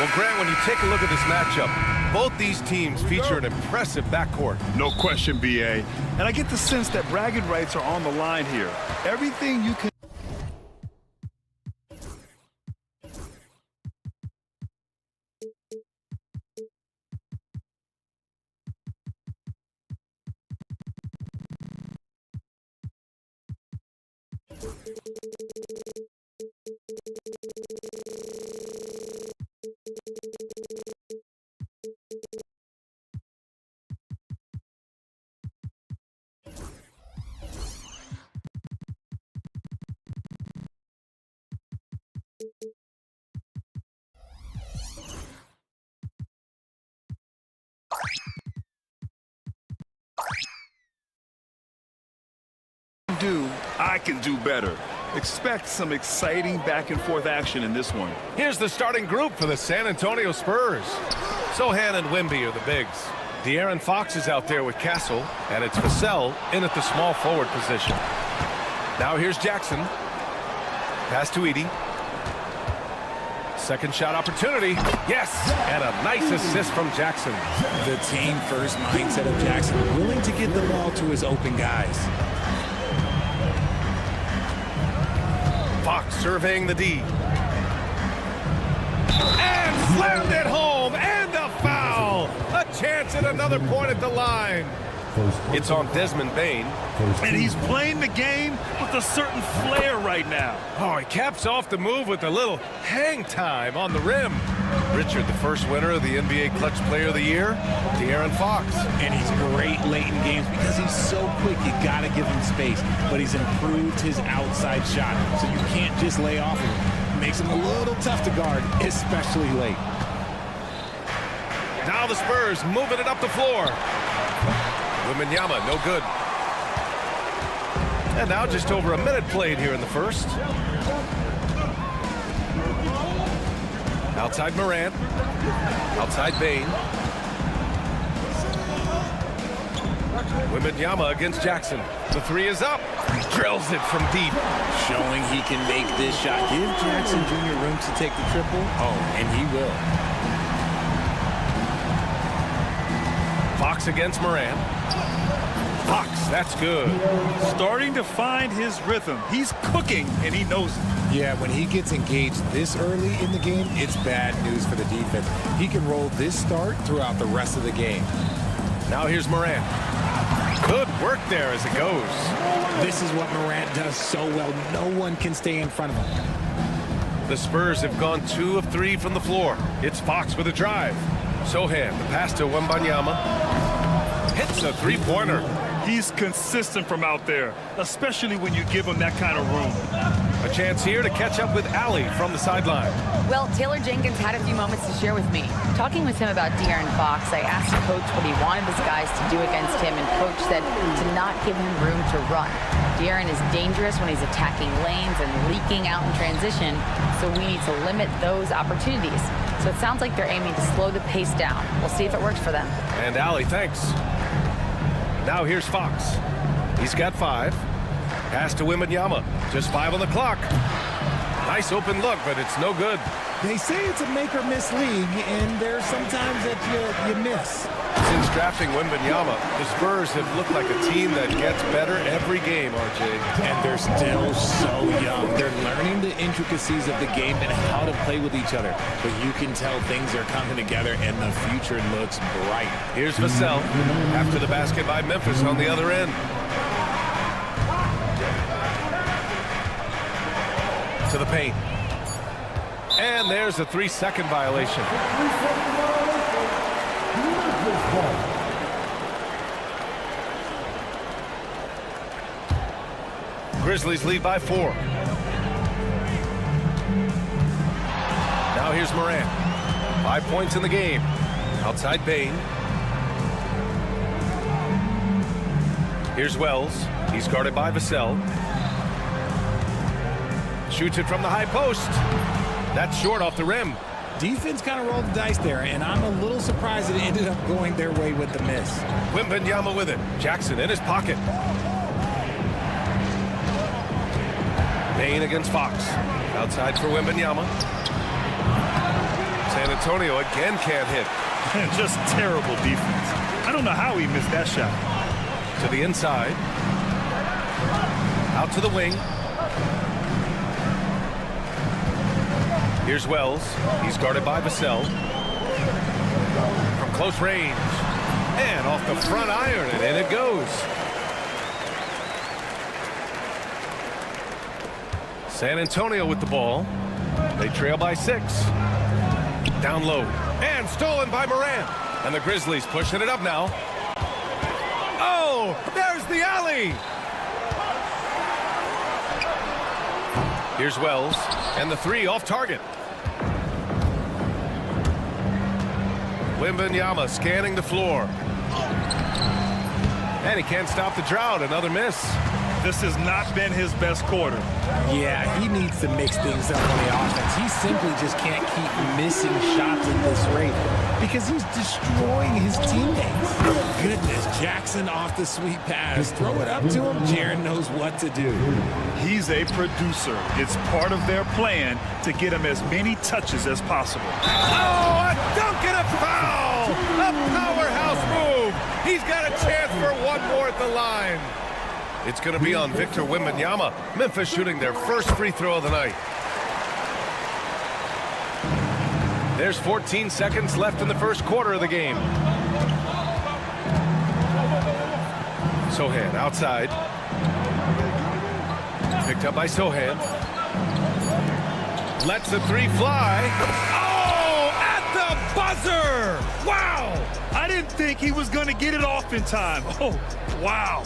Well, Grant, when you take a look at this matchup, both these teams feature an impressive backcourt. No question, B.A. And I get the sense that bragging rights are on the line here. Everything you can... I can do better. Expect some exciting back-and-forth action in this one. Here's the starting group for the San Antonio Spurs. Sohan and Wemby are the bigs. De'Aaron Fox is out there with Castle, and it's Vassell in at the small forward position. Now here's Jackson. Pass to Edey. Second shot opportunity. Yes! And a nice assist from Jackson. The team-first mindset of Jackson, willing to get the ball to his open guys. Fox surveying the D. And slammed it home, and a foul! A chance at another point at the line. It's on Desmond Bane. And he's playing the game with a certain flair right now. Oh, he caps off the move with a little hang time on the rim. Richard, the first winner of the NBA Clutch Player of the Year, De'Aaron Fox. And he's great late in games because he's so quick, you gotta give him space. But he's improved his outside shot, so you can't just lay off of him. Makes him a little tough to guard, especially late. Now the Spurs moving it up the floor. Wembanyama, no good. And now just over a minute played here in the first. Outside Morant. Outside Bane. Wembanyama against Jackson. The three is up. Drills it from deep. Showing he can make this shot. Give Jackson Jr. room to take the triple. Oh, and he will. Fox against Morant. Fox, that's good. Starting to find his rhythm. He's cooking, and he knows it. Yeah, when he gets engaged this early in the game, it's bad news for the defense. He can roll this start throughout the rest of the game. Now here's Morant. Good work there as it goes. This is what Morant does so well. No one can stay in front of him. The Spurs have gone 2 of 3 from the floor. It's Fox with a drive. Sohan, the pass to Wembanyama. Hits a three-pointer. He's consistent from out there, especially when you give him that kind of room. A chance here to catch up with Allie from the sideline. Well, Taylor Jenkins had a few moments to share with me. Talking with him about De'Aaron Fox, I asked Coach what he wanted his guys to do against him, and Coach said to not give him room to run. De'Aaron is dangerous when he's attacking lanes and leaking out in transition, so we need to limit those opportunities. So it sounds like they're aiming to slow the pace down. We'll see if it works for them. And Allie, thanks. Now here's Fox. He's got 5. Pass to Wembanyama. Just 5 on the clock. Nice open look, but it's no good. They say it's a make-or-miss league, and there's sometimes that you miss. Since drafting Wembanyama, the Spurs have looked like a team that gets better every game, RJ. And they're still so young. They're learning the intricacies of the game and how to play with each other. But you can tell things are coming together, and the future looks bright. Here's Vassell after the basket by Memphis on the other end. To the paint. And there's a 3-second violation. Grizzlies lead by 4. Now here's Morant. 5 points in the game. Outside Bane. Here's Wells. He's guarded by Vassell. Shoots it from the high post. That's short off the rim. Defense kind of rolled the dice there, and I'm a little surprised it ended up going their way with the miss. Wembanyama with it. Jackson in his pocket. Bane against Fox. Outside for Wembanyama. San Antonio again can't hit. Just terrible defense. I don't know how he missed that shot. To the inside. Out to the wing. Here's Wells. He's guarded by Vassell. From close range. And off the front iron, and in it goes. San Antonio with the ball. They trail by 6. Down low. And stolen by Morant. And the Grizzlies pushing it up now. Oh, there's the alley. Here's Wells. And the 3 off target. Wembanyama scanning the floor. And he can't stop the drought. Another miss. This has not been his best quarter. Yeah, he needs to mix things up on the offense. He simply just can't keep missing shots at this rate because he's destroying his teammates. Goodness, Jackson off the sweet pass. Throw it up to him. Jaren knows what to do. He's a producer. It's part of their plan to get him as many touches as possible. Oh, a dunk and a foul! A powerhouse move! He's got a chance for one more at the line. It's going to be on Victor Wembanyama. Memphis shooting their first free throw of the night. There's 14 seconds left in the first quarter of the game. Sohan outside. Picked up by Sohan. Lets the 3 fly. Oh, at the buzzer! Wow! I didn't think he was going to get it off in time. Oh, wow.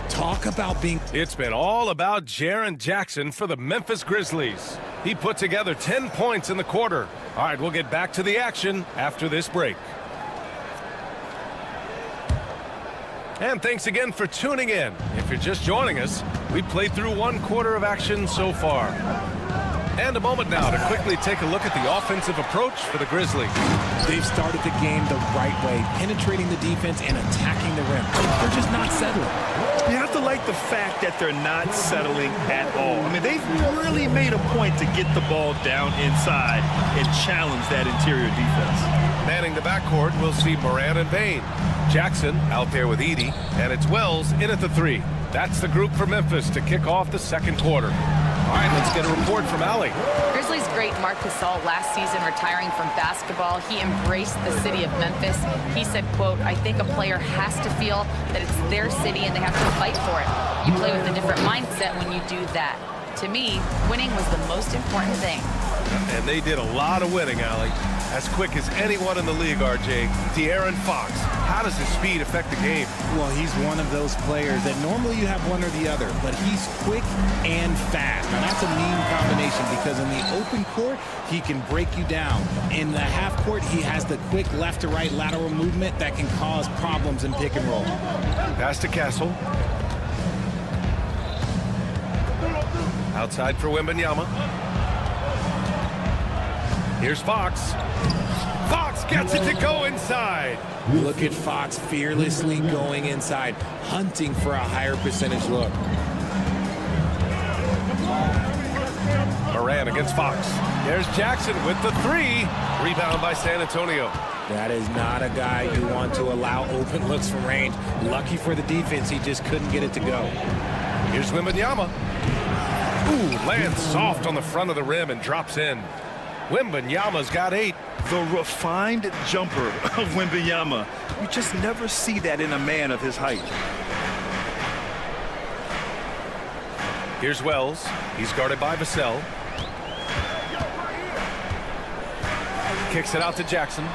Talk about being... It's been all about Jaren Jackson for the Memphis Grizzlies. He put together 10 points in the quarter. All right, we'll get back to the action after this break. And thanks again for tuning in. If you're just joining us, we played through 1 quarter of action so far. And a moment now to quickly take a look at the offensive approach for the Grizzlies. They've started the game the right way, penetrating the defense and attacking the rim. They're just not settling. You have to like the fact that they're not settling at all. I mean, they've really made a point to get the ball down inside and challenge that interior defense. Manning the backcourt, we'll see Morant and Bane. Jackson out there with Edey, and it's Wells in at the 3. That's the group for Memphis to kick off the second quarter. All right, let's get a report from Allie. Grizzlies great Marc Gasol last season retiring from basketball. He embraced the city of Memphis. He said, quote, "I think a player has to feel that it's their city and they have to fight for it. You play with a different mindset when you do that. To me, winning was the most important thing." And they did a lot of winning, Allie. As quick as anyone in the league, RJ. De'Aaron Fox. How does his speed affect the game? Well, he's one of those players that normally you have one or the other, but he's quick and fast. Now, that's a mean combination because in the open court, he can break you down. In the half court, he has the quick left to right lateral movement that can cause problems in pick and roll. Pass to Castle. Outside for Wembanyama. Here's Fox. Fox gets it to go inside. Look at Fox fearlessly going inside, hunting for a higher percentage look. Morant against Fox. There's Jackson with the 3. Rebound by San Antonio. That is not a guy you want to allow open looks from range. Lucky for the defense, he just couldn't get it to go. Here's Wembanyama. Ooh, lands soft on the front of the rim and drops in. Wembanyama's got 8. The refined jumper of Wembanyama. You just never see that in a man of his height. Here's Wells. He's guarded by Vassell. Kicks it out to Jackson.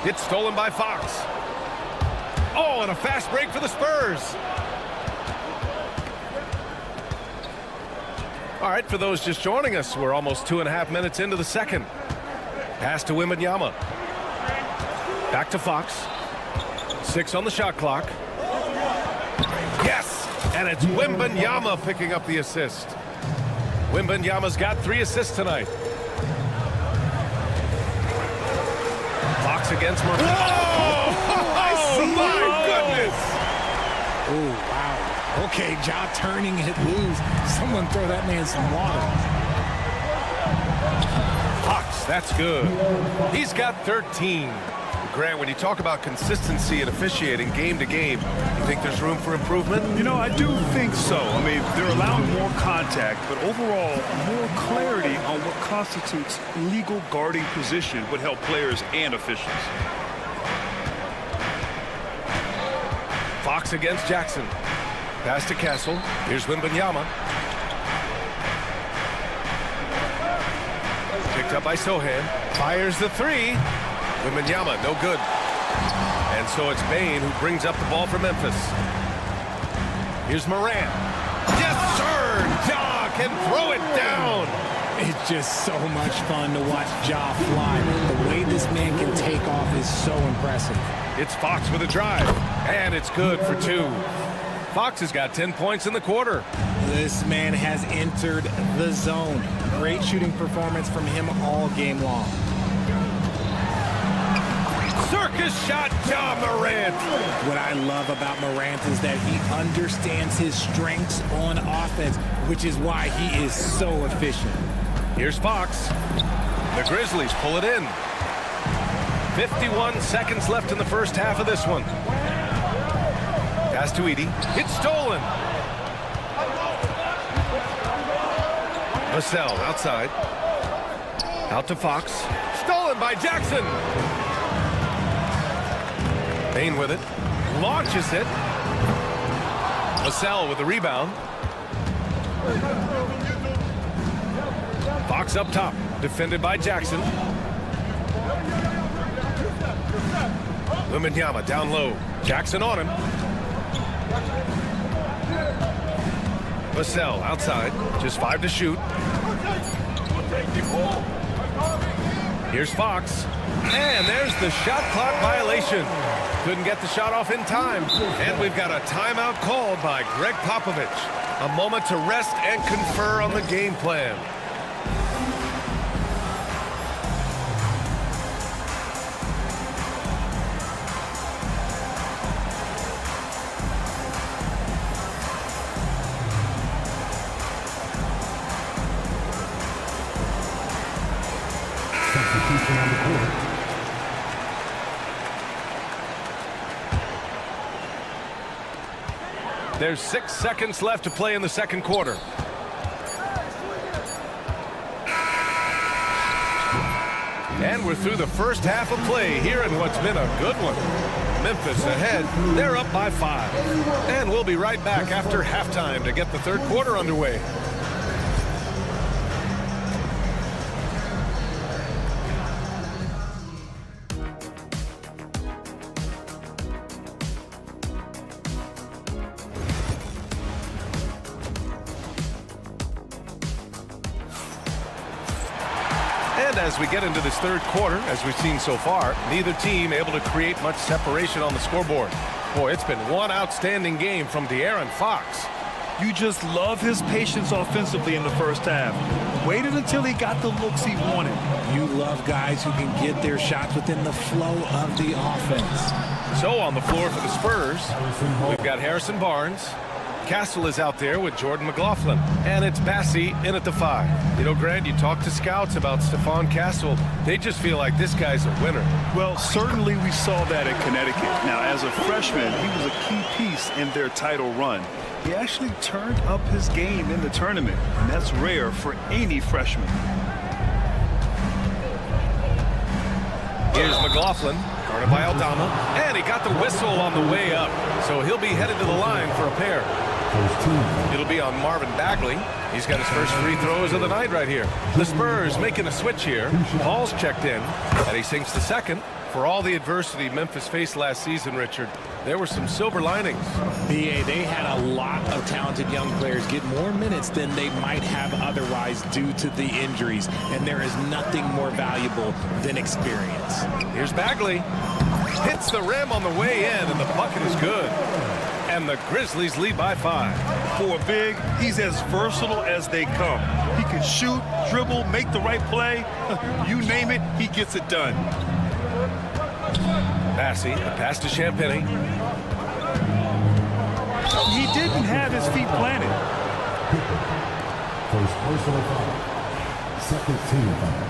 It's stolen by Fox. Oh, and a fast break for the Spurs. All right, for those just joining us, we're almost 2.5 minutes into the second. Pass to Wembanyama. Back to Fox. 6 on the shot clock. Yes! And it's Wembanyama picking up the assist. Wembanyama's got 3 assists tonight. Fox against Murphy. Oh, my goodness! Oh, wow. Okay, Ja turning it loose. Someone throw that man some water. Fox, that's good. He's got 13. Grant, when you talk about consistency and officiating game to game, you think there's room for improvement? You know, I do think so. I mean, they're allowing more contact, but overall, more clarity on what constitutes legal guarding position would help players and officials. Fox against Jackson. Pass to Castle. Here's Wembanyama. Picked up by Sohan. Fires the three. Wembanyama, no good. And so it's Bane who brings up the ball for Memphis. Here's Morant. Yes, sir! Ja can throw it down. It's just so much fun to watch Ja fly. The way this man can take off is so impressive. It's Fox with a drive. And it's good for two. Fox has got 10 points in the quarter. This man has entered the zone. Great shooting performance from him all game long. Circus shot, Ja Morant. What I love about Morant is that he understands his strengths on offense, which is why he is so efficient. Here's Fox. The Grizzlies pull it in. 51 seconds left in the first half of this one. Pass to Edey. It's stolen. Vassell outside. Out to Fox. Stolen by Jackson. Bane with it. Launches it. Vassell with the rebound. Fox up top. Defended by Jackson. Wembanyama down low. Jackson on him. Vassell outside. Just 5 to shoot. Here's Fox. And there's the shot clock violation. Couldn't get the shot off in time. And we've got a timeout called by Greg Popovich. A moment to rest and confer on the game plan. There's 6 seconds left to play in the second quarter. And we're through the first half of play here in what's been a good one. Memphis ahead. They're up by 5. And we'll be right back after halftime to get the third quarter underway. And as we get into this third quarter, as we've seen so far, neither team able to create much separation on the scoreboard. Boy, it's been one outstanding game from De'Aaron Fox. You just love his patience offensively in the first half. Waited until he got the looks he wanted. You love guys who can get their shots within the flow of the offense. So on the floor for the Spurs, we've got Harrison Barnes. Castle is out there with Jordan McLaughlin. And it's Bassey in at the 5. You know, Grant, you talk to scouts about Stephon Castle. They just feel like this guy's a winner. Well, certainly we saw that in Connecticut. Now, as a freshman, he was a key piece in their title run. He actually turned up his game in the tournament, and that's rare for any freshman. Here's McLaughlin, guarded by Aldama, and he got the whistle on the way up, so he'll be headed to the line for a pair. It'll be on Marvin Bagley. He's got his first free throws of the night right here. The Spurs making a switch here. Paul's checked in, and he sinks the second. For all the adversity Memphis faced last season, Richard, there were some silver linings. BA, they had a lot of talented young players get more minutes than they might have otherwise due to the injuries, and there is nothing more valuable than experience. Here's Bagley. Hits the rim on the way in, and the bucket is good. And the Grizzlies lead by 5. For a big, he's as versatile as they come. He can shoot, dribble, make the right play. You name it, he gets it done. Bassey, a pass to Champagny. He didn't have his feet planted. First personal foul. Second team foul.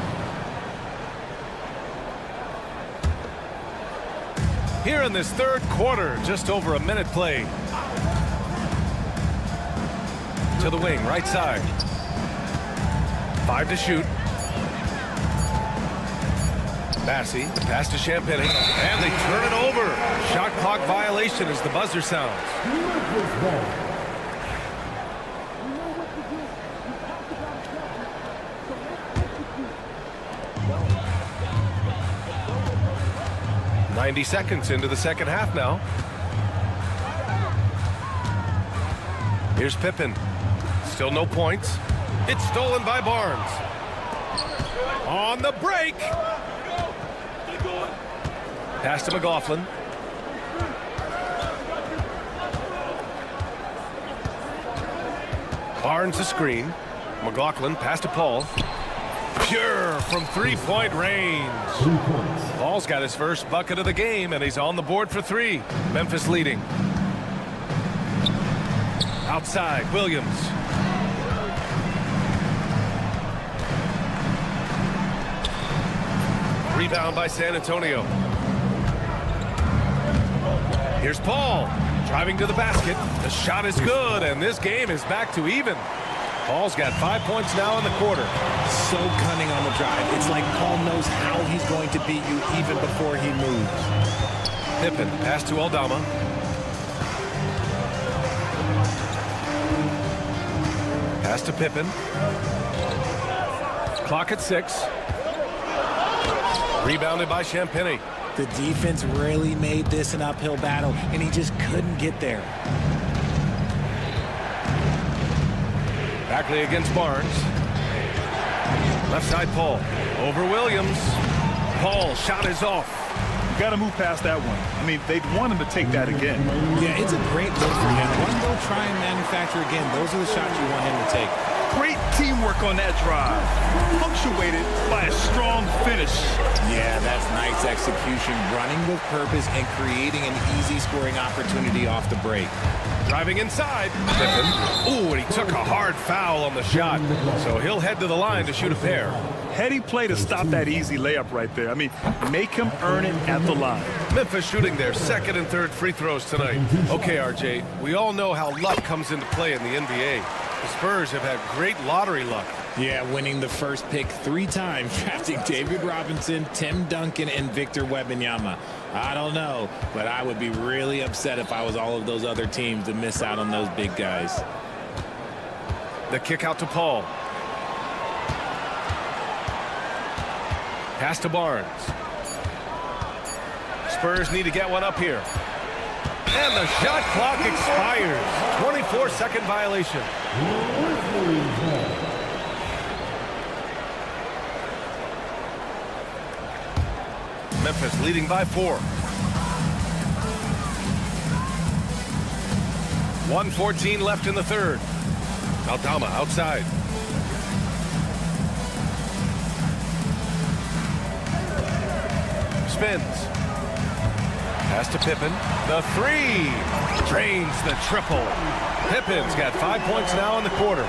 Here in this third quarter, just over a minute played. To the wing, right side. 5 to shoot. Massey, the pass to Champagny, and they turn it over. Shot clock violation as the buzzer sounds. 90 seconds into the second half now. Here's Pippen. Still no points. It's stolen by Barnes. On the break. Pass to McLaughlin. Barnes the screen. McLaughlin pass to Paul. Pure from three-point range. Paul's got his first bucket of the game, and he's on the board for 3. Memphis leading. Outside, Williams. Rebound by San Antonio. Here's Paul, driving to the basket. The shot is good, and this game is back to even. Paul's got 5 points now in the quarter. So cunning on the drive. It's like Paul knows how he's going to beat you even before he moves. Pippen, pass to Aldama. Pass to Pippen. Clock at 6. Rebounded by Champagny. The defense really made this an uphill battle, and he just couldn't get there. Bagley against Barnes. Left side Paul. Over Williams. Paul, shot is off. You got to move past that one. I mean, they'd want him to take that again. Yeah, it's a great look for him. One go try and manufacture again. Those are the shots you want him to take. Great teamwork on that drive. Punctuated by a strong finish. Yeah, that's nice execution. Running with purpose and creating an easy scoring opportunity off the break. Driving inside. Pippen. Ooh, and he took a hard foul on the shot. So he'll head to the line to shoot a pair. Heady play to stop that easy layup right there. I mean, make him earn it at the line. Memphis shooting their second and third free throws tonight. Okay, RJ, we all know how luck comes into play in the NBA. The Spurs have had great lottery luck. Yeah, winning the first pick 3 times, drafting David Robinson, Tim Duncan, and Victor Wembanyama. I don't know, but I would be really upset if I was all of those other teams to miss out on those big guys. The kick out to Paul. Pass to Barnes. Spurs need to get one up here. And the shot clock expires. 24-second violation. Memphis leading by 4. 1:14 left in the third. Aldama outside. Spins. Pass to Pippen. The 3. Drains the triple. Pippen's got 5 points now in the quarter.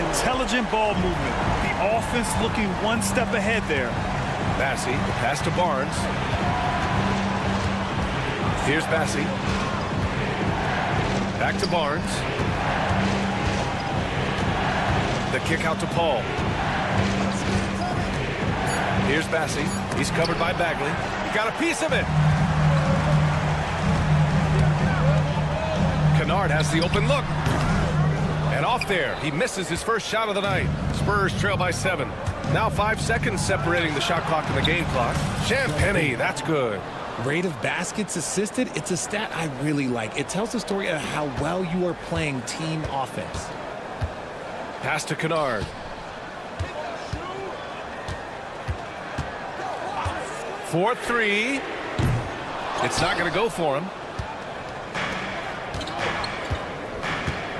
Intelligent ball movement. The offense looking one step ahead there. Massey, the pass to Barnes. Here's Massey. Back to Barnes. The kick out to Paul. Here's Massey. He's covered by Bagley. He got a piece of it. Kennard has the open look. And off there, he misses his first shot of the night. Spurs trail by 7. Now 5 seconds separating the shot clock and the game clock. Champagny, that's good. Rate of baskets assisted, it's a stat I really like. It tells the story of how well you are playing team offense. Pass to Kennard. For 3. It's not going to go for him.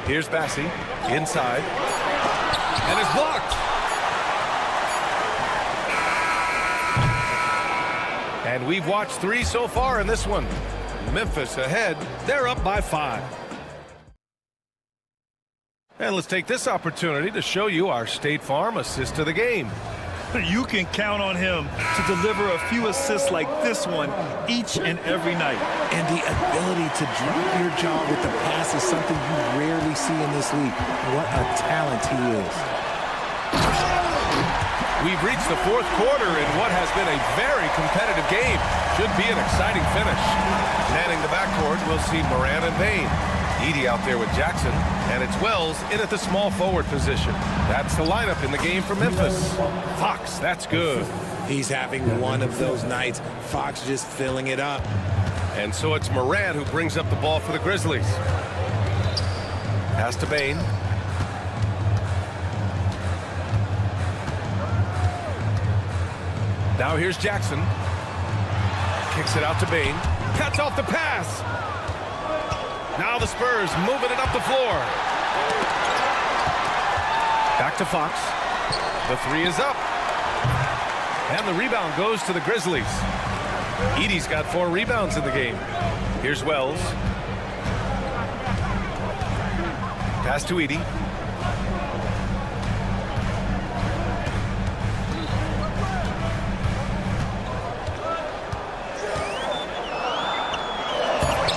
Here's Massey inside. And it's blocked. And we've watched 3 so far in this one. Memphis ahead. They're up by 5. And let's take this opportunity to show you our State Farm assist to the game. You can count on him to deliver a few assists like this one each and every night. And the ability to drop your jaw with the pass is something you rarely see in this league. What a talent he is. We've reached the fourth quarter in what has been a very competitive game. Should be an exciting finish. Manning the backcourt, we'll see Moran and Bain. Edey out there with Jackson, and it's Wells in at the small forward position. That's the lineup in the game for Memphis. Fox, that's good. He's having one of those nights. Fox just filling it up. And so it's Moran who brings up the ball for the Grizzlies. Pass to Bain. Now here's Jackson. Kicks it out to Bain. Cuts off the pass. Now the Spurs moving it up the floor. Back to Fox. The three is up. And the rebound goes to the Grizzlies. Edey's got 4 rebounds in the game. Here's Wells. Pass to Edey.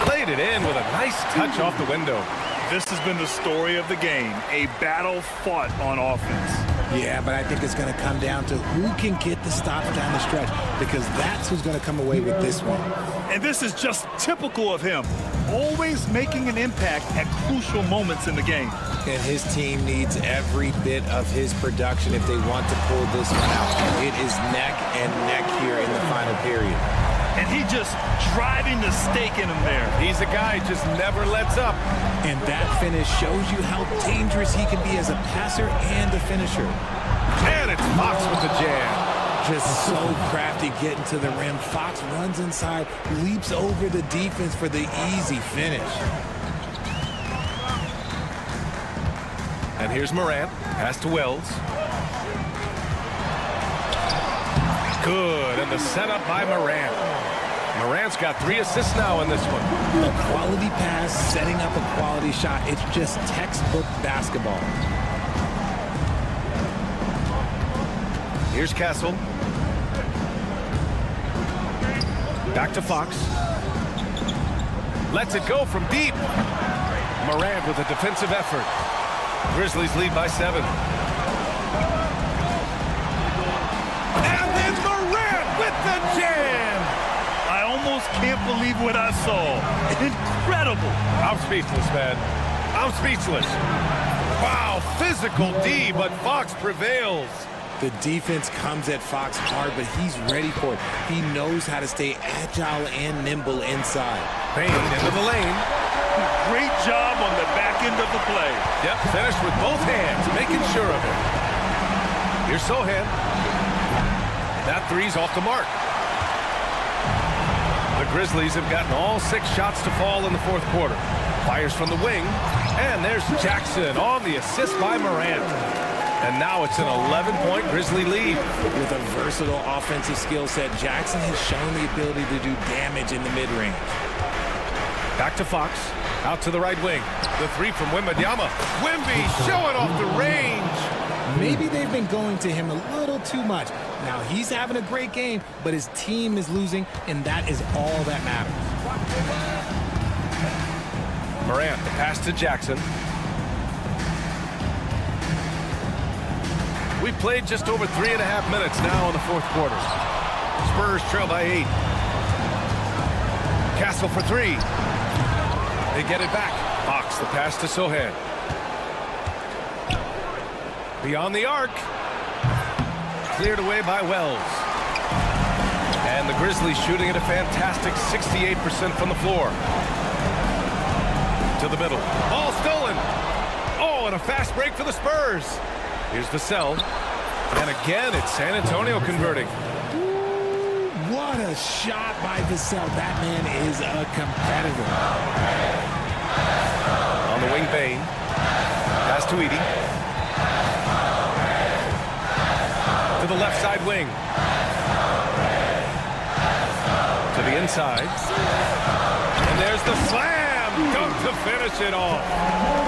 Played it in with a nice touch off the window. This has been the story of the game, a battle fought on offense. Yeah, but I think it's going to come down to who can get the stops down the stretch, because that's who's going to come away with this one. And this is just typical of him, always making an impact at crucial moments in the game. And his team needs every bit of his production if they want to pull this one out. It is neck and neck here in the final period. And he just driving the stake in him there. He's a guy who just never lets up. And that finish shows you how dangerous he can be as a passer and a finisher. And it's Fox with the jam. Just so crafty getting to the rim. Fox runs inside, leaps over the defense for the easy finish. And here's Morant. Pass to Wells. Good. And the setup by Morant. Morant's got 3 assists now in this one. A quality pass, setting up a quality shot. It's just textbook basketball. Here's Castle. Back to Fox. Lets it go from deep. Morant with a defensive effort. Grizzlies lead by 7. And then Morant with the jam. I almost can't believe what I saw. Incredible. I'm speechless, man. I'm speechless. Wow, physical D, but Fox prevails. The defense comes at Fox hard, but he's ready for it. He knows how to stay agile and nimble inside. Bain into the lane. Great job on the back end of the play. Yep, finished with both hands, making sure of it. Here's Sohan. That three's off the mark. The Grizzlies have gotten all 6 shots to fall in the fourth quarter. Fires from the wing, and there's Jackson on the assist by Morant. And now it's an 11-point Grizzly lead. With a versatile offensive skill set, Jackson has shown the ability to do damage in the mid-range. Back to Fox, out to the right wing. The 3 from Wembanyama. Wemby showing off the range. Maybe they've been going to him a little too much. Now he's having a great game, but his team is losing, and that is all that matters. Morant, the pass to Jackson. We've played just over 3.5 minutes now in the fourth quarter. Spurs trail by 8. Castle for 3. They get it back. Fox, the pass to Sohan. Beyond the arc. Cleared away by Wells. And the Grizzlies shooting at a fantastic 68% from the floor. To the middle. Ball stolen. Oh, and a fast break for the Spurs. Here's Vassell. And again, it's San Antonio converting. Ooh, what a shot by Vassell. That man is a competitor. On the wing, Bain. Pass to Edey. To the left side wing. To the inside. And there's the slam. dunk to finish it off.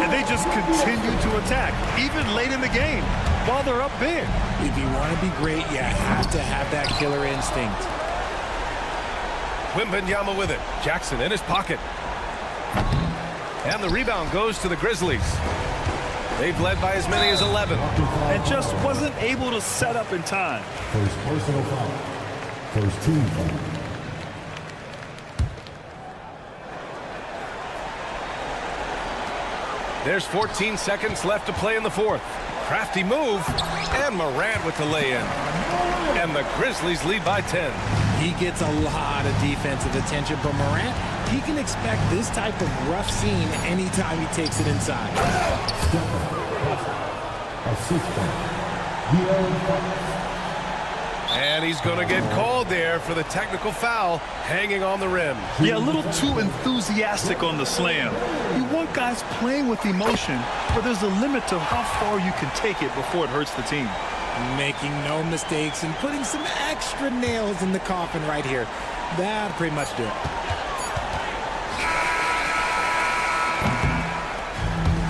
And they just continue to attack, even late in the game, while they're up big. If you want to be great, you have to have that killer instinct. Wembanyama with it. Jackson in his pocket. And the rebound goes to the Grizzlies. They've led by as many as 11. And just wasn't able to set up in time. First personal foul. First team foul. There's 14 seconds left to play in the fourth. Crafty move, and Morant with the lay-in. And the Grizzlies lead by 10. He gets a lot of defensive attention, but Morant, he can expect this type of rough scene anytime he takes it inside. And he's going to get called there for the technical foul, hanging on the rim. Yeah, a little too enthusiastic on the slam. You want guys playing with emotion, but there's a limit to how far you can take it before it hurts the team. Making no mistakes and putting some extra nails in the coffin right here. That'll pretty much do it.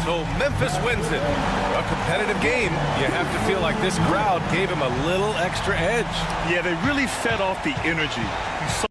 So Memphis wins it. A competitive game. You have to feel like this crowd gave him a little extra edge. Yeah, they really fed off the energy. You saw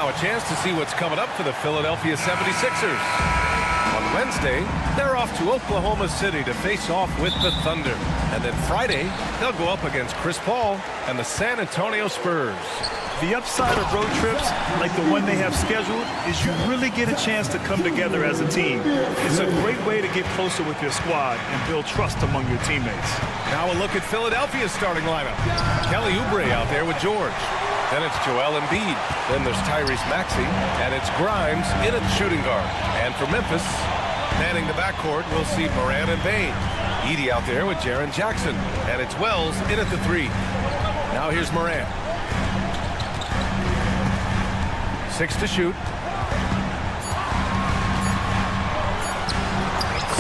Now a chance to see what's coming up for the Philadelphia 76ers. On Wednesday, they're off to Oklahoma City to face off with the Thunder. And then Friday, they'll go up against Chris Paul and the San Antonio Spurs. The upside of road trips, like the one they have scheduled, is you really get a chance to come together as a team. It's a great way to get closer with your squad and build trust among your teammates. Now a look at Philadelphia's starting lineup. Kelly Oubre out there with George. Then it's Joel Embiid. Then there's Tyrese Maxey. And it's Grimes in at shooting guard. And for Memphis, manning the backcourt, we'll see Morant and Bane. Edey out there with Jaren Jackson. And it's Wells in at the 3. Now here's Morant. 6 to shoot.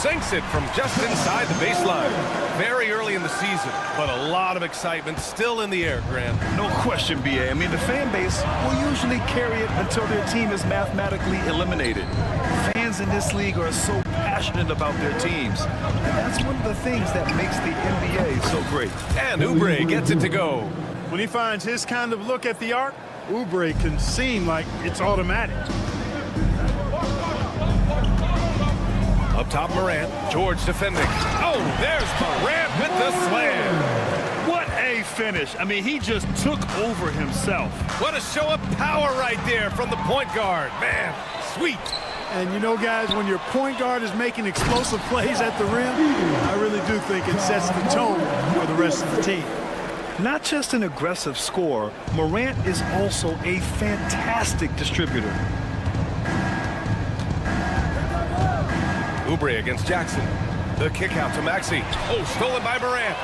Sinks it from just inside the baseline. Very early in the season, but a lot of excitement still in the air, Grant. No question, B.A. I mean, the fan base will usually carry it until their team is mathematically eliminated. Fans in this league are so passionate about their teams. And that's one of the things that makes the NBA so great. And Oubre gets it to go. When he finds his kind of look at the arc, Oubre can seem like it's automatic. Up top, Morant. George defending. Oh, there's Morant with the slam. What a finish. I mean, he just took over himself. What a show of power right there from the point guard. Man, sweet. And you know, guys, when your point guard is making explosive plays at the rim, I really do think it sets the tone for the rest of the team. Not just an aggressive scorer, Morant is also a fantastic distributor. Oubre against Jackson. The kick out to Maxey. Oh, stolen by Morant.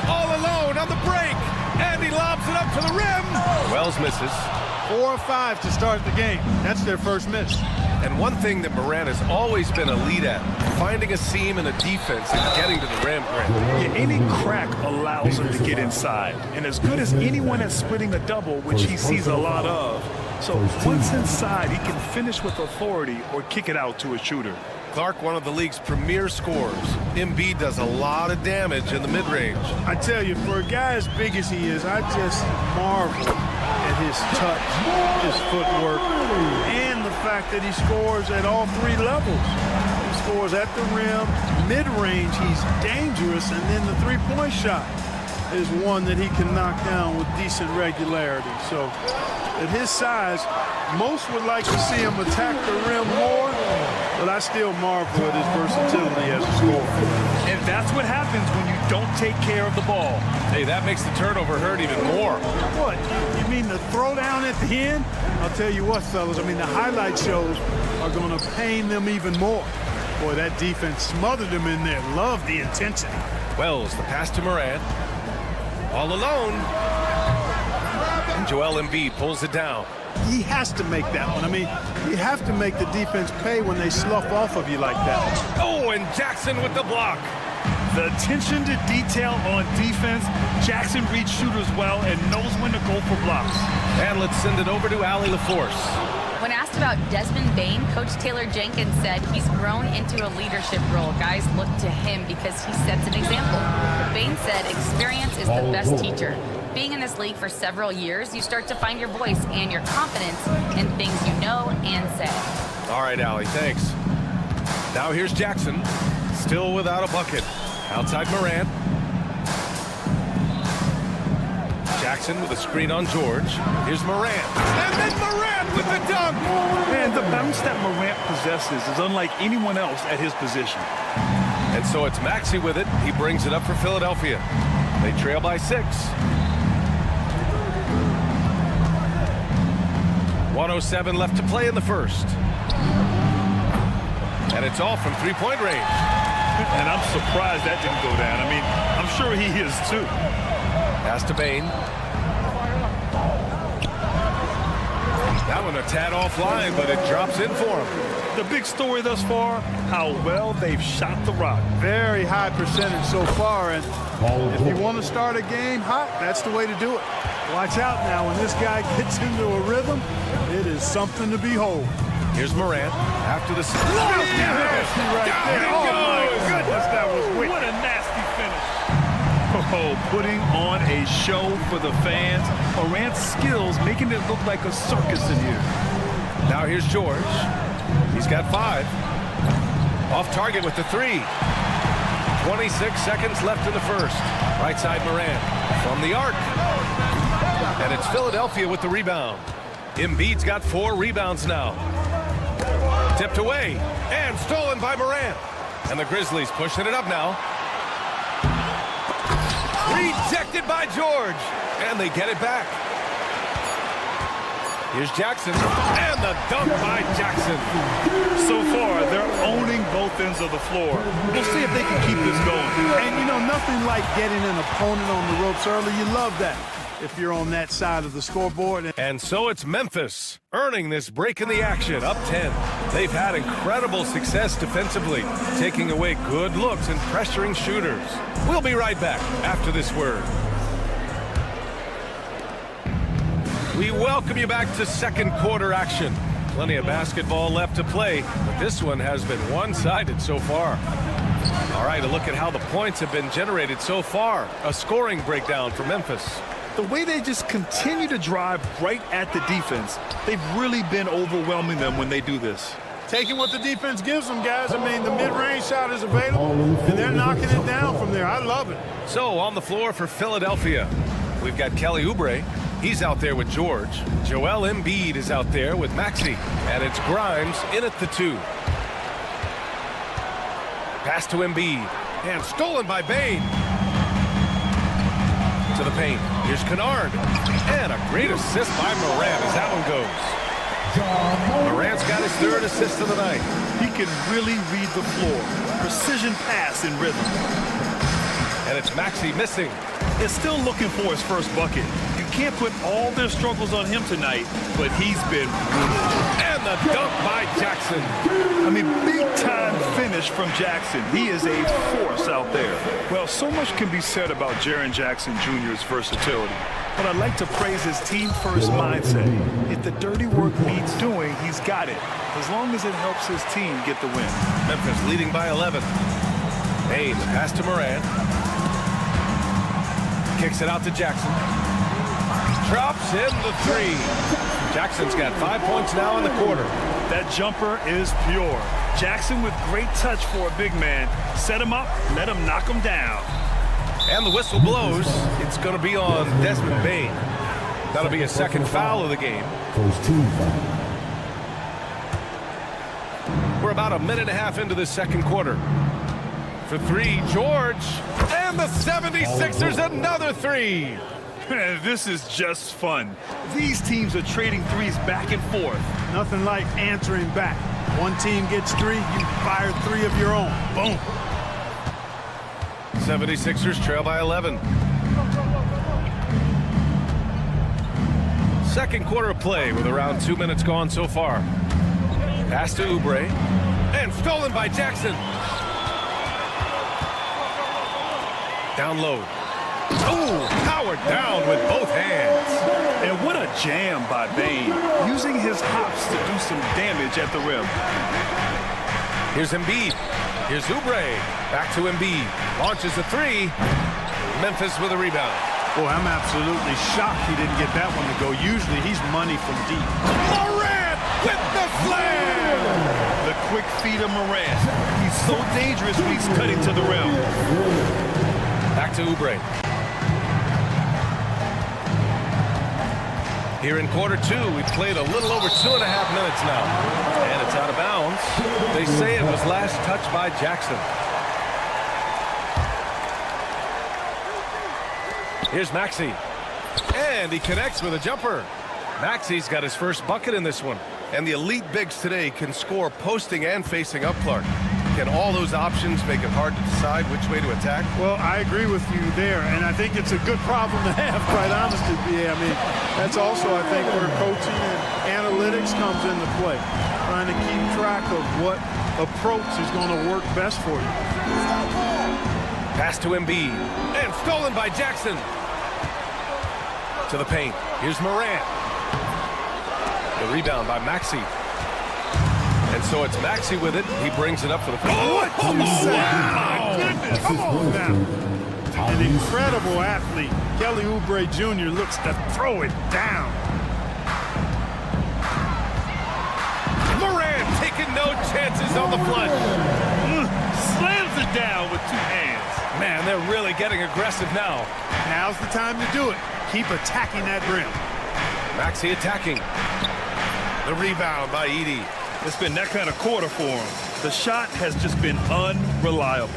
All alone on the break. And he lobs it up to the rim. Wells misses. 4 or 5 to start the game. That's their first miss. And one thing that Morant has always been a lead at, finding a seam in a defense and getting to the rim, Grant. Yeah, any crack allows him to get inside. And as good as anyone at splitting a double, which he sees a lot of. So once inside, he can finish with authority or kick it out to a shooter. Clark, one of the league's premier scorers. Embiid does a lot of damage in the mid-range. I tell you, for a guy as big as he is, I just marvel at his touch, his footwork, and the fact that he scores at all 3 levels. He scores at the rim, mid-range, he's dangerous, and then the three-point shot is one that he can knock down with decent regularity. So at his size, most would like to see him attack the rim more, but I still marvel at his versatility as a scorer. And that's what happens when you don't take care of the ball. Hey, that makes the turnover hurt even more. What? You mean the throwdown at the end? I'll tell you what, fellas, I mean, the highlight shows are going to pain them even more. Boy, that defense smothered them in there. Love the intensity. Wells, the pass to Morant. All alone. And Joel Embiid pulls it down. He has to make that one. I mean, you have to make the defense pay when they slough off of you like that. Oh, and Jackson with the block. The attention to detail on defense, Jackson reads shooters well and knows when to go for blocks. And let's send it over to Allie LaForce. When asked about Desmond Bane, Coach Taylor Jenkins said he's grown into a leadership role. Guys look to him because he sets an example. Bane said experience is the best teacher. Being in this league for several years, you start to find your voice and your confidence in things you know and say. All right, Allie, thanks. Now here's Jackson, still without a bucket. Outside Morant. Jackson with a screen on George. Here's Morant. And then Morant with the dunk. Man, the bounce that Morant possesses is unlike anyone else at his position. And so it's Maxey with it. He brings it up for Philadelphia. They trail by 6. 1:07 left to play in the first. And it's all from three-point range. And I'm surprised that didn't go down. I mean, I'm sure he is too. Pass to Bane. That one a tad offline, but it drops in for him. The big story thus far, how well they've shot the rock. Very high percentage so far, and if you want to start a game hot, that's the way to do it. Watch out now, when this guy gets into a rhythm, it is something to behold. Here's Morant after the... Right there. Down Oh, my goes. goodness, that was wicked. What a nasty finish. Oh, putting on a show for the fans. Morant's skills making it look like a circus in here. Now here's George. He's got 5. Off target with the 3. 26 seconds left in the first. Right side Morant from the arc. And it's Philadelphia with the rebound. Embiid's got 4 rebounds now. Tipped away and stolen by Morant. And the Grizzlies pushing it up now. Rejected by George. And they get it back. Here's Jackson. And the dunk by Jackson. So far, they're owning both ends of the floor. We'll see if they can keep this going. And, you know, nothing like getting an opponent on the ropes early. You love that if you're on that side of the scoreboard. And so it's Memphis earning this break in the action, up 10. They've had incredible success defensively, taking away good looks and pressuring shooters. We'll be right back after this word. We welcome you back to second quarter action. Plenty of basketball left to play, but this one has been one-sided so far. All right, a look at how the points have been generated so far. A scoring breakdown for Memphis. The way they just continue to drive right at the defense, they've really been overwhelming them when they do this. Taking what the defense gives them, guys. I mean, the mid-range shot is available, and they're knocking it down from there. I love it. So on the floor for Philadelphia, we've got Kelly Oubre. He's out there with George. Joel Embiid is out there with Maxey. And it's Grimes in at the 2. Pass to Embiid. And stolen by Bane. To the paint. Here's Kennard. And a great assist by Morant as that one goes. Morant's got his 3rd assist of the night. He can really read the floor. Precision pass in rhythm. And it's Maxey missing. They're still looking for his first bucket. You can't put all their struggles on him tonight, but he's been and the dunk by Jackson. I mean, big-time finish from Jackson. He is a force out there. Well, so much can be said about Jaren Jackson Jr.'s versatility, but I'd like to praise his team-first mindset. If the dirty work needs doing, he's got it, as long as it helps his team get the win. Memphis leading by 11. Hayes, pass to Morant. Kicks it out to Jackson. Drops in the 3. Jackson's got 5 points now in the quarter. That jumper is pure. Jackson with great touch for a big man. Set him up, let him knock him down. And the whistle blows. It's going to be on Desmond Bane. That'll be a second foul of the game. First team foul. We're about a minute and a half into the second quarter. For 3, George. And the 76ers another 3. This is just fun. These teams are trading threes back and forth. Nothing like answering back. One team gets 3, you fire 3 of your own. Boom. 76ers trail by 11. Second quarter of play with around 2 minutes gone so far. Pass to Oubre. And stolen by Jackson. Down low. Oh, powered down with both hands. And what a jam by Bane, using his hops to do some damage at the rim. Here's Embiid. Here's Oubre. Back to Embiid. Launches a 3. Memphis with a rebound. Boy, I'm absolutely shocked he didn't get that one to go. Usually he's money from deep. Morant with the slam! The quick feed of Morant. He's so dangerous when he's cutting to the rim. Back to Oubre. Here in quarter 2, we've played a little over 2.5 minutes now. And it's out of bounds. They say it was last touched by Jackson. Here's Maxey. And he connects with a jumper. Maxey's got his first bucket in this one. And the elite bigs today can score posting and facing up Clark. Can all those options make it hard to decide which way to attack? Well, I agree with you there, and I think it's a good problem to have, quite honestly. Yeah, I mean, that's also, I think, where coaching and analytics comes into play. Trying to keep track of what approach is going to work best for you. Pass to Embiid. And stolen by Jackson. To the paint. Here's Morant. The rebound by Maxey. And so it's Maxey with it. He brings it up for the... Oh, my goodness. Come on now. An incredible athlete. Kelly Oubre Jr. looks to throw it down. Morant taking no chances on the flush. Slams it down with 2 hands. Man, they're really getting aggressive now. Now's the time to do it. Keep attacking that rim. Maxey attacking. The rebound by Edey. It's been that kind of quarter for him. The shot has just been unreliable.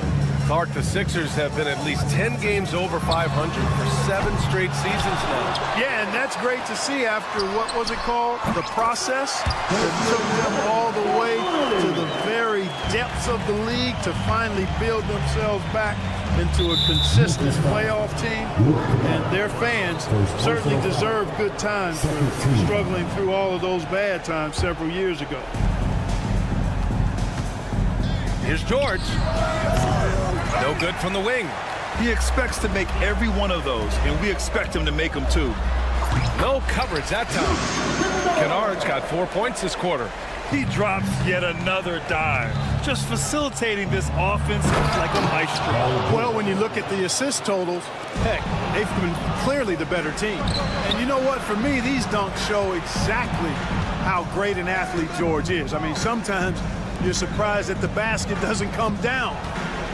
Clark, the Sixers have been at least 10 games over 500 for 7 straight seasons now. Yeah, and that's great to see after, what was it called? The process that took them all the way to the very depths of the league to finally build themselves back into a consistent playoff team. And their fans certainly deserve good times for struggling through all of those bad times several years ago. Here's George. No good from the wing. He expects to make every one of those, and we expect him to make them too. No coverage that time. Kennard's got 4 points this quarter. He drops yet another dive, just facilitating this offense like a maestro. Well, when you look at the assist totals, heck, they've been clearly the better team. And you know what? For me, these dunks show exactly how great an athlete George is. I mean, sometimes you're surprised that the basket doesn't come down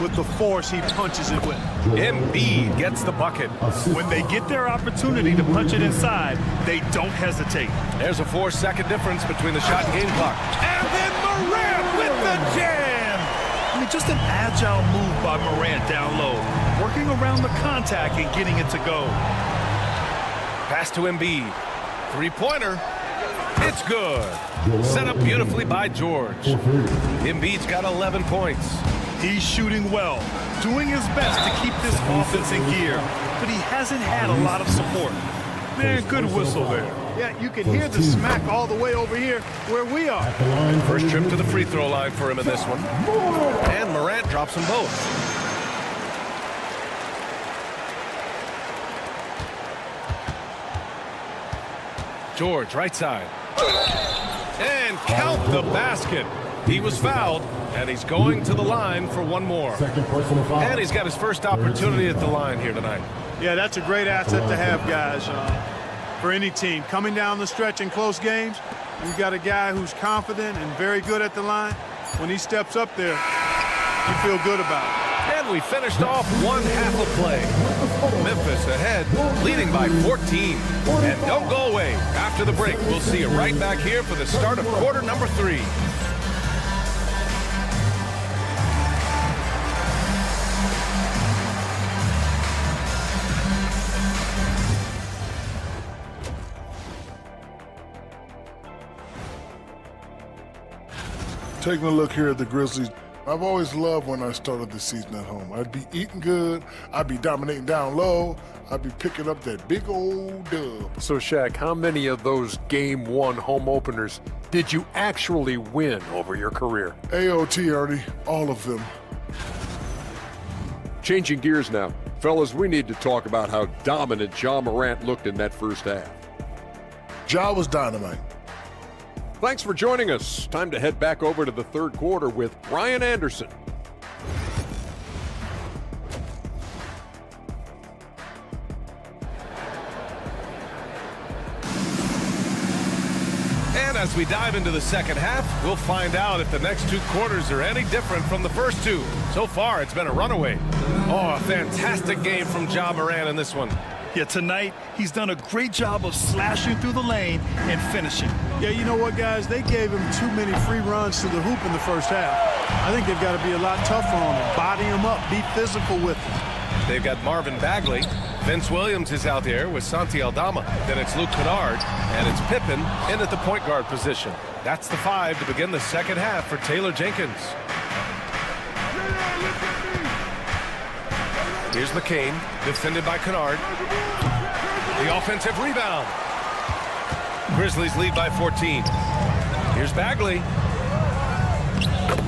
with the force he punches it with. Embiid gets the bucket. When they get their opportunity to punch it inside, they don't hesitate. There's a 4-second difference between the shot and game clock. And then Morant with the jam! I mean, just an agile move by Morant down low, working around the contact and getting it to go. Pass to Embiid. 3-pointer. It's good. Set up beautifully by George. Embiid's got 11 points. He's shooting well, doing his best to keep this offense in gear, but he hasn't had a lot of support. Man, good whistle there. Yeah, you can hear the smack all the way over here where we are. First trip to the free throw line for him in this one. And Morant drops them both. George, right side. And count the basket. He was fouled, and he's going to the line for one more. And he's got his first opportunity at the line here tonight. Yeah, that's a great asset to have, guys, for any team. Coming down the stretch in close games, you've got a guy who's confident and very good at the line. When he steps up there, you feel good about it. And we finished off one half of play. Memphis ahead, leading by 14. And don't go away. After the break, we'll see you right back here for the start of quarter number 3. Taking a look here at the Grizzlies, I've always loved when I started the season at home. I'd be eating good, I'd be dominating down low, I'd be picking up that big old dub. So, Shaq, how many of those Game 1 home openers did you actually win over your career? AOT, Ernie, all of them. Changing gears now. Fellas, we need to talk about how dominant Ja Morant looked in that first half. Ja was dynamite. Thanks for joining us. Time to head back over to the third quarter with Brian Anderson. And as we dive into the second half, we'll find out if the next 2 quarters are any different from the first 2. So far, it's been a runaway. Oh, a fantastic game from Ja Morant in this one. Yeah, tonight, he's done a great job of slashing through the lane and finishing. Yeah, you know what, guys? They gave him too many free runs to the hoop in the first half. I think they've got to be a lot tougher on him, body him up, be physical with him. They've got Marvin Bagley. Vince Williams is out there with Santi Aldama. Then it's Luke Kennard, and it's Pippen in at the point guard position. That's the 5 to begin the second half for Taylor Jenkins. Here's McCain, defended by Kennard. The offensive rebound. Grizzlies lead by 14. Here's Bagley.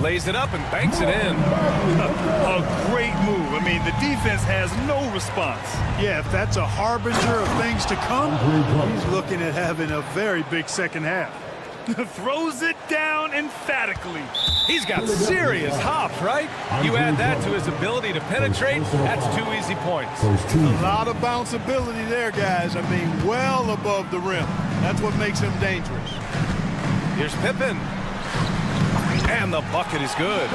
Lays it up and banks it in. A great move. I mean, the defense has no response. Yeah, if that's a harbinger of things to come, he's looking at having a very big second half. Throws it down emphatically. He's got serious hops, right? You add that to his ability to penetrate, that's 2 easy points. A lot of bounceability there, guys. I mean, well above the rim. That's what makes him dangerous. Here's Pippen. And the bucket is good.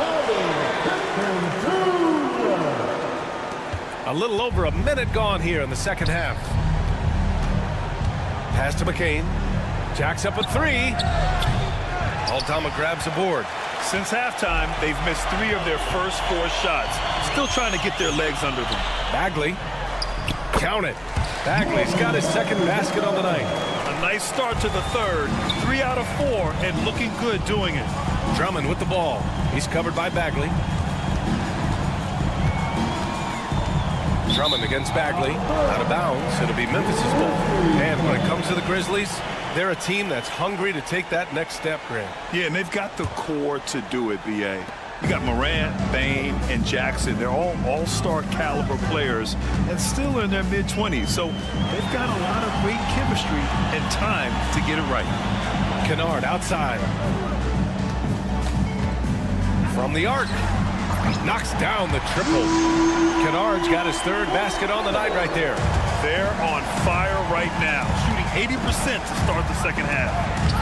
A little over a minute gone here in the second half. Pass to McCain. Jacks up a 3. Aldama grabs a board. Since halftime, they've missed 3 of their first 4 shots. Still trying to get their legs under them. Bagley. Count it. Bagley's got his second basket on the night. A nice start to the third. 3 out of 4 and looking good doing it. Drummond with the ball. He's covered by Bagley. Drummond against Bagley. Out of bounds. It'll be Memphis' ball. And when it comes to the Grizzlies, they're a team that's hungry to take that next step, Grant. Yeah, and they've got the core to do it, B.A. You got Morant, Bane, and Jackson. They're all all-star caliber players and still in their mid-20s. So they've got a lot of great chemistry and time to get it right. Kennard outside. From the arc. Knocks down the triple. Kennard's got his third basket on the night right there. They're on fire right now, shooting 80% to start the second half.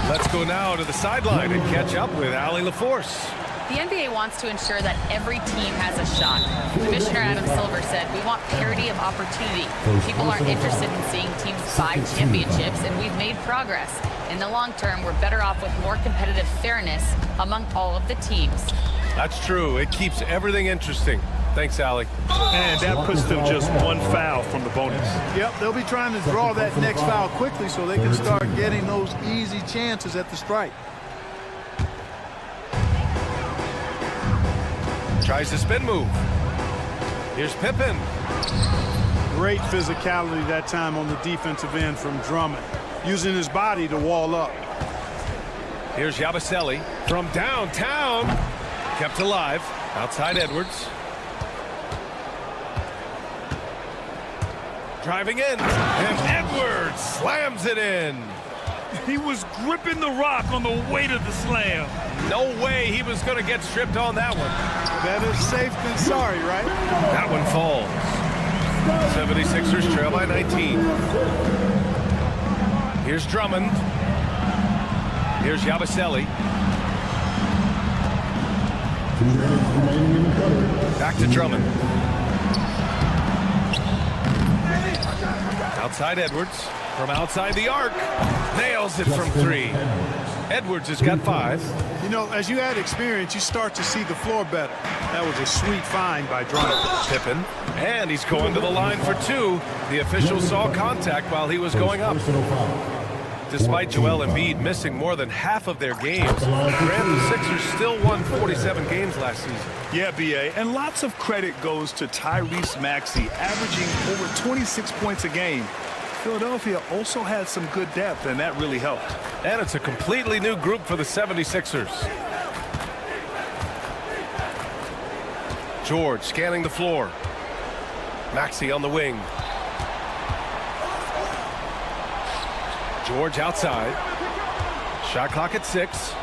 Let's go now to the sideline and catch up with Allie LaForce. The NBA wants to ensure that every team has a shot. Commissioner Adam Silver said, we want parity of opportunity. People aren't interested in seeing teams buy championships, and we've made progress. In the long term, we're better off with more competitive fairness among all of the teams. That's true. It keeps everything interesting. Thanks, Allie. And that puts them just 1 foul from the bonus. Yep, they'll be trying to draw that next foul quickly so they can start getting those easy chances at the stripe. Tries the spin move. Here's Pippen. Great physicality that time on the defensive end from Drummond, using his body to wall up. Here's Yabusele from downtown. Kept alive. Outside Edwards. Driving in. And Edwards slams it in. He was gripping the rock on the way to the slam. No way he was going to get stripped on that one. Better safe than sorry, right? That one falls. 76ers trail by 19. Here's Drummond. Here's Yabusele. Back to Drummond. Outside Edwards. From outside the arc. Nails it from 3. Edwards has got 5. You know, as you add experience, you start to see the floor better. That was a sweet find by Drummond. Pippen. And he's going to the line for 2. The official saw contact while he was going up. Despite Joel Embiid missing more than half of their games, the Sixers still won 47 games last season. Yeah, B.A., and lots of credit goes to Tyrese Maxey, averaging over 26 points a game. Philadelphia also had some good depth, and that really helped. And it's a completely new group for the 76ers. George scanning the floor. Maxey on the wing. George outside. Shot clock at 6.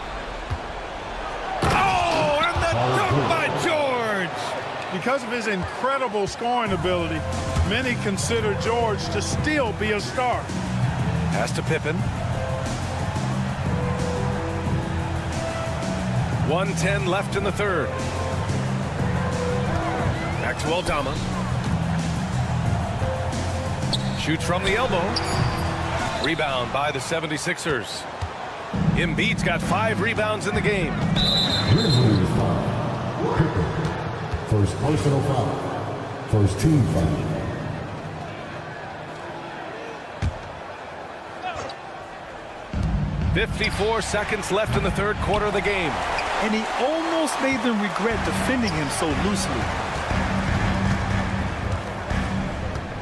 Oh, and the dunk by George! Because of his incredible scoring ability, many consider George to still be a star. Pass to Pippen. 1:10 left in the third. Back to Aldama. Shoots from the elbow. Rebound by the 76ers. Embiid's got 5 rebounds in the game. Grizzlies foul. First personal foul. First team foul. .54 seconds left in the third quarter of the game. And he almost made them regret defending him so loosely.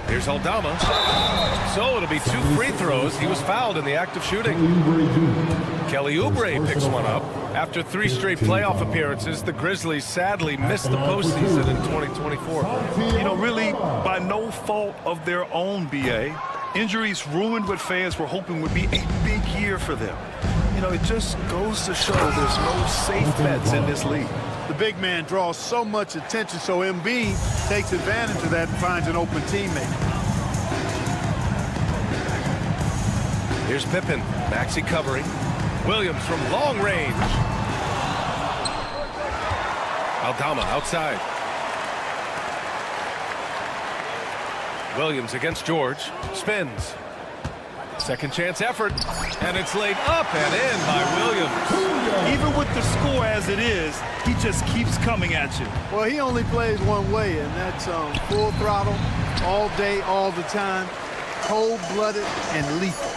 Here's Aldama. So it'll be 2 free throws. He was fouled in the act of shooting. Kelly Oubre picks one up. After 3 straight playoff appearances, the Grizzlies sadly missed the postseason in 2024. You know, really by no fault of their own, B.A. Injuries ruined what fans were hoping would be a big year for them. you know, it just goes to show there's no safe bets in this league. The big man draws so much attention, so Embiid takes advantage of that and finds an open teammate. Here's Pippen. Maxey covering. Williams from long range. Aldama outside. Williams against George. Spins. Second chance effort. And it's laid up and in by Williams. Even with the score as it is, he just keeps coming at you. Well, he only plays one way, and that's full throttle, all day, all the time, cold-blooded and lethal.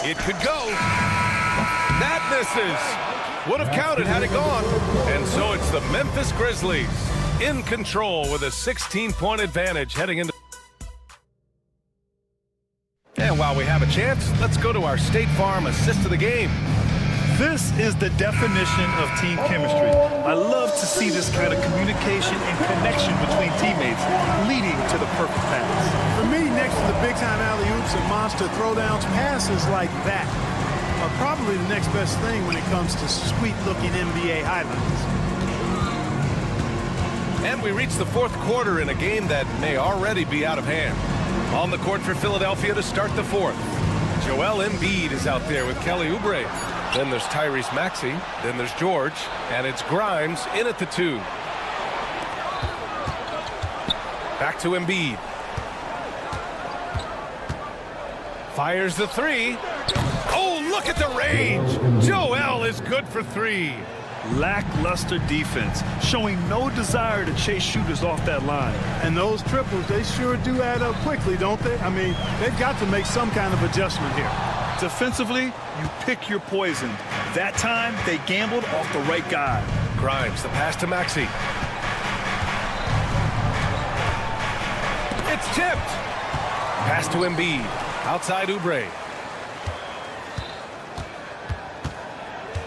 It could go. That misses. Would have counted had it gone. And so it's the Memphis Grizzlies in control with a 16-point advantage heading into. And while we have a chance, let's go to our State Farm assist of the game. This is the definition of team chemistry. I love to see this kind of communication and connection between teammates leading to the perfect pass. For me, next to the big-time alley-oops and monster throwdowns, passes like that are probably the next best thing when it comes to sweet-looking NBA highlights. And we reach the fourth quarter in a game that may already be out of hand. On the court for Philadelphia to start the fourth. Joel Embiid is out there with Kelly Oubre. Then there's Tyrese Maxey. Then there's George. And it's Grimes in at the 2. Back to Embiid. Fires the 3. Oh, look at the range. Joel is good for 3. Lackluster defense, showing no desire to chase shooters off that line. And those triples, they sure do add up quickly, don't they? I mean, they've got to make some kind of adjustment here. Defensively, you pick your poison. That time, they gambled off the right guy. Grimes, the pass to Maxey. It's tipped. Pass to Embiid. Outside Oubre.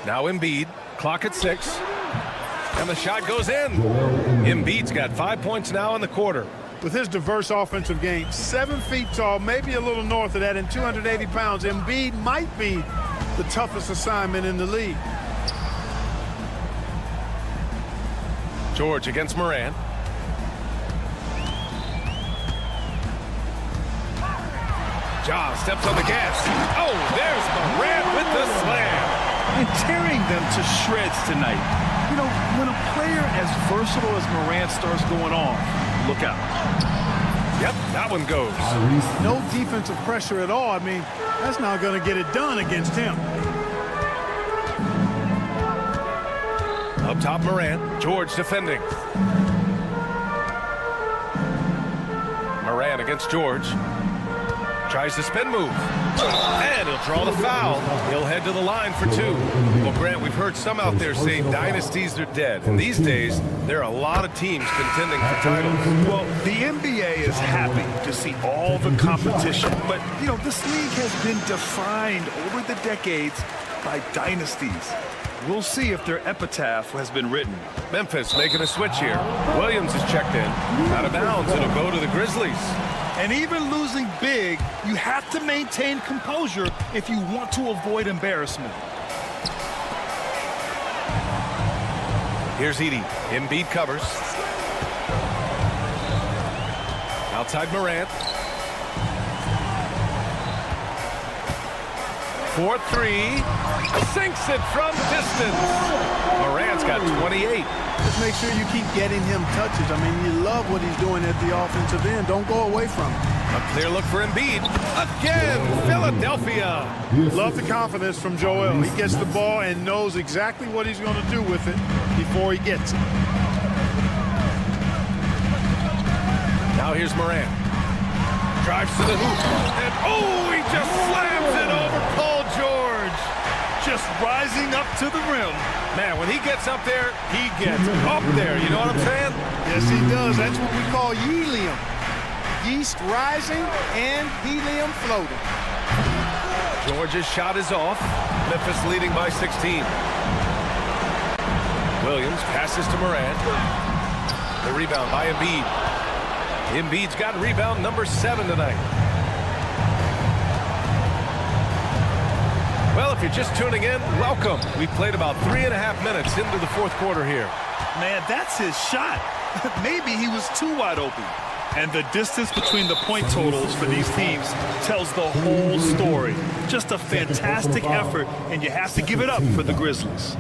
Now Embiid. Clock at 6. And the shot goes in. Embiid's got 5 points now in the quarter. With his diverse offensive game, 7 feet tall, maybe a little north of that, and 280 pounds, Embiid might be the toughest assignment in the league. George against Morant. Ja steps on the gas. Oh, there's Morant with the slam. And tearing them to shreds tonight. You know, when a player as versatile as Morant starts going off, look out. Yep, that one goes. No defensive pressure at all. I mean, that's not going to get it done against him. Up top, Morant. George defending. Morant against George. Tries the spin move. And he'll draw the foul. He'll head to the line for 2. Well, Grant, we've heard some out there say dynasties are dead. And these days, there are a lot of teams contending for titles. Well, the NBA is happy to see all the competition. But, you know, this league has been defined over the decades by dynasties. We'll see if their epitaph has been written. Memphis making a switch here. Williams is checked in. Out of bounds. It'll go to the Grizzlies. And even losing big, you have to maintain composure if you want to avoid embarrassment. Here's Edey. Embiid covers. Outside Morant. 4-3. Sinks it from distance. Morant's got 28. Just make sure you keep getting him touches. I mean, you love what he's doing at the offensive end. Don't go away from him. A clear look for Embiid. Again, Philadelphia. Love the confidence from Joel. He gets the ball and knows exactly what he's going to do with it before he gets it. Now here's Morant. Drives to the hoop. And oh, he just slams it over Paul George. Just rising up to the rim. Man, when he gets up there, he gets up there. You know what I'm saying? Yes, he does. That's what we call helium. Yeast rising and helium floating. George's shot is off. Memphis leading by 16. Williams passes to Morant. The rebound by Embiid. Embiid's got rebound number 7 tonight. Well, if you're just tuning in, welcome. We've played about 3.5 minutes into the fourth quarter here. Man, that's his shot. Maybe he was too wide open. And the distance between the point totals for these teams tells the whole story. Just a fantastic effort, and you have to give it up for the Grizzlies.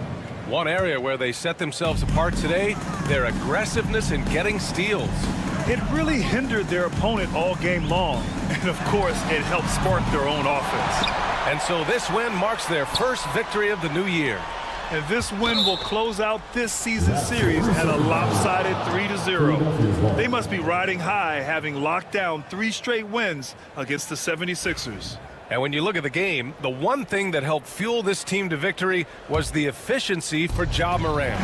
One area where they set themselves apart today, their aggressiveness in getting steals. It really hindered their opponent all game long. And, of course, it helped spark their own offense. And so this win marks their first victory of the new year. And this win will close out this season series at a lopsided 3-0. They must be riding high, having locked down 3 straight wins against the 76ers. And when you look at the game, the one thing that helped fuel this team to victory was the efficiency for Ja Morant.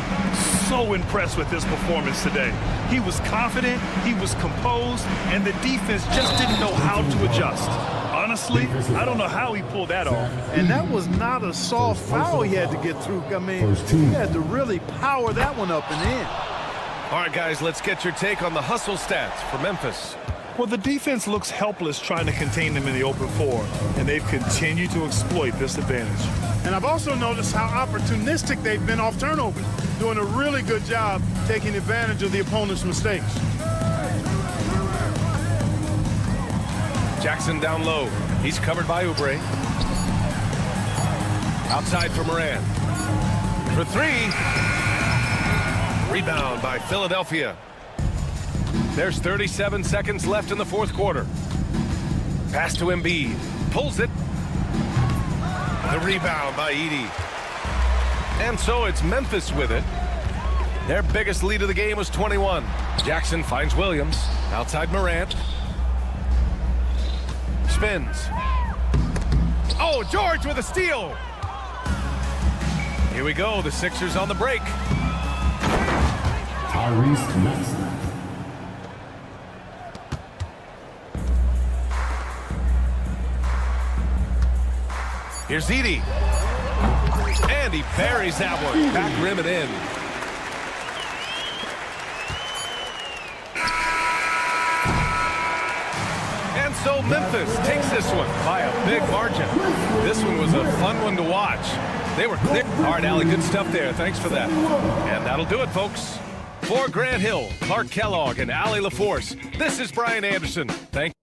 So impressed with his performance today. He was confident, he was composed, and the defense just didn't know how to adjust. Honestly, I don't know how he pulled that off. And that was not a soft foul he had to get through. I mean, he had to really power that one up and in. All right, guys, let's get your take on the hustle stats for Memphis. Well, the defense looks helpless trying to contain them in the open floor, and they've continued to exploit this advantage. And I've also noticed how opportunistic they've been off turnovers, doing a really good job taking advantage of the opponent's mistakes. Jackson down low. He's covered by Oubre. Outside for Morant. For 3. Rebound by Philadelphia. There's 37 seconds left in the fourth quarter. Pass to Embiid. Pulls it. The rebound by Edey. And so it's Memphis with it. Their biggest lead of the game was 21. Jackson finds Williams. Outside Morant. Spins. Oh, George with a steal. Here we go. The Sixers on the break. Tyrese Maxey. Here's Edey. And he buries that one. Back rim and in. And so Memphis takes this one by a big margin. This one was a fun one to watch. They were clear. All right, Allie, good stuff there. Thanks for that. And that'll do it, folks. For Grant Hill, Clark Kellogg, and Allie LaForce, this is Brian Anderson. Thank you.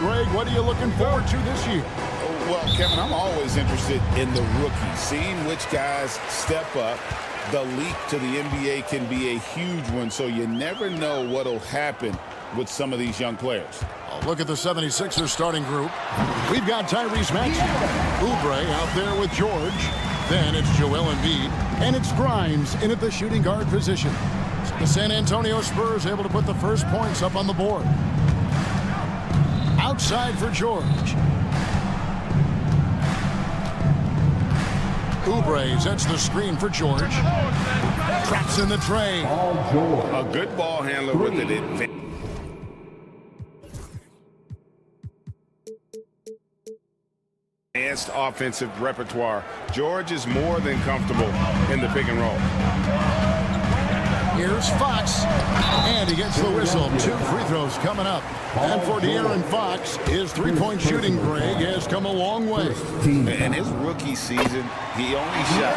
Greg, what are you looking forward to this year? Well, Kevin, I'm always interested in the rookies, seeing which guys step up. The leap to the NBA can be a huge one, so you never know what will happen with some of these young players. Look at the 76ers starting group. We've got Tyrese Maxey, Oubre out there with George. Then it's Joel Embiid, and it's Grimes in at the shooting guard position. The San Antonio Spurs able to put the first points up on the board. Outside for George. Oubre sets the screen for George. Traps in the tray. A good ball handler with it. Advanced offensive repertoire. George is more than comfortable in the pick and roll. Here's Fox, and he gets the whistle. 2 free throws coming up. And for De'Aaron Fox, his three-point shooting, Greg, has come a long way. In his rookie season, he only shot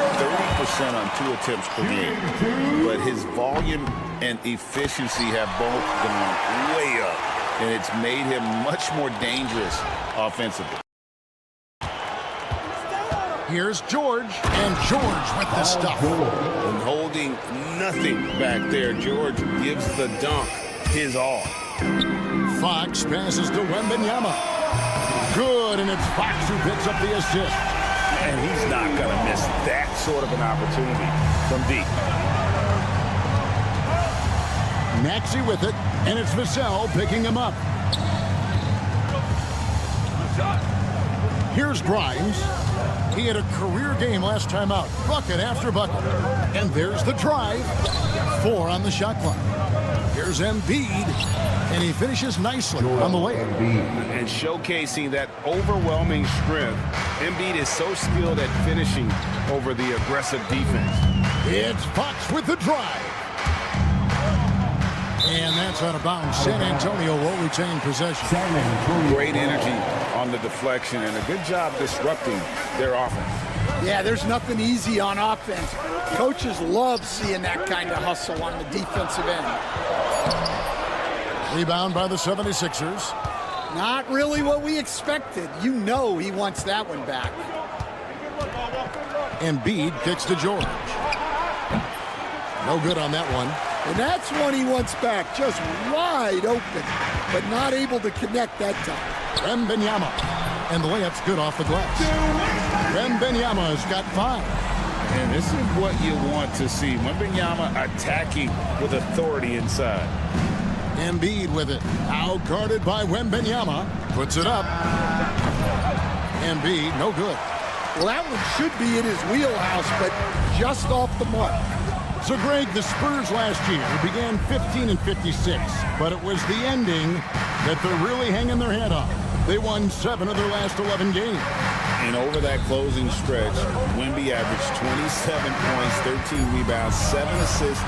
30% on 2 attempts per game. But his volume and efficiency have both gone way up, and it's made him much more dangerous offensively. Here's George, and George with the stuff. And holding nothing back there, George gives the dunk his all. Fox passes to Wembanyama. Good, and it's Fox who picks up the assist. And he's not going to miss that sort of an opportunity from deep. Maxey with it, and it's Vassell picking him up. Here's Grimes. He had a career game last time out. Bucket after bucket. And there's the drive. 4 on the shot clock. Here's Embiid. And he finishes nicely on the layup. And showcasing that overwhelming strength. Embiid is so skilled at finishing over the aggressive defense. It's Fox with the drive. And that's out of bounds. San Antonio will retain possession. Great energy on the deflection and a good job disrupting their offense. Yeah, there's nothing easy on offense. Coaches love seeing that kind of hustle on the defensive end. Rebound by the 76ers. Not really what we expected. You know he wants that one back. Embiid kicks to George. No good on that one. And that's one he wants back, just wide open, but not able to connect that time. Wembanyama, and the layup's good off the glass. Wembanyama's got 5. And this is what you want to see. Wembanyama attacking with authority inside. Embiid with it, out guarded by Wembanyama, puts it up. Embiid, no good. Well, that one should be in his wheelhouse, but just off the mark. So, Greg, the Spurs last year began 15-56, but it was the ending that they're really hanging their head on. They won 7 of their last 11 games. And over that closing stretch, Wemby averaged 27 points, 13 rebounds, 7 assists,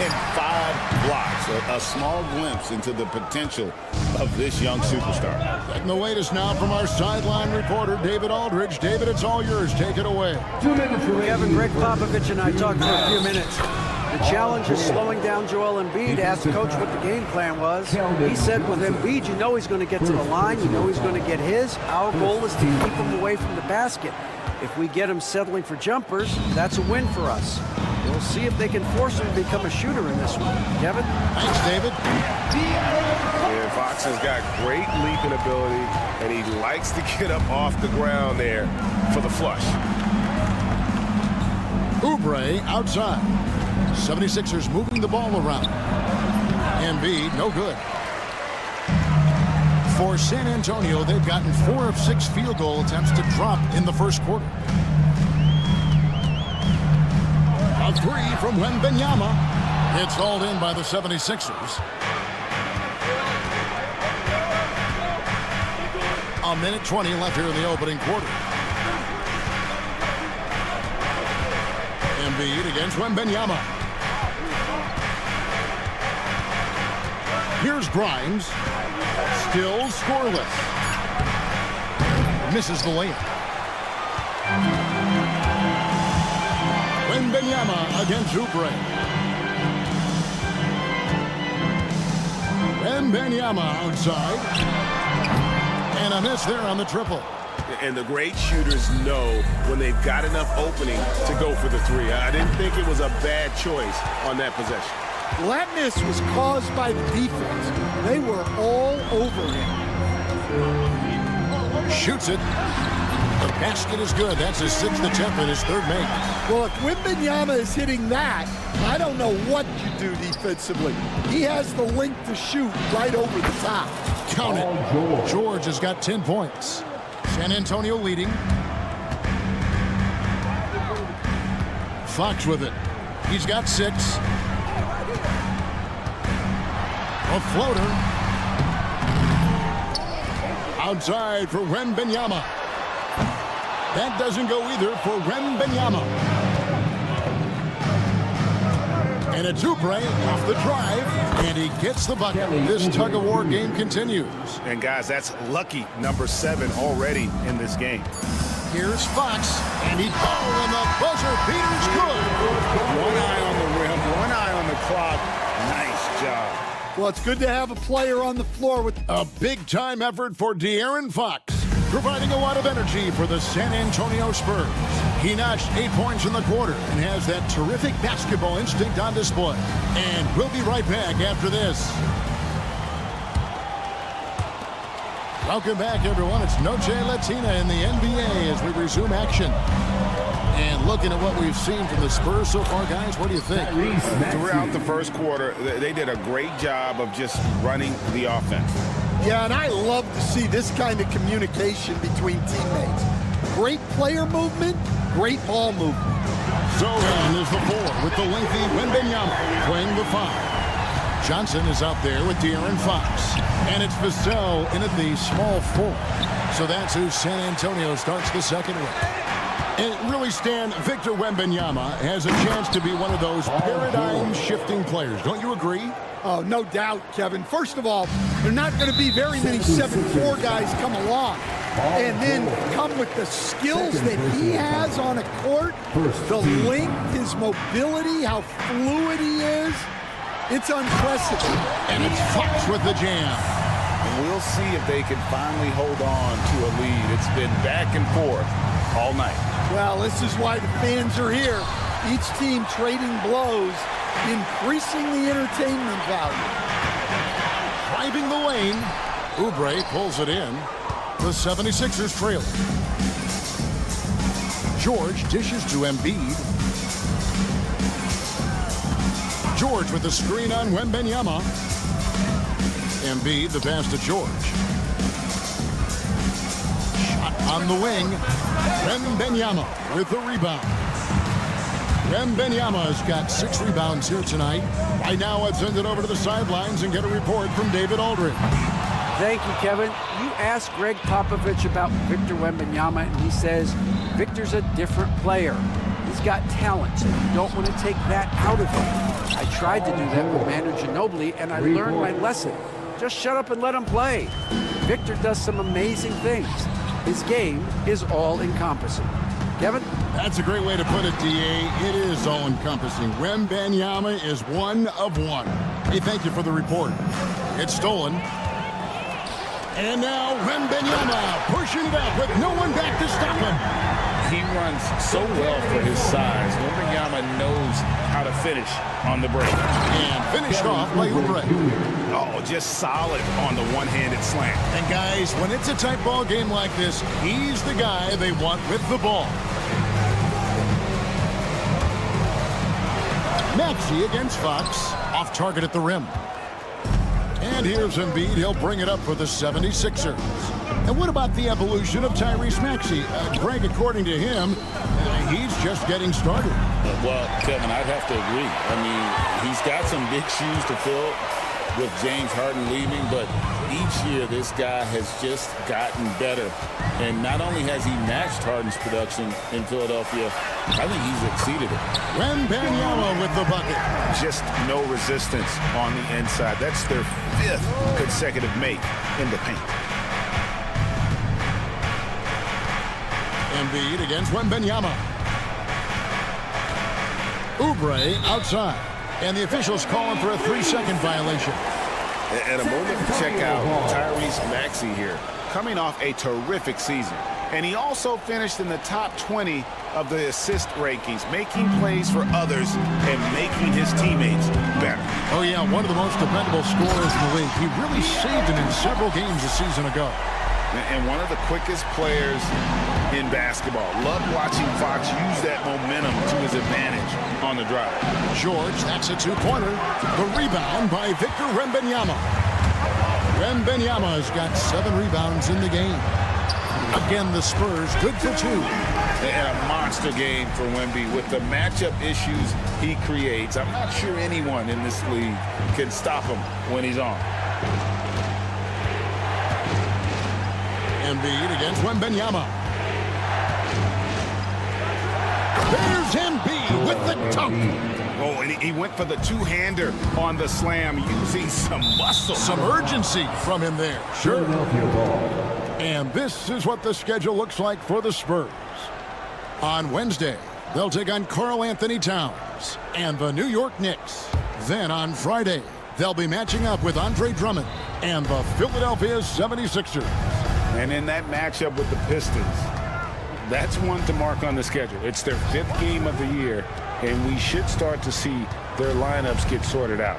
and 5 blocks. A small glimpse into the potential of this young superstar. And the latest now from our sideline reporter, David Aldridge. David, it's all yours. Take it away. 2 minutes. Kevin, Greg Popovich and I talked for a few minutes. The challenge is slowing down Joel Embiid. Asked the coach what the game plan was. He said with Embiid, you know he's going to get to the line. You know he's going to get his. Our goal is to keep him away from the basket. If we get him settling for jumpers, that's a win for us. We'll see if they can force him to become a shooter in this one. Kevin? Thanks, David. Yeah, Fox has got great leaping ability, and he likes to get up off the ground there for the flush. Oubre outside. 76ers moving the ball around. Embiid, no good. For San Antonio, they've gotten 4 of 6 field goal attempts to drop in the first quarter. A 3 from Wembanyama. It's hauled in by the 76ers. A minute 20 left here in the opening quarter. Embiid against Wembanyama. Here's Grimes. Still scoreless. Misses the layup. Wembanyama against Oubre. Wembanyama outside. And a miss there on the triple. And the great shooters know when they've got enough opening to go for the three. I didn't think it was a bad choice on that possession. Well, that miss was caused by the defense. They were all over him. Shoots it. The basket is good. That's his 6th attempt and his 3rd make. Well, if Wembanyama is hitting that, I don't know what you do defensively. He has the length to shoot right over the top. Count it. George has got 10 points. San Antonio leading. Fox with it. He's got 6. A floater. Outside for Wembanyama. That doesn't go either for Wembanyama. And it's Oubre off the drive, and he gets the bucket. This tug-of-war game continues. And, guys, that's lucky number 7 already in this game. Here's Fox, and and the buzzer beater's good. One eye on the rim, one eye on the clock. Nice job. Well, it's good to have a player on the floor with a big-time effort for De'Aaron Fox, providing a lot of energy for the San Antonio Spurs. He notched 8 points in the quarter and has that terrific basketball instinct on display. And we'll be right back after this. Welcome back, everyone. It's Noche Latina in the NBA as we resume action. And looking at what we've seen from the Spurs so far, guys, what do you think? Throughout the first quarter, they did a great job of just running the offense. Yeah, and I love to see this kind of communication between teammates. Great player movement, great ball movement. So in is the 4 with the lengthy Wembanyama playing the 5. Johnson is out there with De'Aaron Fox. And it's Vassell in at the small 4. So that's who San Antonio starts the second with. And really, Stan, Victor Wembanyama has a chance to be one of those paradigm-shifting players. Don't you agree? Oh, no doubt, Kevin. First of all, there are not going to be very many 7'4" guys come along and then come with the skills that he has on a court, the length, his mobility, how fluid he is. It's unprecedented. And it's Fox with the jam. And we'll see if they can finally hold on to a lead. It's been back and forth all night. Well, this is why the fans are here. Each team trading blows, increasing the entertainment value. Driving the lane, Oubre pulls it in. The 76ers trail. George dishes to Embiid. George with the screen on Wembanyama. Embiid the pass to George. Shot on the wing. Wembanyama with the rebound. Wembanyama's got 6 rebounds here tonight. Right now, let's send it over to the sidelines and get a report from David Aldridge. Thank you, Kevin. You asked Greg Popovich about Victor Wembanyama, and he says Victor's a different player. He's got talent, and you don't want to take that out of him. I tried to do that with Manu Ginobili, and I learned my lesson. Just shut up and let him play. Victor does some amazing things. His game is all-encompassing. Kevin? That's a great way to put it, D.A. It is all-encompassing. Wembanyama is one of one. Hey, thank you for the report. It's stolen. And now Wembanyama pushing it up with no one back to stop him. He runs so well for his size. Wembanyama knows how to finish on the break. And finished off by Oubre. Oh, just solid on the one-handed slant. And guys, when it's a tight ball game like this, he's the guy they want with the ball. Maxey against Fox. Off target at the rim. And here's Embiid. He'll bring it up for the 76ers. And what about the evolution of Tyrese Maxey? Greg, according to him, he's just getting started. Well, Kevin, I'd have to agree. I mean, he's got some big shoes to fill with James Harden leaving, but each year this guy has just gotten better. And not only has he matched Harden's production in Philadelphia, I think he's exceeded it. Wembanyama with the bucket. Just no resistance on the inside. That's their 5th consecutive make in the paint. Embiid against Wembanyama. Oubre outside. And the officials calling for a 3-second violation. And a moment to check out Tyrese Maxey here. coming off a terrific season. And he also finished in the top 20 of the assist rankings, making plays for others and making his teammates better. Oh, yeah, one of the most dependable scorers in the league. He really saved it in several games a season ago. And one of the quickest players in basketball. Love watching Fox use that momentum to his advantage on the drive. George, that's a two-pointer. The rebound by Victor Wembanyama. Wembanyama's got 7 rebounds in the game. Again, the Spurs good for 2. And a monster game for Wemby with the matchup issues he creates. I'm not sure anyone in this league can stop him when he's on. Embiid against Wembanyama. There's Embiid with the dunk. Oh, and he went for the two-hander on the slam using some muscle. Some urgency from him there. Sure. And this is what the schedule looks like for the Spurs. On Wednesday, they'll take on Karl Anthony Towns and the New York Knicks. Then on Friday, they'll be matching up with Andre Drummond and the Philadelphia 76ers. And in that matchup with the Pistons, that's one to mark on the schedule. It's their 5th game of the year, and we should start to see their lineups get sorted out.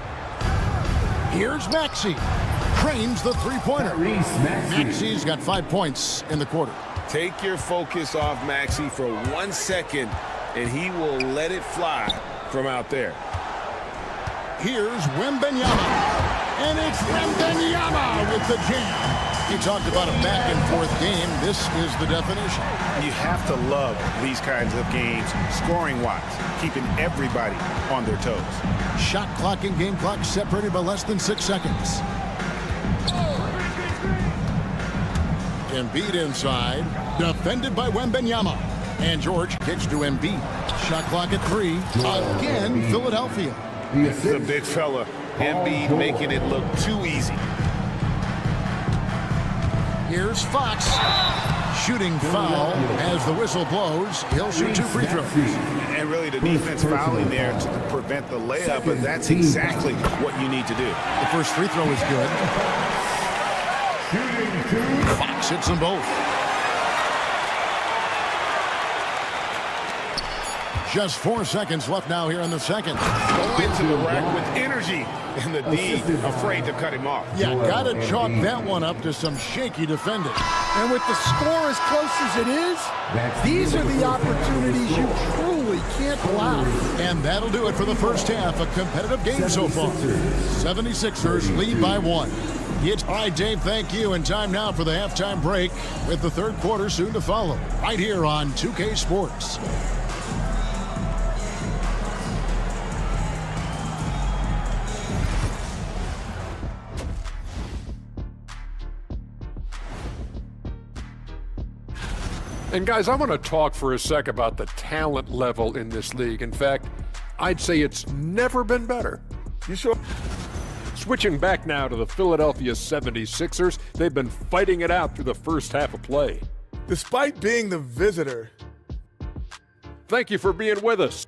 Here's Maxey. Cranes the three-pointer. Maxey's got 5 points in the quarter. Take your focus off Maxey for 1 second, and he will let it fly from out there. Here's Wembanyama. And it's Wembanyama with the jam. He talked about a back-and-forth game. This is the definition. You have to love these kinds of games, scoring-wise, keeping everybody on their toes. Shot clock and game clock separated by less than 6 seconds. Embiid inside, defended by Wembanyama. And George kicks to Embiid. Shot clock at 3. Again, Philadelphia. This is a big fella. Embiid making it look too easy. Here's Fox. Shooting foul as the whistle blows. He'll shoot 2 free throws. And really the defense fouling there to prevent the layup, but that's exactly what you need to do. The first free throw is good. Fox hits them both. Just 4 seconds left now here in the second. Going to the rack with energy, and the D afraid to cut him off. Yeah, gotta chalk that one up to some shaky defending. And with the score as close as it is, these are the opportunities you truly can't allow. And that'll do it for the first half. A competitive game so far. 76ers lead by 1. All right, Dave, thank you. And time now for the halftime break with the third quarter soon to follow. Right here on 2K Sports. And guys, I want to talk for a sec about the talent level in this league. In fact, I'd say it's never been better. You sure? Switching back now to the Philadelphia 76ers, they've been fighting it out through the first half of play. Despite being the visitor. Thank you for being with us.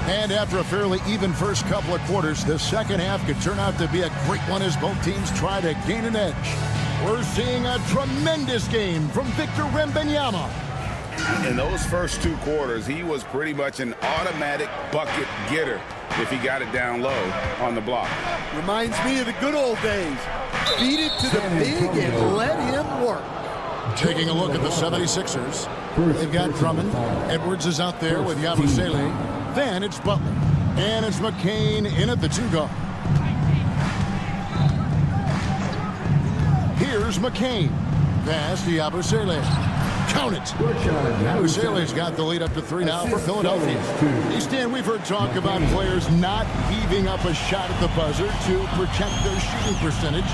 And after a fairly even first couple of quarters, the second half could turn out to be a great one as both teams try to gain an edge. We're seeing a tremendous game from Victor Wembanyama. In those first 2 quarters, he was pretty much an automatic bucket getter if he got it down low on the block. Reminds me of the good old days. Feed it to the big and let him work. Taking a look at the 76ers. They've got Drummond. Edwards is out there with Yabusele. Then it's Butler. And it's McCain in at the 2 guard. Here's McCain. Pass to Yabusele. Count it. Yabusele's got the lead up to 3 now for Philadelphia. Hey, Stan, we've heard talk about players not heaving up a shot at the buzzer to protect their shooting percentage.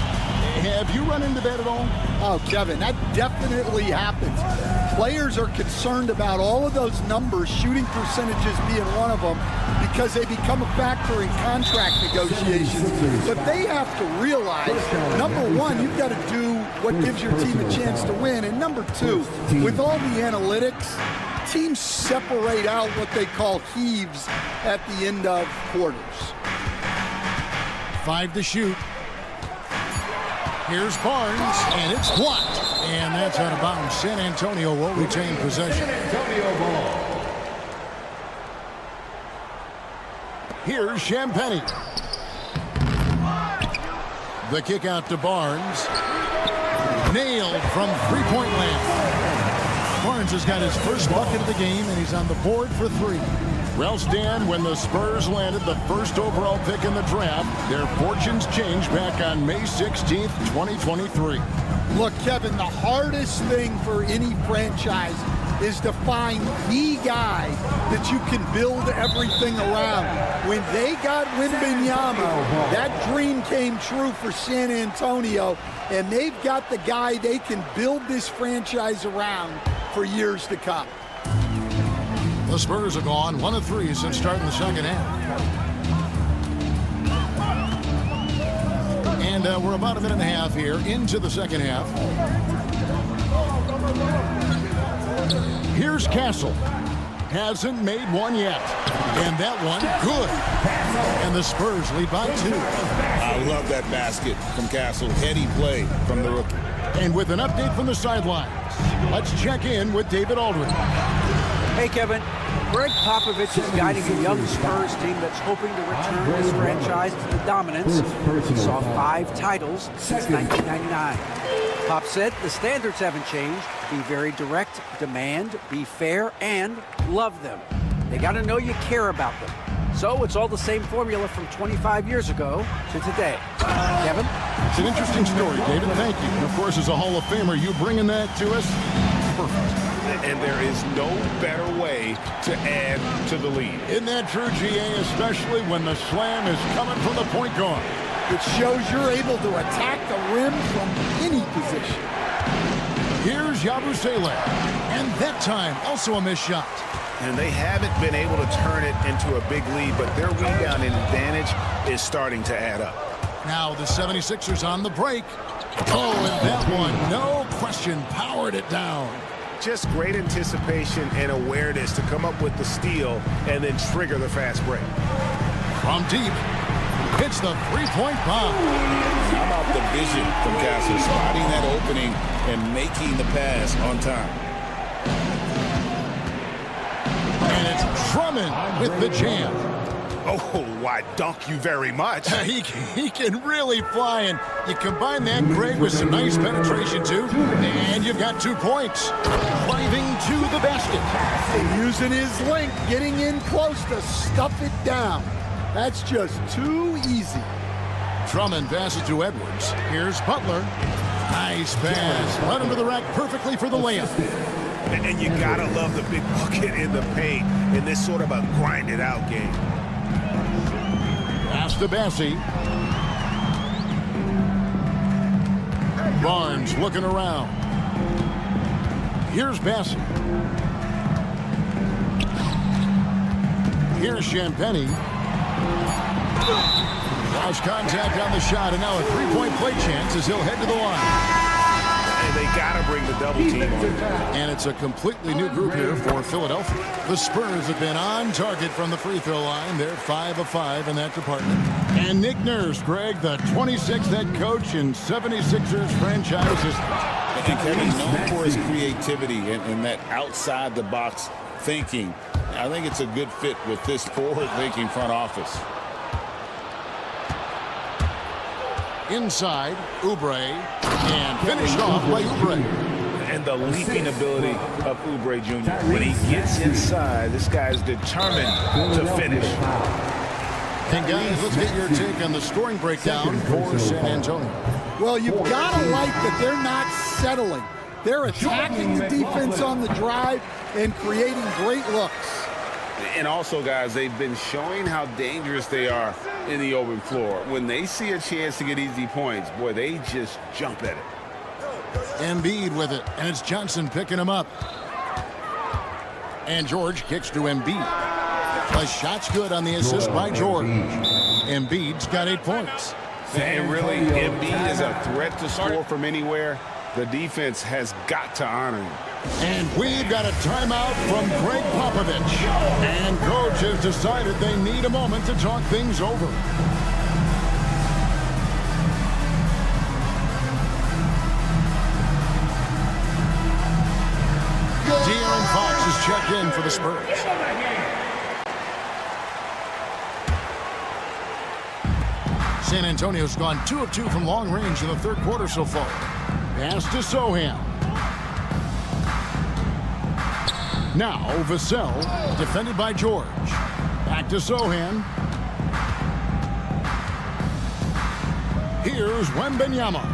Have you run into that at all? Oh, Kevin, that definitely happens. Players are concerned about all of those numbers, shooting percentages being one of them, because they become a factor in contract negotiations. But they have to realize, number one, you've got to do what gives your team a chance to win. And number two, with all the analytics, teams separate out what they call heaves at the end of quarters. 5 to shoot. Here's Barnes, and it's blocked. And that's out of bounds. San Antonio will retain possession. Here's Champagnie. The kick out to Barnes. Nailed from three-point land. Barnes has got his first bucket of the game, and he's on the board for 3. Well, Stan, when the Spurs landed the first overall pick in the draft, their fortunes changed back on May 16th, 2023. Look, Kevin, the hardest thing for any franchise is to find the guy that you can build everything around. When they got Wembanyama, that dream came true for San Antonio, and they've got the guy they can build this franchise around for years to come. The Spurs have gone 1 of 3 since starting the second half. And we're about a minute and a half here into the second half. Here's Castle. Hasn't made one yet. And that one, good. And the Spurs lead by 2. I love that basket from Castle. Heady play from the rookie. And with an update from the sidelines, let's check in with David Aldridge. Hey, Kevin. Greg Popovich is guiding a young Spurs team that's hoping to return this franchise to the dominance. He saw 5 titles since 1999. Pop said the standards haven't changed. Be very direct, demand, be fair, and love them. They got to know you care about them. So it's all the same formula from 25 years ago to today. Kevin? It's an interesting story, David. Thank you. And of course, as a Hall of Famer, you bringing that to us? Perfect. And there is no better way to add to the lead. Isn't that true, GA, especially when the slam is coming from the point guard? It shows you're able to attack the rim from any position. Here's Yabusele. And that time, also a missed shot. And they haven't been able to turn it into a big lead, but their rebounding advantage is starting to add up. Now the 76ers on the break. Oh, and that one, no question, powered it down. Just great anticipation and awareness to come up with the steal and then trigger the fast break. From deep, hits the three-point bomb. How about the vision from Castle, spotting that opening and making the pass on time. And it's Drummond with the jam. Oh, why, dunk you very much. He can really fly, and you combine that, Greg, with some nice penetration, too, and you've got 2 points. Driving to the basket. And using his length, getting in close to stuff it down. That's just too easy. Drummond passes to Edwards. Here's Butler. Nice pass. Led him to the rack perfectly for the layup. And you gotta love the big bucket in the paint in this sort of a grinded-out game. Pass to Bassie. Barnes looking around. Here's Bassie. Here's Champagnie. Lost contact on the shot, and now a three-point play chance as he'll head to the line. And they gotta bring the double team on. And it's a completely new group here for Philadelphia. The Spurs have been on target from the free throw line. They're 5 of 5 in that department. And Nick Nurse, Greg, the 26th head coach and 76ers franchise assistant. And Kevin, known for his creativity and that outside-the-box thinking. I think it's a good fit with this forward-thinking front office. Inside, Oubre, and finished off by Oubre. And the leaping ability of Oubre Jr. When he gets inside, this guy's determined to finish. And guys, let's get your take on the scoring breakdown for San Antonio. Well, you've got to like that they're not settling. They're attacking the defense on the drive and creating great looks. And also, guys, they've been showing how dangerous they are in the open floor. When they see a chance to get easy points, boy, they just jump at it. Embiid with it, and it's Johnson picking him up. And George kicks to Embiid. The shot's good on the assist by George. Embiid's got 8 points. And really, Embiid is a threat to score from anywhere. The defense has got to honor him. And we've got a timeout from Greg Popovich. And coach has decided they need a moment to talk things over. De'Aaron Fox is checked in for the Spurs. San Antonio's gone 2 of 2 from long range in the third quarter so far. Pass to Sohan. Now Vassell, defended by George. Back to Sohan. Here's Wembanyama.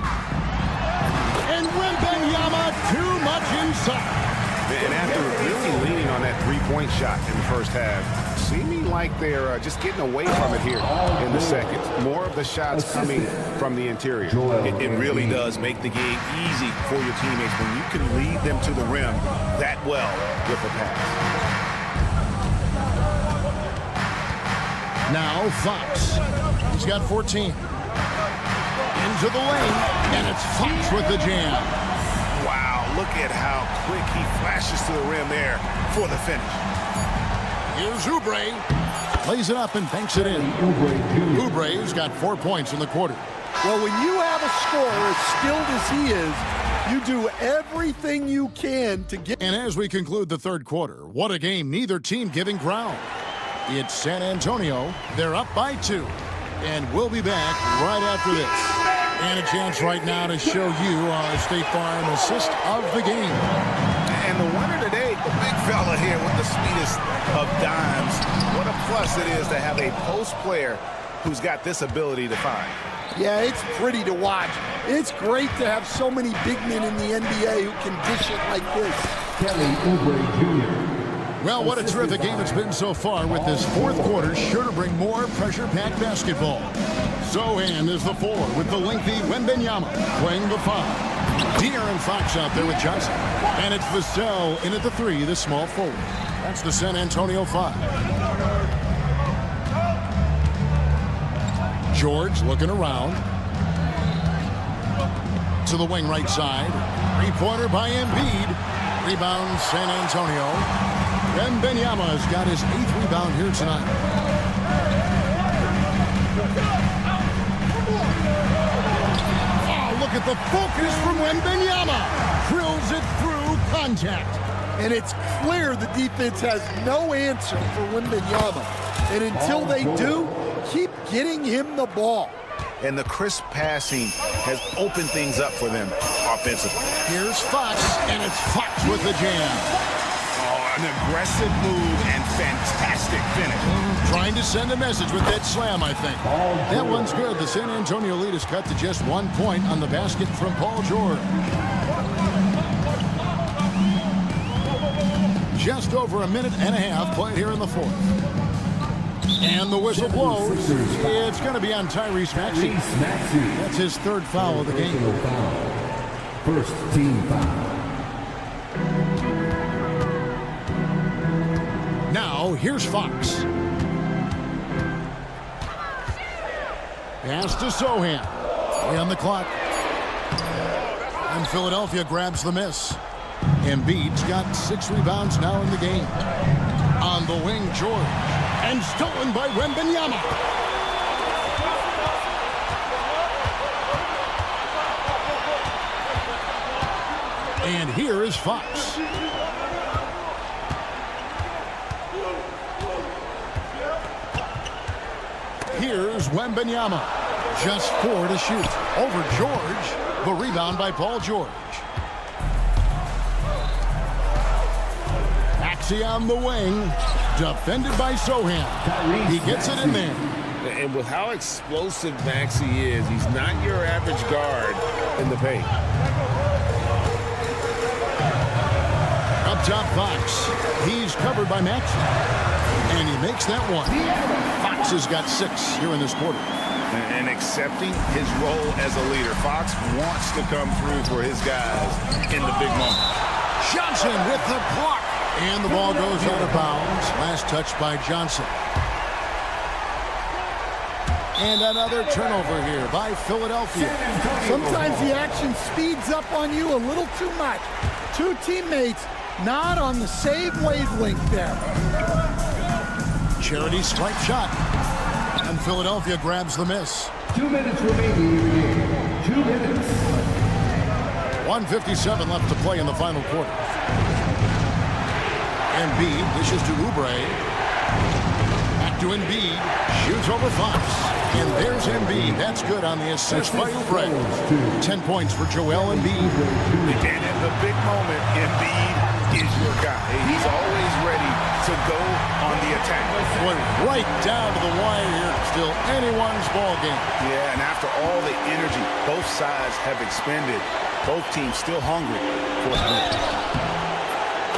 And Wembanyama too much inside. And after really leaning on that three-point shot in the first half, seeming like they're just getting away from it here in the second. More of the shots coming from the interior. It really does make the game easy for your teammates when you can lead them to the rim that well with a pass. Now Fox. He's got 14. Into the lane, and it's Fox with the jam. Wow, look at how quick he flashes to the rim there for the finish. Here's Oubre. Plays it up and banks it in. Oubre's got 4 points in the quarter. Well, when you have a scorer as skilled as he is, you do everything you can to get. And as we conclude the third quarter, what a game, neither team giving ground. It's San Antonio. They're up by 2. And we'll be back right after this. And a chance right now to show you our State Farm assist of the game. And the winner today, the big fella here with the sweetest of dimes. What a plus it is to have a post player who's got this ability to find. Yeah, it's pretty to watch. It's great to have so many big men in the NBA who can dish it like this. Kelly Oubre Jr. Well, what a terrific game it's been so far, with this fourth quarter sure to bring more pressure-packed basketball. Sohan is the 4 with the lengthy Wembanyama playing the 5. De'Aaron Fox out there with Johnson. And it's Vassell in at the 3, the small forward. That's the San Antonio 5. George looking around. To the wing right side. 3-pointer by Embiid. Rebound San Antonio. Wembanyama's got his 8th rebound here tonight. Oh, look at the focus from Wembanyama. Drills it through contact. And it's clear the defense has no answer for Wembanyama. And until they do, keep getting him the ball. And the crisp passing has opened things up for them offensively. Here's Fox, and it's Fox with the jam. An aggressive move and fantastic finish. Trying to send a message with that slam, I think. That one's good. The San Antonio lead is cut to just 1 point on the basket from Paul George. Just over a minute and a half played here in the fourth. And the whistle blows. It's going to be on Tyrese Maxey. That's his 3rd foul of the game. First team foul. Now, here's Fox. Pass to Sohan. Way on the clock. And Philadelphia grabs the miss. Embiid's got 6 rebounds now in the game. On the wing, George. And stolen by Wembanyama. And here is Fox. Here's Wembanyama. Just 4 to shoot. Over George. The rebound by Paul George. Maxey on the wing. Defended by Sohan. He gets it in there. And with how explosive Maxey is, he's not your average guard in the paint. Up top, Fox. He's covered by Maxey. And he makes that one. Fox has got 6 here in this quarter. And accepting his role as a leader. Fox wants to come through for his guys in the big moment. Johnson with the block. And the ball goes out of bounds. Last touch by Johnson. And another turnover here by Philadelphia. Sometimes the action speeds up on you a little too much. Two teammates not on the same wavelength there. Charity stripe shot. And Philadelphia grabs the miss. 2 minutes remaining. 2 minutes. 1:57 left to play in the final quarter. Embiid dishes to Oubre. Back to Embiid. Shoots over Fox. And there's Embiid. That's good on the assist by Oubre. 10 points for Joel Embiid. And in the big moment, Embiid is your guy. He's always ready to go on the attack. Went right down to the wire here. Still anyone's ball game. Yeah, and after all the energy both sides have expended, both teams still hungry for a win.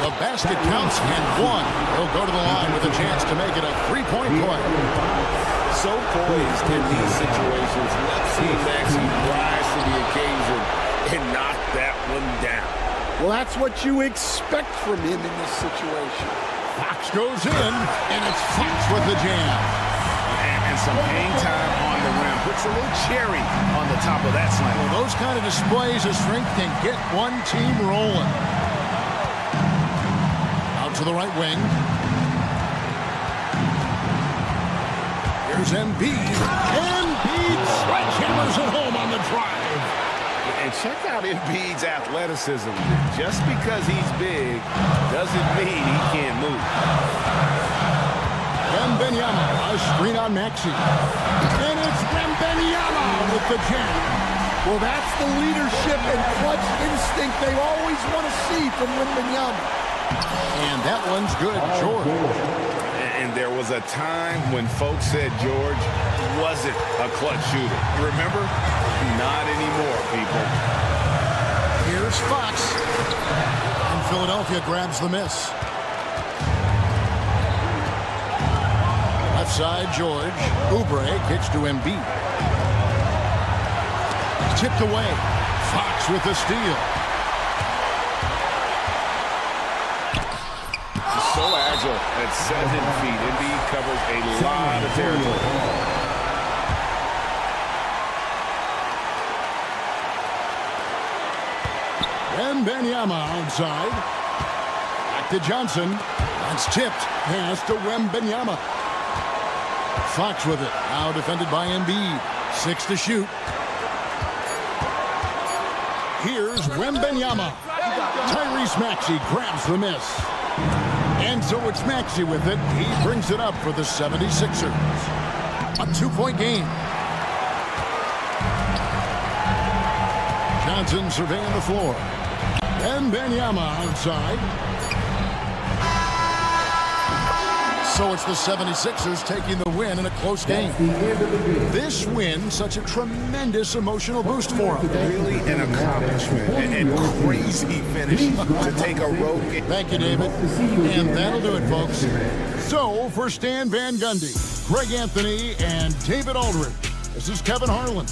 The basket counts and one. He'll go to the line with a chance to make it a three-point play. So poised in these situations. Let's see Maxey rise to the occasion and knock that one down. Well, that's what you expect from him in this situation. Fox goes in, and it's Fox with the jam. And some hang time on the rim. Puts a little cherry on the top of that slam. Well, those kind of displays of strength can get one team rolling. Out to the right wing. Here's Embiid. Embiid sledgehammers it home on the drive. And check out Embiid's athleticism. Just because he's big doesn't mean he can't move. Wembanyama, a screen on Maxey. And it's Wembanyama with the jam. Well, that's the leadership and clutch instinct they always want to see from Wembanyama. And that one's good, George. And there was a time when folks said George wasn't a clutch shooter. Remember? Not anymore, people. Here's Fox. And Philadelphia grabs the miss. Left side, George. Oubre kicks to Embiid. Tipped away. Fox with the steal. So agile at 7 feet. Embiid covers a lot of territory. Wembanyama outside. Back to Johnson. That's tipped. Pass to Wembanyama. Fox with it. Now defended by Embiid. 6 to shoot. Here's Wembanyama. Tyrese Maxey grabs the miss. And so it's Maxey with it. He brings it up for the 76ers. A 2-point game. Johnson surveying the floor. Wembanyama outside. So it's the 76ers taking the win in a close game. This win, such a tremendous emotional boost for them. Really an accomplishment and crazy finish to take a road game. Thank you, David. And that'll do it, folks. So for Stan Van Gundy, Greg Anthony, and David Aldridge, this is Kevin Harlan.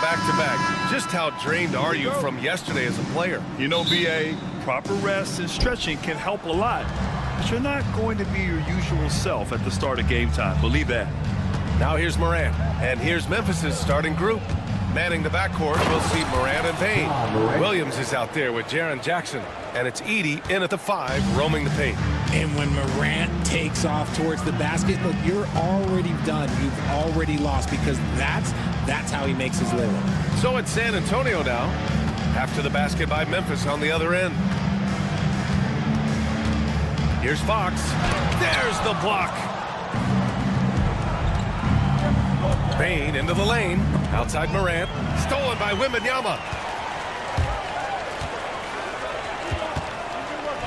back-to-back. Just how drained are you from yesterday as a player? You know, B.A., proper rest and stretching can help a lot. But you're not going to be your usual self at the start of game time. Believe that. Now here's Morant. And here's Memphis's starting group. Manning the backcourt, we'll see Morant and Payne. Williams is out there with Jaren Jackson. And it's Edey in at the 5, roaming the paint. And when Morant takes off towards the basket, look, you're already done. You've already lost because that's how he makes his living. So it's San Antonio now. After the basket by Memphis on the other end. Here's Fox. There's the block. Payne into the lane. Outside Morant. Stolen by Wembanyama.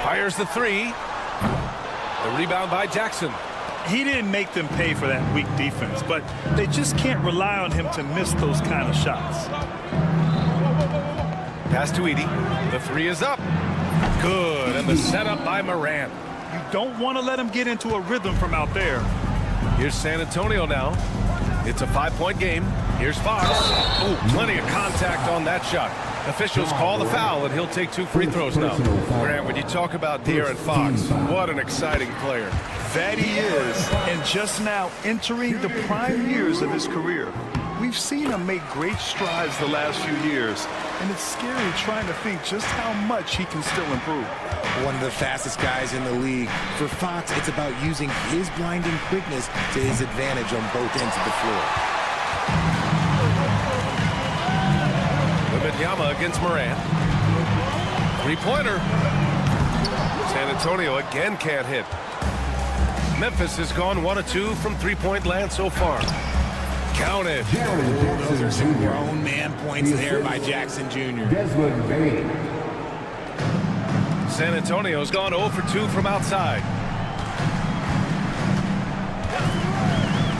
Fires the 3. The rebound by Jackson. He didn't make them pay for that weak defense, but they just can't rely on him to miss those kind of shots. Pass to Edey. The 3 is up. Good. And the setup by Morant. You don't want to let him get into a rhythm from out there. Here's San Antonio now. It's a 5-point game. Here's Fox. Oh, plenty of contact on that shot. Officials call the foul, and he'll take 2 free throws now. Grant, when you talk about De'Aaron Fox, what an exciting player. That he is, and just now entering the prime years of his career. We've seen him make great strides the last few years, and it's scary trying to think just how much he can still improve. One of the fastest guys in the league. For Fox, it's about using his blinding quickness to his advantage on both ends of the floor. Wembanyama against Morant. 3-pointer. San Antonio again can't hit. Memphis has gone 1 of 2 from 3-point land so far. Counted. Those are some grown man points there by Jackson Jr. San Antonio's gone 0 for 2 from outside.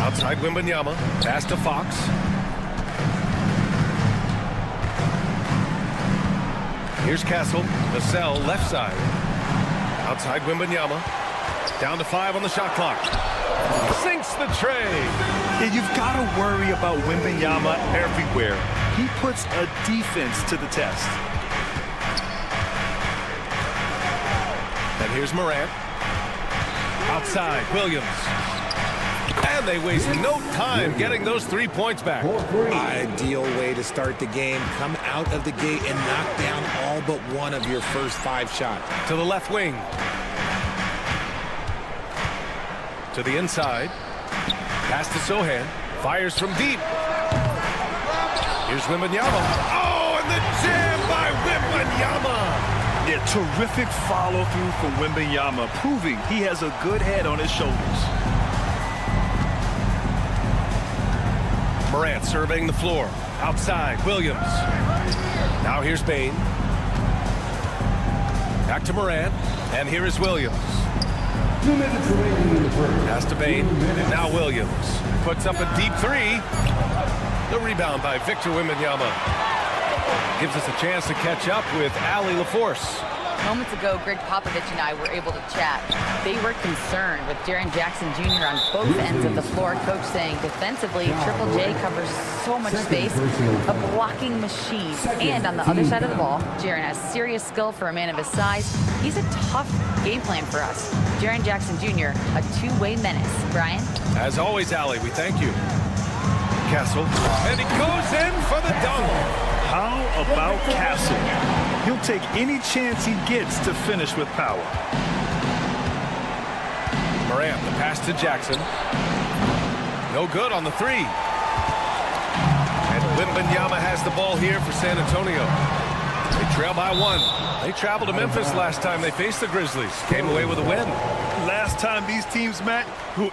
Outside Wembanyama. Pass to Fox. Here's Castle. Vassell left side. Outside Wembanyama. Down to 5 on the shot clock. Sinks the tray. Yeah, you've got to worry about Wembanyama everywhere. He puts a defense to the test. And here's Morant. Outside, Williams. And they waste no time getting those 3 points back. Ideal way to start the game. Come out of the gate and knock down all but one of your first 5 shots. To the left wing. To the inside. Pass to Sohan. Fires from deep. Here's Wembanyama. Oh, and the jam by Wembanyama. Yeah, terrific follow-through from Wembanyama, proving he has a good head on his shoulders. Morant surveying the floor. Outside, Williams. Now here's Bane. Back to Morant. And here is Williams. 2 minutes remaining in the first. Pass to Bane. And now Williams. Puts up a deep 3. The rebound by Victor Wembanyama. Gives us a chance to catch up with Allie LaForce. Moments ago, Greg Popovich and I were able to chat. They were concerned with Jaren Jackson Jr. on both ends of the floor. Coach saying defensively, Triple J covers so much space, a blocking machine. And on the other side of the ball, Jaren has serious skill for a man of his size. He's a tough game plan for us. Jaren Jackson Jr., a two-way menace. Brian? As always, Allie, we thank you. Castle, and he goes in for the dunk. How about Castle? He'll take any chance he gets to finish with power. Morant, the pass to Jackson. No good on the 3. And Wembanyama has the ball here for San Antonio. They trail by 1. They traveled to Memphis last time they faced the Grizzlies. Came away with a win. Last time these teams met,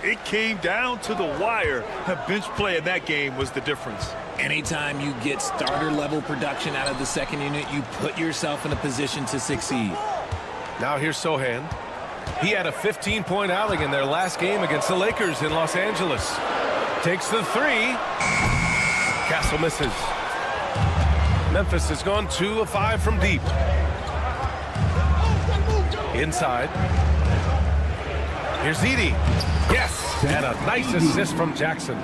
it came down to the wire. A bench play in that game was the difference. Anytime you get starter-level production out of the second unit, you put yourself in a position to succeed. Now here's Sohan. He had a 15-point outing in their last game against the Lakers in Los Angeles. Takes the 3. Castle misses. Memphis has gone 2 of 5 from deep. Inside. Here's Edey. Yes! And a nice assist from Jackson.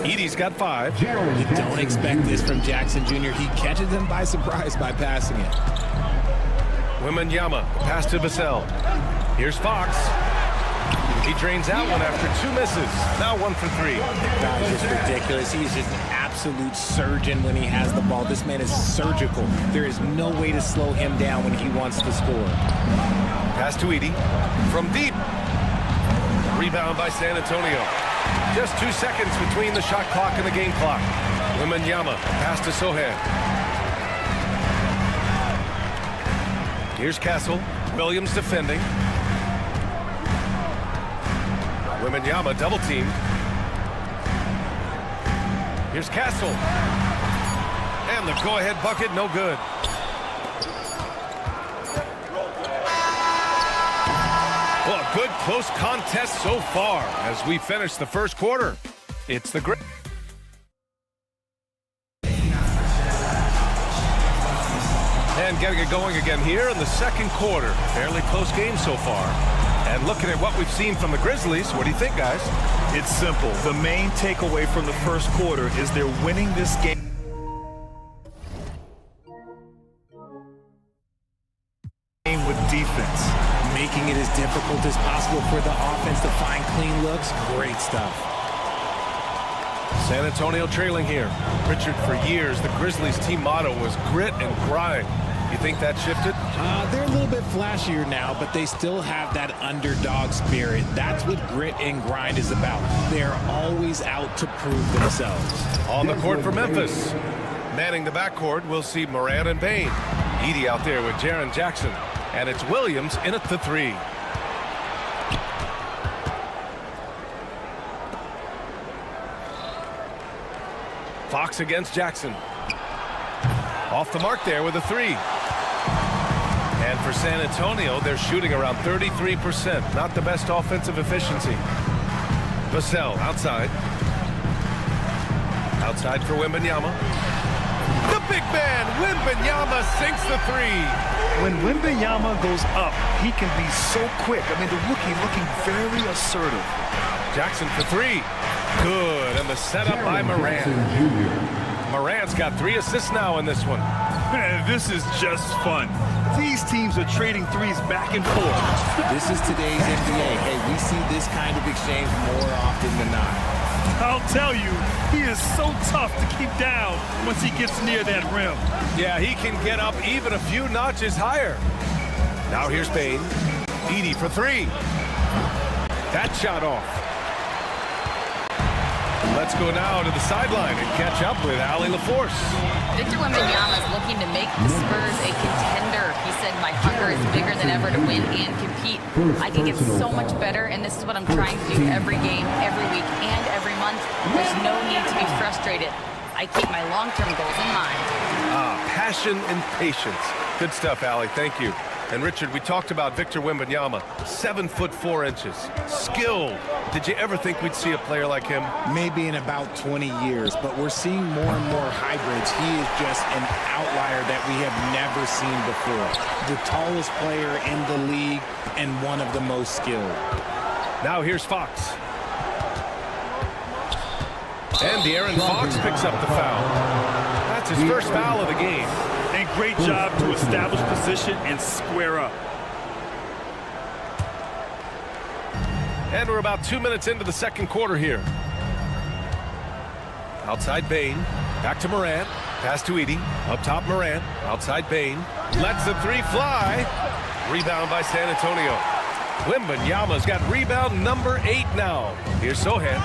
Edey's got 5. You don't expect this from Jackson Jr. He catches them by surprise by passing it. Wembanyama, pass to Vassell. Here's Fox. He drains out one after 2 misses. Now 1 for 3. Guys, it's ridiculous. He's just an absolute surgeon when he has the ball. This man is surgical. There is no way to slow him down when he wants to score. Pass to Edey. From deep. Rebound by San Antonio. Just 2 seconds between the shot clock and the game clock. Wembanyama, pass to Sohan. Here's Castle. Williams defending. Wembanyama double team. Here's Castle. And the go-ahead bucket, no good. Well, a good close contest so far as we finish the first quarter. It's the Grizzlies. And getting it going again here in the second quarter. Fairly close game so far. And looking at what we've seen from the Grizzlies, what do you think, guys? It's simple. The main takeaway from the first quarter is they're winning this game. With defense. Making it as difficult as possible for the offense to find clean looks. Great stuff. San Antonio trailing here. Richard, for years, the Grizzlies team motto was grit and grind. You think that shifted? They're a little bit flashier now, but they still have that underdog spirit. That's what grit and grind is about. They're always out to prove themselves. On the court for Memphis. Manning the backcourt, we'll see Morant and Bane. Edey out there with Jaren Jackson. And it's Williams in at the 3. Fox against Jackson. Off the mark there with a 3. And And for San Antonio, they're shooting around 33%. Not the best offensive efficiency. Vassell outside. Outside for Wembanyama. The big man, Wembanyama, sinks the three. When Wembanyama goes up, he can be so quick. I mean, the rookie looking very assertive. Jackson for three. Good, and the setup by Morant. Morant's got 3 assists now in this one. Man, this is just fun. These teams are trading threes back and forth. This is today's NBA. Hey, we see this kind of exchange more often than not. I'll tell you, he is so tough to keep down once he gets near that rim. Yeah, he can get up even a few notches higher. Now here's Bane. Edey for 3. That shot off. Let's go now to the sideline and catch up with Allie LaForce. Victor Wembanyama is looking to make the Spurs a contender. He said, my hunger is bigger than ever to win and compete. I can get so much better, and this is what I'm trying to do every game, every week, and every month. There's no need to be frustrated. I keep my long-term goals in mind. Passion and patience. Good stuff, Allie. Thank you. And Richard, we talked about Victor Wembanyama, 7'4". Skilled. Did you ever think we'd see a player like him? Maybe in about 20 years, but we're seeing more and more hybrids. He is just an outlier that we have never seen before. The tallest player in the league and one of the most skilled. Now here's Fox. And De'Aaron Fox picks up the foul. That's his first foul of the game. And great job to establish position and square up. And we're about 2 minutes into the second quarter here. Outside Bane. Back to Morant. Pass to Edey. Up top Morant. Outside Bane. Lets the 3 fly. Rebound by San Antonio. Wembanyama's got rebound number 8 now. Here's Sohan.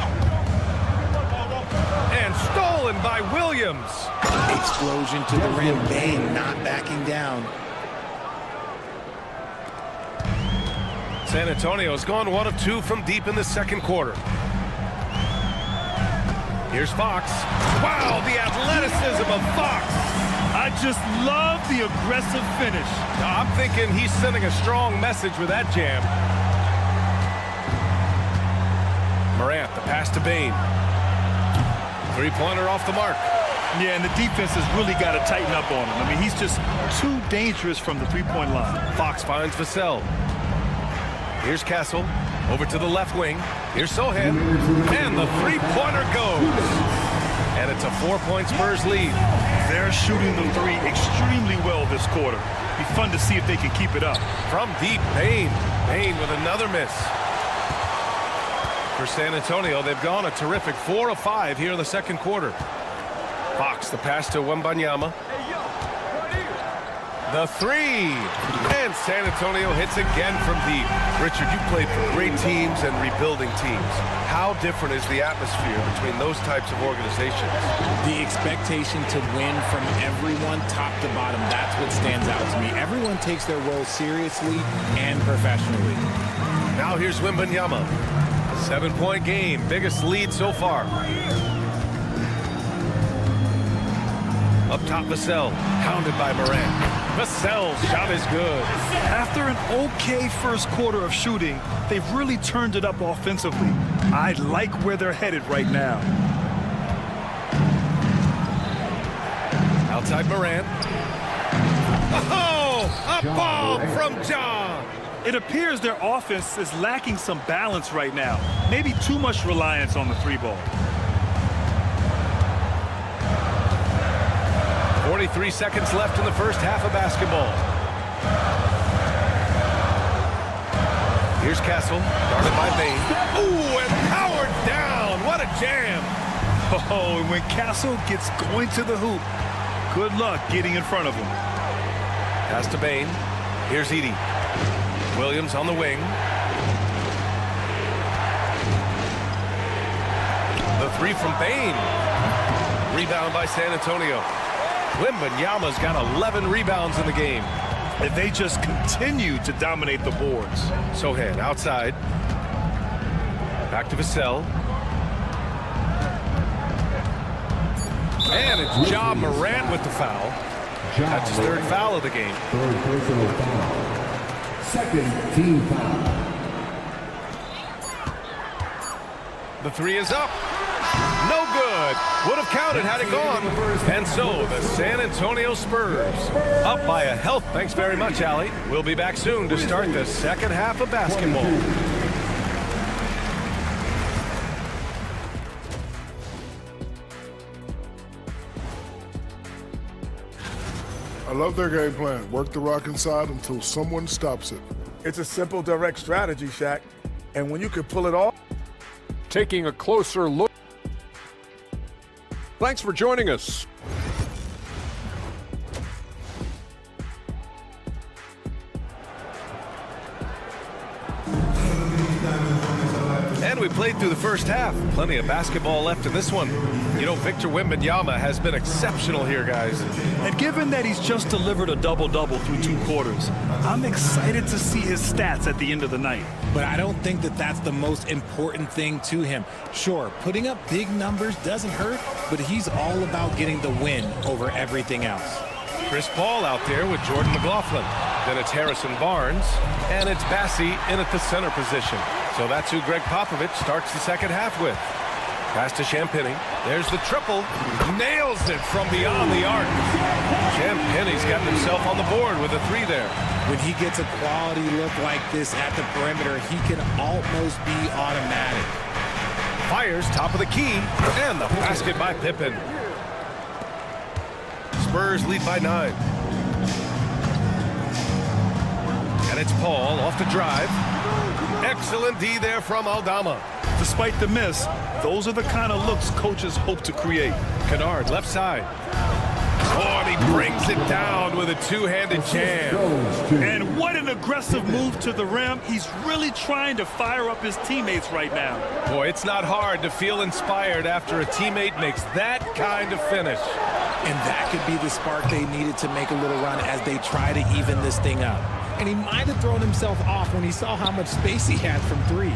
And stolen by Williams. Explosion to the rim. Bane not backing down. San Antonio's gone 1 of 2 from deep in the second quarter. Here's Fox. Wow, the athleticism of Fox. I just love the aggressive finish. I'm thinking he's sending a strong message with that jam. Morant, the pass to Bane. 3-pointer off the mark. Yeah, and the defense has really got to tighten up on him. I mean, he's just too dangerous from the three-point line. Fox finds Vassell. Here's Castle. Over to the left wing. Here's Sohan. And the three-pointer goes. And it's a 4-point Spurs lead. They're shooting the 3 extremely well this quarter. Be fun to see if they can keep it up. From deep, Bane. Bane with another miss. For San Antonio, they've gone a terrific 4 of 5 here in the second quarter. Fox, the pass to Wembanyama. The 3. And San Antonio hits again from deep. Richard, you played for great teams and rebuilding teams. How different is the atmosphere between those types of organizations? The expectation to win from everyone top to bottom, that's what stands out to me. Everyone takes their role seriously and professionally. Now here's Wembanyama. 7-point game, biggest lead so far. Up top, Vassell, hounded by Morant. Vassell's shot is good. After an okay first quarter of shooting, they've really turned it up offensively. I like where they're headed right now. Outside Morant. Oh, a bomb from John. It appears their offense is lacking some balance right now. Maybe too much reliance on the 3-ball. 43 seconds left in the first half of basketball. Here's Castle, guarded by Bane. Ooh, and powered down. What a jam. Oh, and when Castle gets going to the hoop, good luck getting in front of him. Pass to Bane. Here's Edey. Williams on the wing. The 3 from Bane. Rebound by San Antonio. Wembanyama's got 11 rebounds in the game. And they just continue to dominate the boards. Sohan outside. Back to Vassell. And it's Ja Morant with the foul. That's his 3rd foul of the game. 3rd personal foul. Second team foul. The three is up. No good. Would have counted had it gone. And so the San Antonio Spurs up by a health. Thanks very much, Allie. We'll be back soon to start the second half of basketball. I love their game plan. Work the rock inside until someone stops it. It's a simple, direct strategy, Shaq. And when you can pull it off. Taking a closer look. Thanks for joining us. And we played through the first half. Plenty of basketball left in this one. You know, Victor Wembanyama has been exceptional here, guys. And given that he's just delivered a double-double through 2 quarters, I'm excited to see his stats at the end of the night. But I don't think that that's the most important thing to him. Sure, putting up big numbers doesn't hurt, but he's all about getting the win over everything else. Chris Paul out there with Jordan McLaughlin. Then it's Harrison Barnes, and it's Bassey in at the center position. So that's who Greg Popovich starts the second half with. Pass to Champagny. There's the triple. Nails it from beyond the arc. Champagny's got himself on the board with a three there. When he gets a quality look like this at the perimeter, he can almost be automatic. Fires top of the key, and the basket by Pippen. Spurs lead by 9. And it's Paul off the drive. Excellent D there from Aldama. Despite the miss, those are the kind of looks coaches hope to create. Kennard left side. Oh, and he brings it down with a two-handed jam. And what an aggressive move to the rim. He's really trying to fire up his teammates right now. Boy, it's not hard to feel inspired after a teammate makes that kind of finish. And that could be the spark they needed to make a little run as they try to even this thing up. And he might have thrown himself off when he saw how much space he had from 3.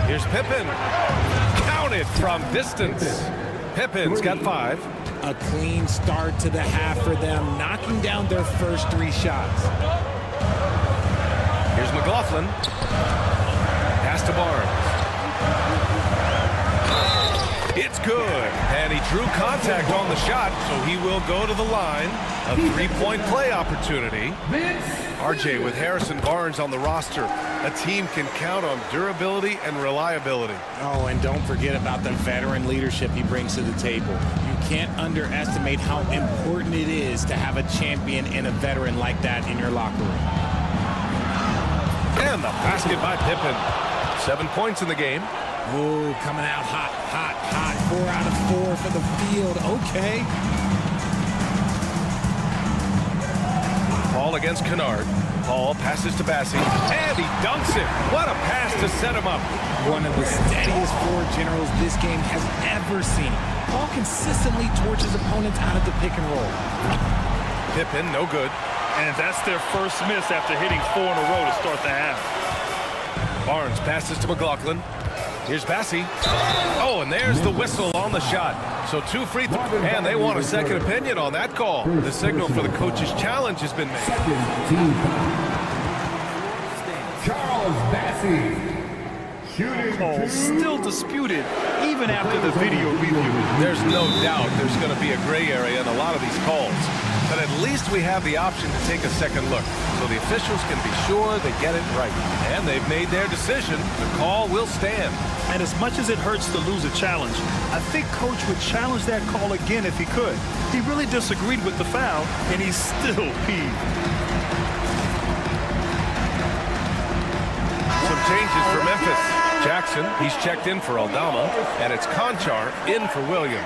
Here's Pippen. Counted from distance. Pippin's got 5. A clean start to the half for them, knocking down their first 3 shots. Here's McLaughlin. Pass to Barnes. It's good. And he drew contact on the shot, so he will go to the line. A 3-point play opportunity. RJ with Harrison Barnes on the roster. A team can count on durability and reliability. Oh, and don't forget about the veteran leadership he brings to the table. You can't underestimate how important it is to have a champion and a veteran like that in your locker room. And the basket by Pippen. 7 points in the game. Ooh, coming out hot, hot, hot. 4 out of 4 for the field. Okay. Paul against Kennard. Paul passes to Bassey, and he dunks it. What a pass to set him up. One of the steadiest floor generals this game has ever seen. Paul consistently torches opponents out of the pick and roll. Pippen, no good. And that's their first miss after hitting 4 in a row to start the half. Barnes passes to McLaughlin. Here's Bassey. Oh, and there's the whistle on the shot. So 2 free throws, and they want a second opinion on that call. The signal for the coach's challenge has been made. Second team foul. Charles Bassey. Shooting Call still disputed even after the video review. There's no doubt there's going to be a gray area in a lot of these calls. But at least we have the option to take a second look, so the officials can be sure they get it right. And they've made their decision. The call will stand. And as much as it hurts to lose a challenge, I think Coach would challenge that call again if he could. He really disagreed with the foul, and he's still peeved. Some changes for Memphis. Jackson, he's checked in for Aldama, and it's Conchar in for Williams.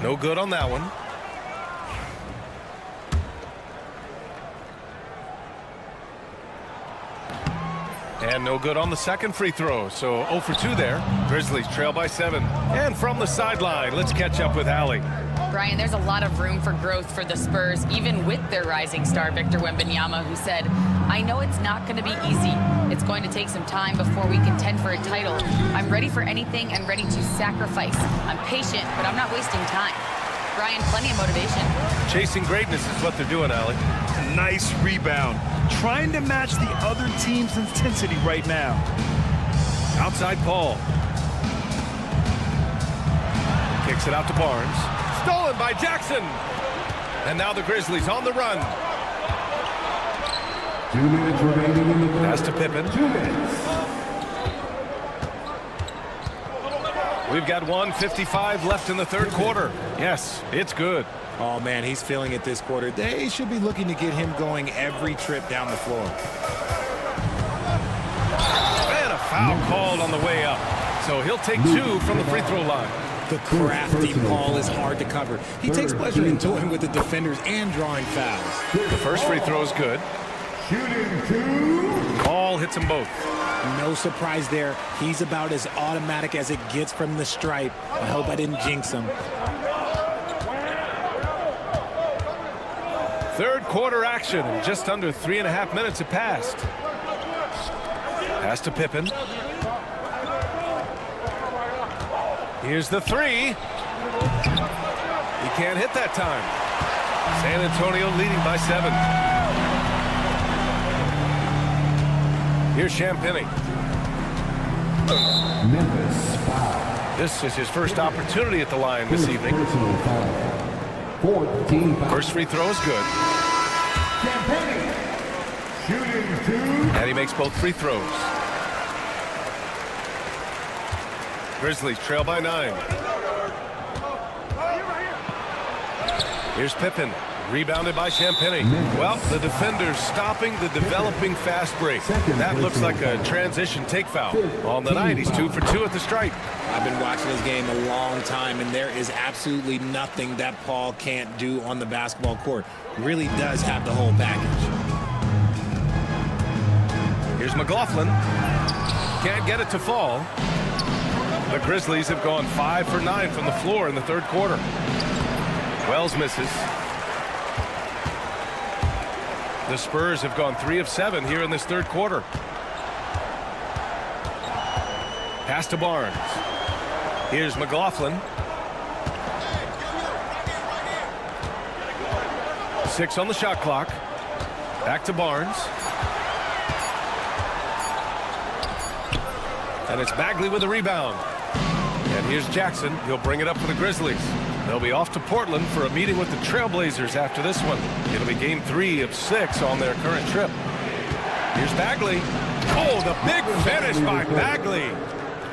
No good on that one. And no good on the second free throw, so 0 for 2 there. Grizzlies trail by 7. And from the sideline, let's catch up with Allie. Brian, there's a lot of room for growth for the Spurs, even with their rising star, Victor Wembanyama, who said, I know it's not going to be easy. It's going to take some time before we contend for a title. I'm ready for anything and ready to sacrifice. I'm patient, but I'm not wasting time. Brian, plenty of motivation. Chasing greatness is what they're doing, Allie. Nice rebound. Trying to match the other team's intensity right now. Outside Paul. Kicks it out to Barnes. Stolen by Jackson. And now the Grizzlies on the run. 2 minutes remaining in the quarter. Pass to Pippen. 2 minutes. We've got 1:55 left in the third quarter. Yes, it's good. Oh, man, he's feeling it this quarter. They should be looking to get him going every trip down the floor. And a foul called on the way up. So he'll take 2 from the free throw line. The crafty Paul is hard to cover. He takes pleasure in toying with the defenders and drawing fouls. The first free throw is good. Shooting 2. Paul hits them both. No surprise there. He's about as automatic as it gets from the stripe. I hope I didn't jinx him. Third quarter action. Just under 3.5 minutes have passed. Pass to Pippen. Here's the 3. He can't hit that time. San Antonio leading by 7. Here's Champagny. Memphis foul. This is his first opportunity at the line this evening. Personal foul. 14 foul. First free throw is good. Champagny. Shooting 2. And he makes both free throws. Grizzlies trail by 9. Here's Pippen. Rebounded by Champagny. Well, the defender's stopping the developing fast break. That looks like a transition take foul. On the night, he's 2 for 2 at the stripe. I've been watching this game a long time, and there is absolutely nothing that Paul can't do on the basketball court. Really does have the whole package. Here's McLaughlin. Can't get it to fall. The Grizzlies have gone 5 for 9 from the floor in the third quarter. Wells misses. The Spurs have gone 3 of 7 here in this third quarter. Pass to Barnes. Here's McLaughlin. 6 on the shot clock. Back to Barnes. And it's Bagley with the rebound. And here's Jackson. He'll bring it up for the Grizzlies. They'll be off to Portland for a meeting with the Trailblazers after this one. It'll be game 3 of 6 on their current trip. Here's Bagley. Oh, the big finish by Bagley.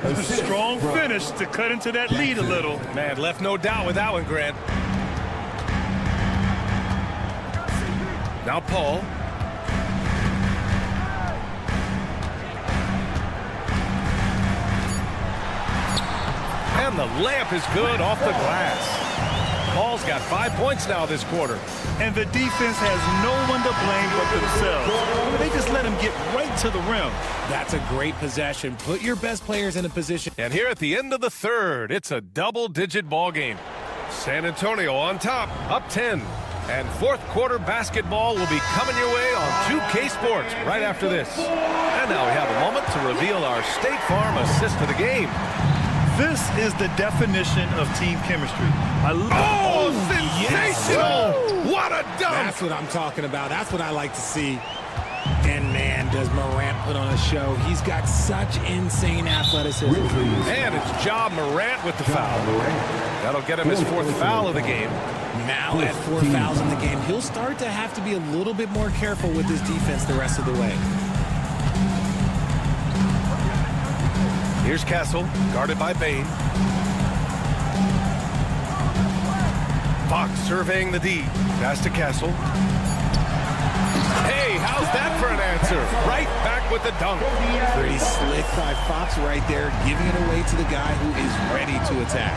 A strong finish to cut into that lead a little. Man, left no doubt with that one, Grant. Now Paul. And the layup is good off the glass. Paul's got 5 points now this quarter. And the defense has no one to blame but themselves. They just let him get right to the rim. That's a great possession. Put your best players in a position. And here at the end of the third, it's a double-digit ball game. San Antonio on top, up 10. And fourth quarter basketball will be coming your way on 2K Sports right after this. And now we have a moment to reveal our State Farm assist of the game. This is the definition of team chemistry. Sensational! Yes. What a dunk! That's what I'm talking about. That's what I like to see. And man, does Morant put on a show. He's got such insane athleticism. And it's Ja Morant with the foul. That'll get him his 4th foul of the game. Now at 4 fouls in the game, he'll start to have to be a little bit more careful with his defense the rest of the way. Here's Castle, guarded by Bain. Fox surveying the D. Pass to Castle. Hey, how's that for an answer? Right back with the dunk. Pretty slick by Fox right there, giving it away to the guy who is ready to attack.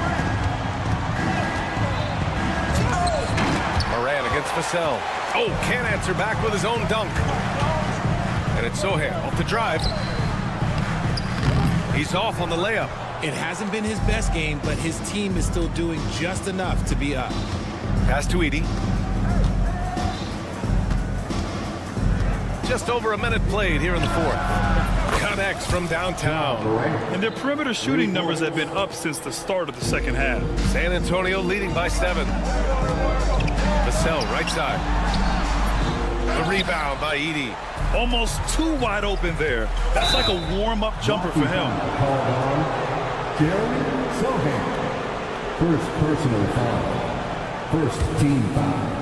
Moran against Vassell. Oh, can't answer back with his own dunk. And it's Sohan off the drive. He's off on the layup. It hasn't been his best game, but his team is still doing just enough to be up. Pass to Edey. Just over a minute played here in the fourth. Connects from downtown. And their perimeter shooting numbers have been up since the start of the second half. San Antonio leading by 7. Vassell, right side. The rebound by Edey. Almost too wide open there. That's like a warm-up jumper for him. First personal foul. First team foul.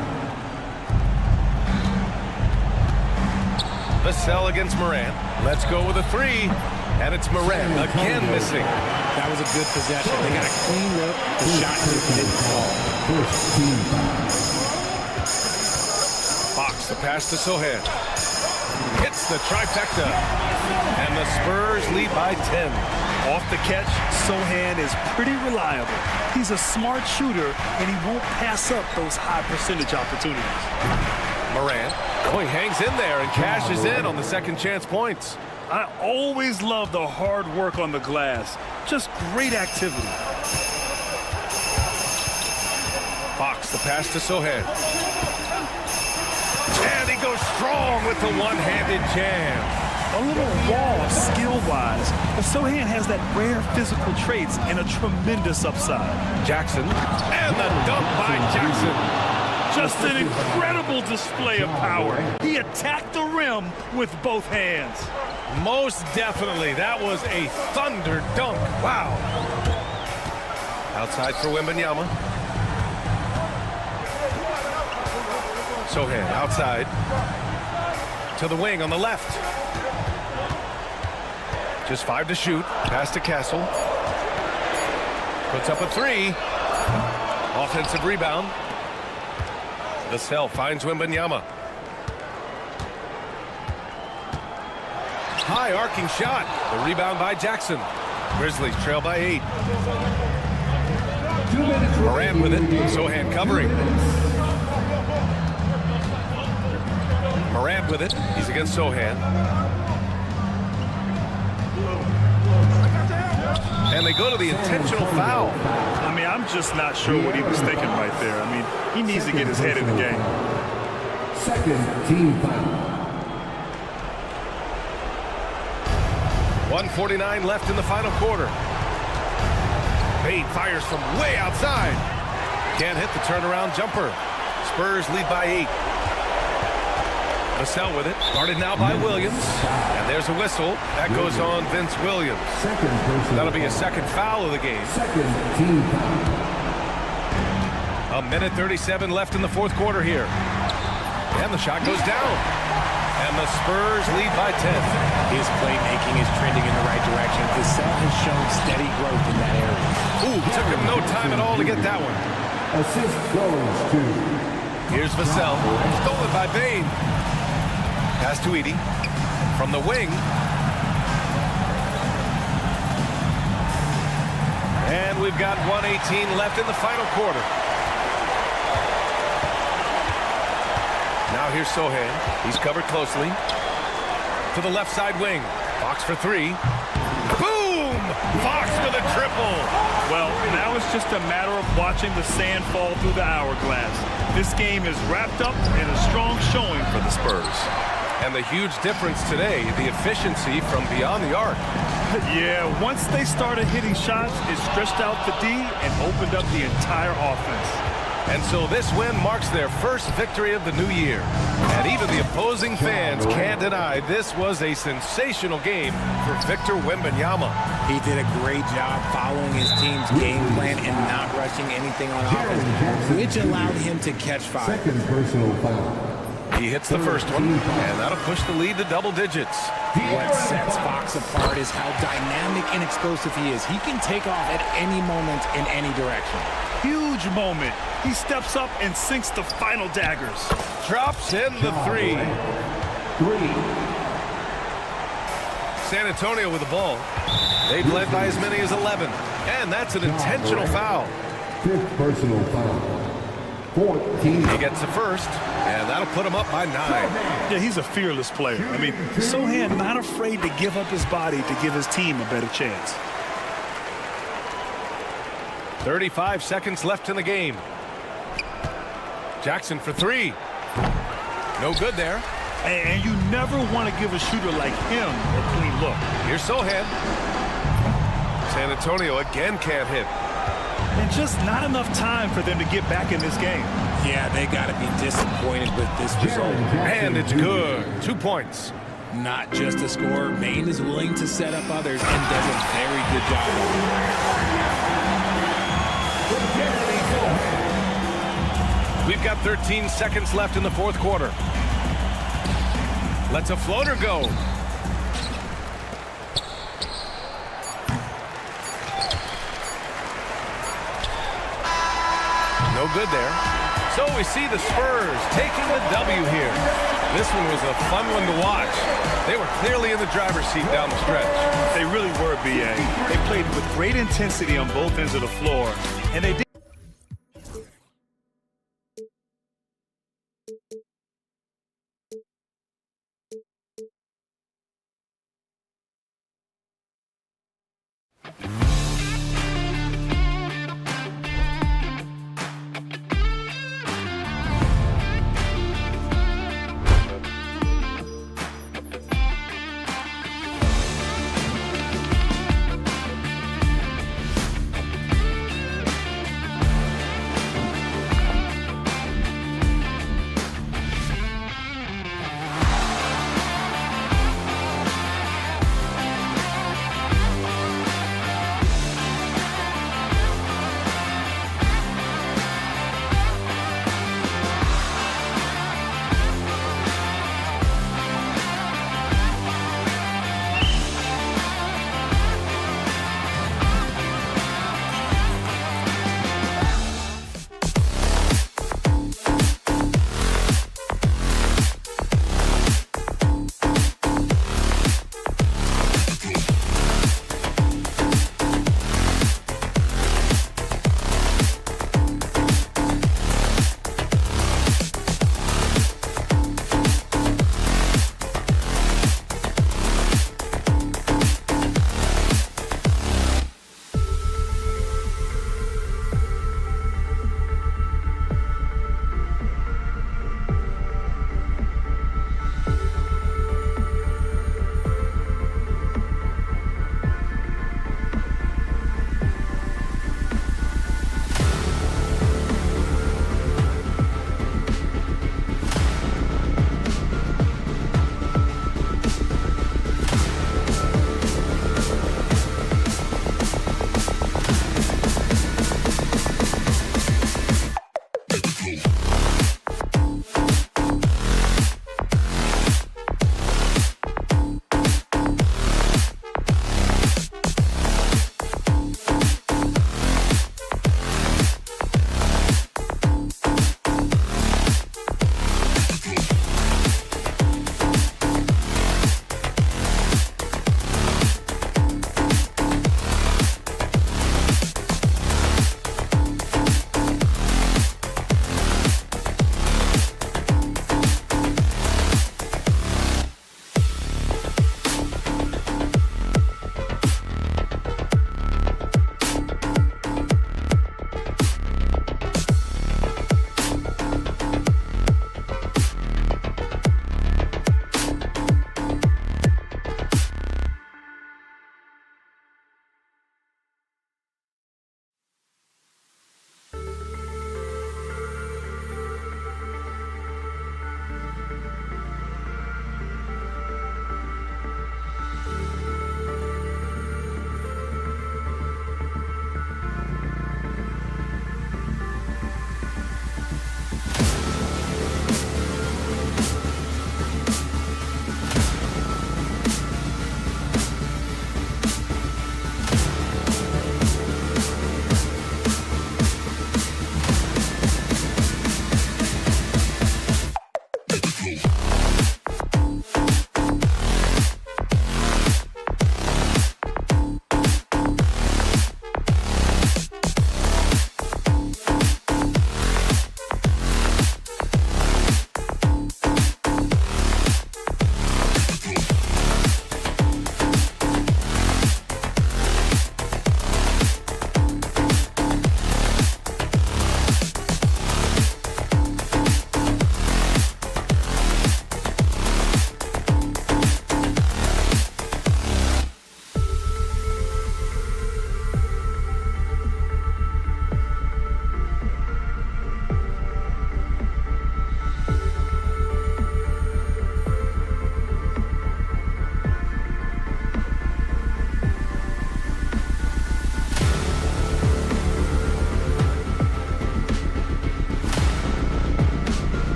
Vassell against Moran. Let's go with a 3. And it's Moran again missing. That was a good possession. They got a clean look. The shot just didn't fall. First team foul. Fox, the pass to Sohan. Hits the trifecta. And the Spurs lead by 10. Off the catch, Sohan is pretty reliable. He's a smart shooter, and he won't pass up those high percentage opportunities. Moran, he hangs in there and cashes in on the second chance points. I always love the hard work on the glass. Just great activity. Fox, the pass to Sohan. And he goes strong with the one-handed jam. A little raw skill-wise, but Sohan has that rare physical traits and a tremendous upside. Jackson, and the dunk by Jackson. Just an incredible display of power. He attacked the rim with both hands. Most definitely. That was a thunder dunk. Wow. Outside for Wembanyama. Sohan outside. To the wing on the left. Just 5 to shoot. Pass to Castle. Puts up a 3. Offensive rebound. Vassell finds Wembanyama. High arcing shot. The rebound by Jackson. Grizzlies trail by 8. Moran with it. Sohan covering. Moran with it. He's against Sohan. And they go to the intentional foul. I mean, I'm just not sure what he was thinking right there. I mean, he needs to get his head in the game. Second team foul. 1:49 left in the final quarter. Bate fires from way outside. Can't hit the turnaround jumper. Spurs lead by 8. Vassell with it. Guarded now by Williams. And there's a whistle. That goes on Vince Williams. That'll be a second foul of the game. Second team foul. 1:37 left in the fourth quarter here. And the shot goes down. And the Spurs lead by 10. His playmaking is trending in the right direction. Vassell has shown steady growth in that area. Ooh, took him no time at all to get that one. Assist goes to. Here's Vassell. Stolen by Bane. Pass to Edey. From the wing. And we've got 1:18 left in the final quarter. Now here's Sohan. He's covered closely. To the left side wing. Fox for 3. Boom! Fox with a triple. Well, now it's just a matter of watching the sand fall through the hourglass. This game is wrapped up in a strong showing for the Spurs. And the huge difference today, the efficiency from beyond the arc. Yeah, once they started hitting shots, it stretched out the D and opened up the entire offense. And so this win marks their first victory of the new year. And even the opposing fans can't deny this was a sensational game for Victor Wembanyama. He did a great job following his team's game plan and not rushing anything on offense, which allowed him to catch fire. Second personal foul. He hits the first one, and that'll push the lead to double digits. What sets Fox apart is how dynamic and explosive he is. He can take off at any moment in any direction. Huge moment. He steps up and sinks the final daggers. Drops in the 3. San Antonio with the ball. They've led by as many as 11. And that's an intentional foul. Fifth personal foul. 14. He gets the first, and that'll put him up by 9. Yeah, he's a fearless player. I mean, Sohan not afraid to give up his body to give his team a better chance. 35 seconds left in the game. Jackson for 3. No good there. And you never want to give a shooter like him a clean look. Here's Sohan. San Antonio again can't hit. And just not enough time for them to get back in this game. Yeah, they got to be disappointed with this result. And it's good. 2 points. Not just a score. Maine is willing to set up others and does a very good job of it. We've got 13 seconds left in the fourth quarter. Lets a floater go. No good there. So we see the Spurs taking the W here. This one was a fun one to watch. They were clearly in the driver's seat down the stretch. They really were, B.A. They played with great intensity on both ends of the floor, and they did.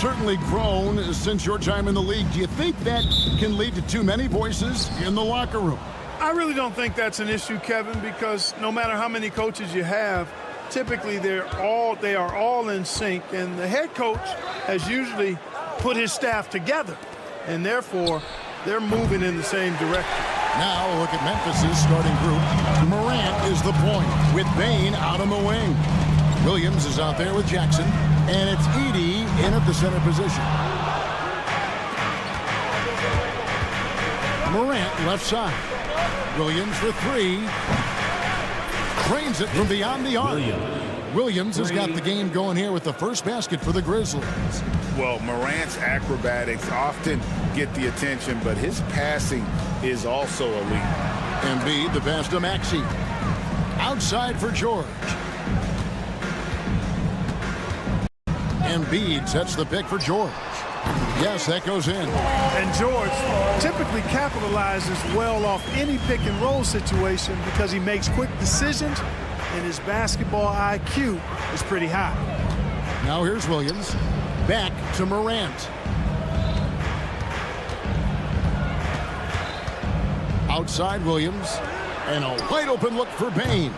Certainly grown since your time in the league. Do you think that can lead to too many voices in the locker room? I really don't think that's an issue, Kevin, because no matter how many coaches you have, typically they are all in sync, and the head coach has usually put his staff together, and therefore they're moving in the same direction. Now look at Memphis' starting group. Morant is the point with Bane out on the wing. Williams is out there with Jackson, and it's Edey in at the center position. Morant left side. Williams for three. Cranes it from beyond the arc. Williams has got the game going here with the first basket for the Grizzlies. Well, Morant's acrobatics often get the attention, but his passing is also elite. Embiid the pass to Maxey. Outside for George. Embiid sets the pick for George. Yes, that goes in. And George typically capitalizes well off any pick and roll situation because he makes quick decisions and his basketball IQ is pretty high. Now here's Williams. Back to Morant. Outside Williams. And a wide open look for Bane.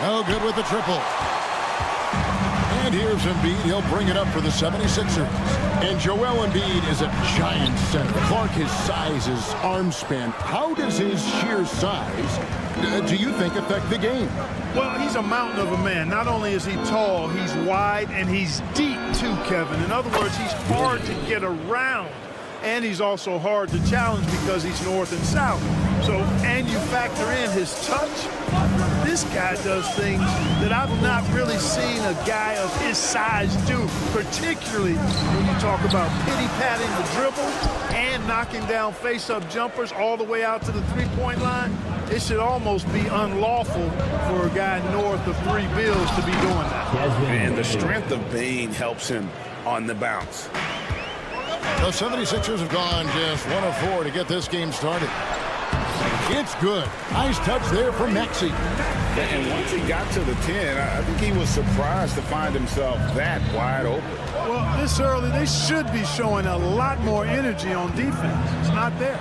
No good with the triple. And here's Embiid. He'll bring it up for the 76ers. And Joel Embiid is a giant center. Clark, his size, his arm span. How does his sheer size, do you think, affect the game? Well, he's a mountain of a man. Not only is he tall, he's wide, and he's deep too, Kevin. In other words, he's hard to get around. And he's also hard to challenge because he's north and south. So, and you factor in his touch, this guy does things that I've not really seen a guy of his size do, particularly when you talk about pity-patting the dribble and knocking down face-up jumpers all the way out to the three-point line. It should almost be unlawful for a guy north of 3 bills to be doing that. And the strength of Bane helps him on the bounce. The 76ers have gone just 1 of 4 to get this game started. It's good. Nice touch there from Maxey. And once he got to the 10, I think he was surprised to find himself that wide open. Well, this early, they should be showing a lot more energy on defense. It's not there.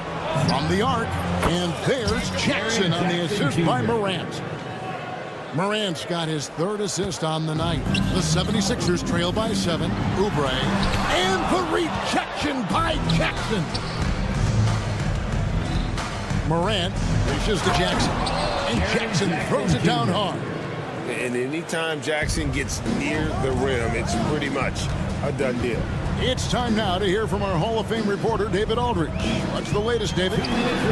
From the arc, and there's Jackson on the assist by Morant. Morant's got his 3rd assist on the night. The 76ers trail by 7. Oubre. And the rejection by Jackson. Morant reaches to Jackson. And Jackson throws it down hard. And anytime Jackson gets near the rim, it's pretty much a done deal. It's time now to hear from our Hall of Fame reporter, David Aldridge. What's the latest, David?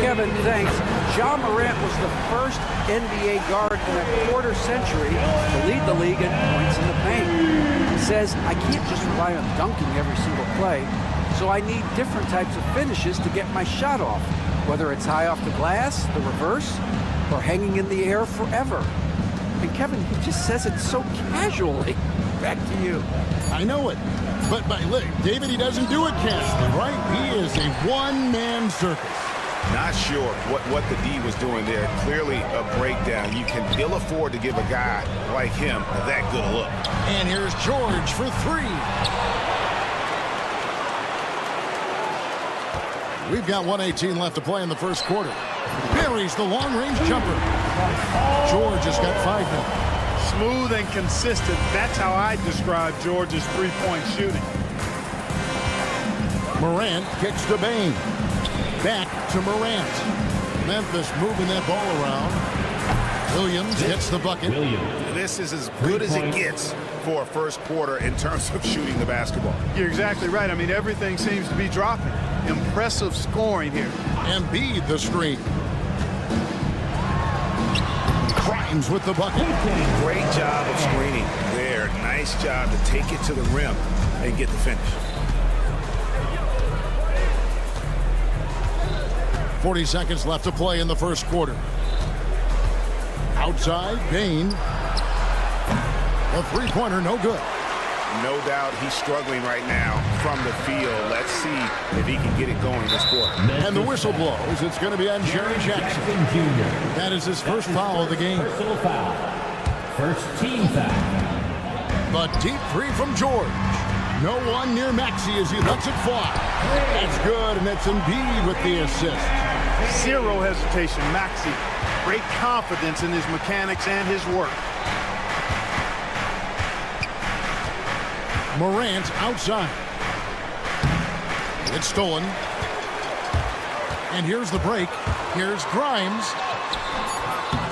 Kevin, thanks. Ja Morant was the first NBA guard in a quarter century to lead the league in points in the paint. He says, I can't just rely on dunking every single play, so I need different types of finishes to get my shot off, whether it's high off the glass, the reverse, or hanging in the air forever. And Kevin, he just says it so casually. Back to you. I know it. But look, David, he doesn't do it casually, right? He is a one-man circus. Not sure what the D was doing there. Clearly a breakdown. You can ill afford to give a guy like him that good a look. And here's George for three. We've got 1:18 left to play in the first quarter. Buries the long-range jumper. George has got 5 now. Smooth and consistent. That's how I describe George's three-point shooting. Morant kicks to Bain. Back to Morant. Memphis moving that ball around. Williams hits the bucket. This is as good as it gets for a first quarter in terms of shooting the basketball. You're exactly right. I mean, everything seems to be dropping. Impressive scoring here. Embiid the screen. Grimes with the bucket. Great job of screening there. Nice job to take it to the rim and get the finish. 40 seconds left to play in the first quarter. Outside, Bain. A three-pointer, no good. No doubt he's struggling right now from the field. Let's see if he can get it going this quarter. And the whistle blows. It's going to be on Jerry Jackson. That is his first foul of the game. First team foul. The deep three from George. No one near Maxey as he lets it fly. That's good, and that's Embiid with the assist. Zero hesitation. Maxey, great confidence in his mechanics and his work. Morant outside. It's stolen. And here's the break. Here's Grimes.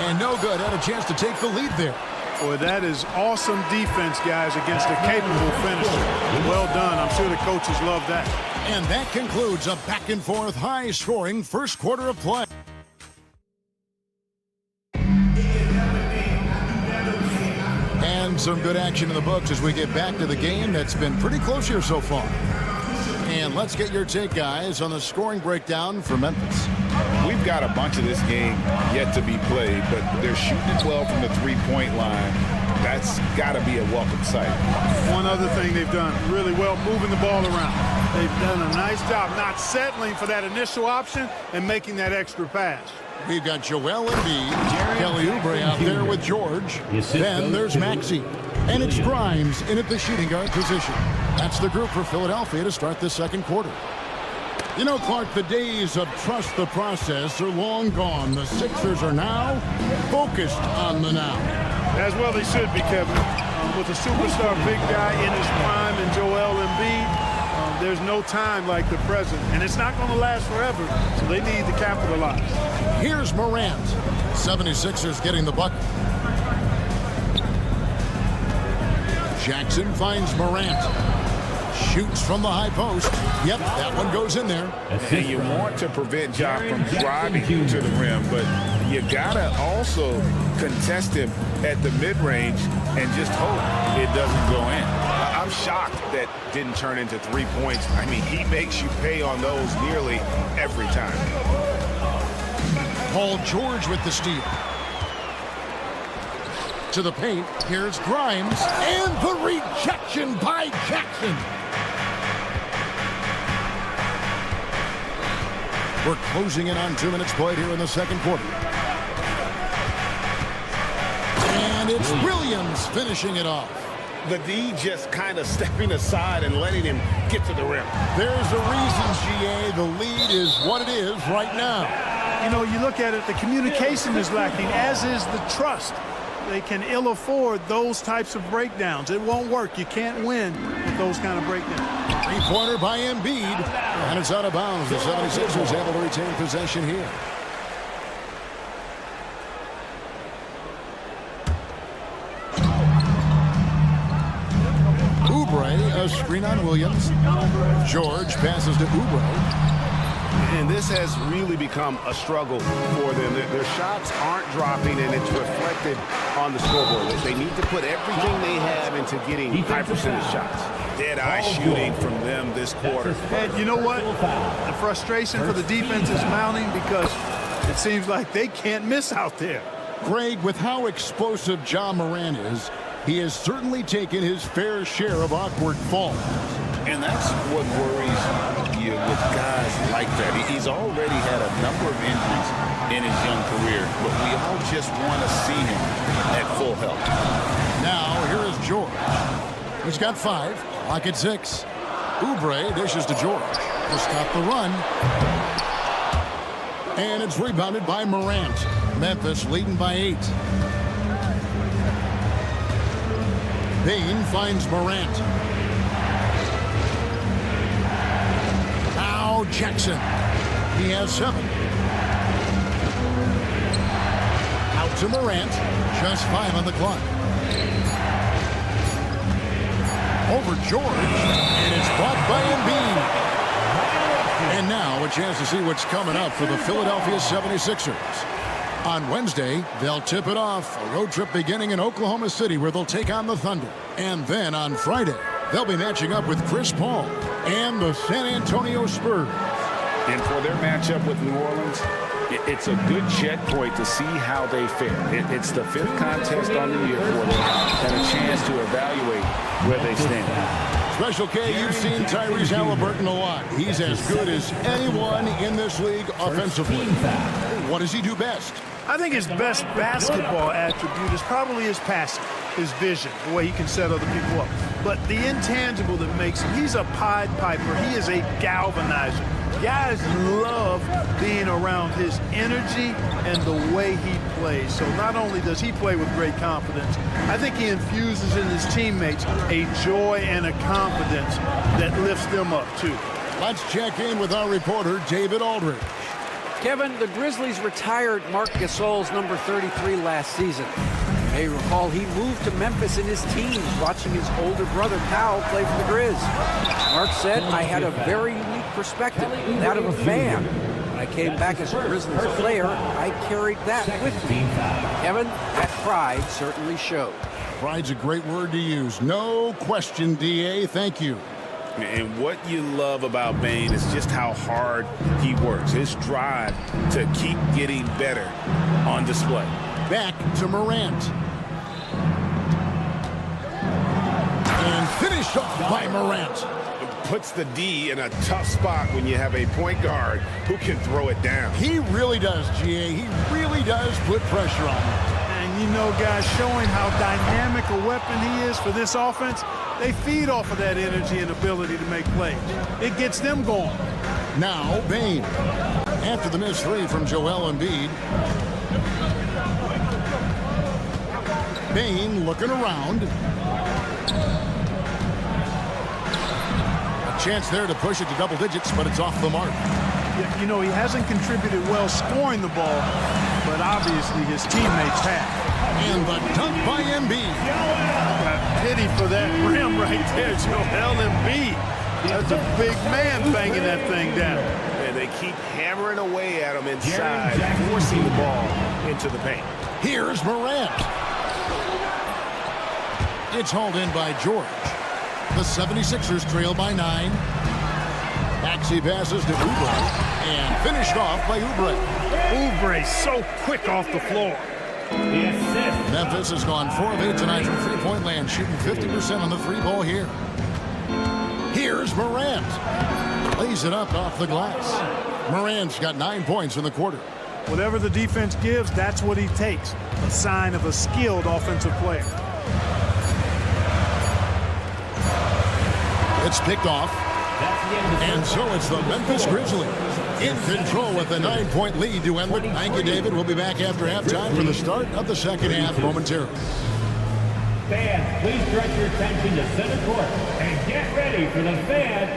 And no good. Had a chance to take the lead there. Boy, that is awesome defense, guys, against a capable finisher. Well done. I'm sure the coaches love that. And that concludes a back-and-forth, high-scoring first quarter of play. And some good action in the books as we get back to the game that's been pretty close here so far. And let's get your take, guys, on the scoring breakdown for Memphis. We've got a bunch of this game yet to be played, but they're shooting it well from the three-point line. That's got to be a welcome sight. One other thing they've done really well, moving the ball around. They've done a nice job not settling for that initial option and making that extra pass. We've got Joel Embiid, Kelly Oubre out there with George. Then there's Maxey. And it's Grimes in at the shooting guard position. That's the group for Philadelphia to start the second quarter. You know, Clark, the days of trust the process are long gone. The Sixers are now focused on the now. As well they should be, Kevin. With a superstar big guy in his prime and Joel Embiid, there's no time like the present. And it's not going to last forever, so they need to capitalize. Here's Morant. 76ers getting the bucket. Jackson finds Morant. Shoots from the high post. Yep, that one goes in there. And you want to prevent Ja from driving to the rim, but you gotta also contest him at the mid-range and just hope it doesn't go in. I'm shocked that didn't turn into 3 points. I mean, he makes you pay on those nearly every time. Paul George with the steal. To the paint. Here's Grimes. And the rejection by Jackson. We're closing in on 2 minutes played here in the second quarter. And it's Williams finishing it off. The D just kind of stepping aside and letting him get to the rim. There's a reason, GA. The lead is what it is right now. You know, you look at it, the communication is lacking, as is the trust. They can ill afford those types of breakdowns. It won't work. You can't win with those kind of breakdowns. Three-pointer by Embiid, and it's out of bounds. The 76ers able to retain possession here. Oubre, a screen on Williams. George passes to Oubre. And this has really become a struggle for them. Their shots aren't dropping, and it's reflected on the scoreboard. They need to put everything they have into getting high percentage shots. Dead-eye shooting from them this quarter. And you know what? The frustration for the defense is mounting because It seems like they can't miss out there. Greg, with how explosive Ja Morant is, he has certainly taken his fair share of awkward falls. And that's what worries you with guys like that. He's already had a number of injuries in his young career, but we all just want to see him at full health. Now, here is George. He's got 5, clock at 6. Oubre dishes to George to stop the run. And it's rebounded by Morant. Memphis leading by 8. Payne finds Morant. Now Jackson. He has 7. Out to Morant. Just 5 on the clock. Over George. And it's blocked by Embiid. And now a chance to see what's coming up for the Philadelphia 76ers. On Wednesday, they'll tip it off. A road trip beginning in Oklahoma City where they'll take on the Thunder. And then on Friday, they'll be matching up with Chris Paul and the San Antonio Spurs. And for their matchup with New Orleans, it's a good checkpoint to see how they fare. It's the 5th contest on the year for them and a chance to evaluate where they stand. Special K, you've seen Tyrese Halliburton a lot. He's as good as anyone in this league offensively. What does he do best? I think his best basketball attribute is probably his passing, his vision, the way he can set other people up. But the intangible that makes him, he's a Pied Piper. He is a galvanizer. Guys love being around his energy and the way he plays. So not only does he play with great confidence, I think he infuses in his teammates a joy and a confidence that lifts them up too. Let's check in with our reporter, David Aldridge. Kevin, the Grizzlies retired Marc Gasol's number 33 last season. You may recall he moved to Memphis in his teens, watching his older brother Powell play for the Grizz. Marc said, I had a very unique perspective, that of a fan. When I came back as a Grizzlies player, I carried that with me. Kevin, that pride certainly showed. Pride's a great word to use. No question, D.A. Thank you. And what you love about Bane is just how hard he works. His drive to keep getting better on display. Back to Morant. And finished off by Morant. Puts the D in a tough spot when you have a point guard who can throw it down. He really does, G.A. He really does put pressure on him. And you know, guys, showing how dynamic a weapon he is for this offense, they feed off of that energy and ability to make plays. It gets them going. Now, Bane. After the missed 3 from Joel Embiid. Bane looking around. A chance there to push it to double digits, but it's off the mark. You know, he hasn't contributed well scoring the ball, but obviously his teammates have. And the dunk by Embiid. Pity for that rim right there, Joel Embiid. That's a big man banging that thing down. And they keep hammering away at him inside, forcing the ball into the paint. Here's Morant. It's hauled in by George. The 76ers trail by 9. Maxey passes to Oubre and finished off by Oubre. Oubre so quick off the floor. Memphis has gone 4 of 8 tonight from three-point land, shooting 50% on the 3-ball here. Here's Morant. Lays it up off the glass. Morant's got 9 points in the quarter. Whatever the defense gives, that's what he takes. A sign of a skilled offensive player. It's picked off. And so it's the Memphis Grizzlies in control with a 9-point lead to end it. Thank you, David. We'll be back after halftime for the start of the second half momentarily. Fans, please direct your attention to center court and get ready for the fan.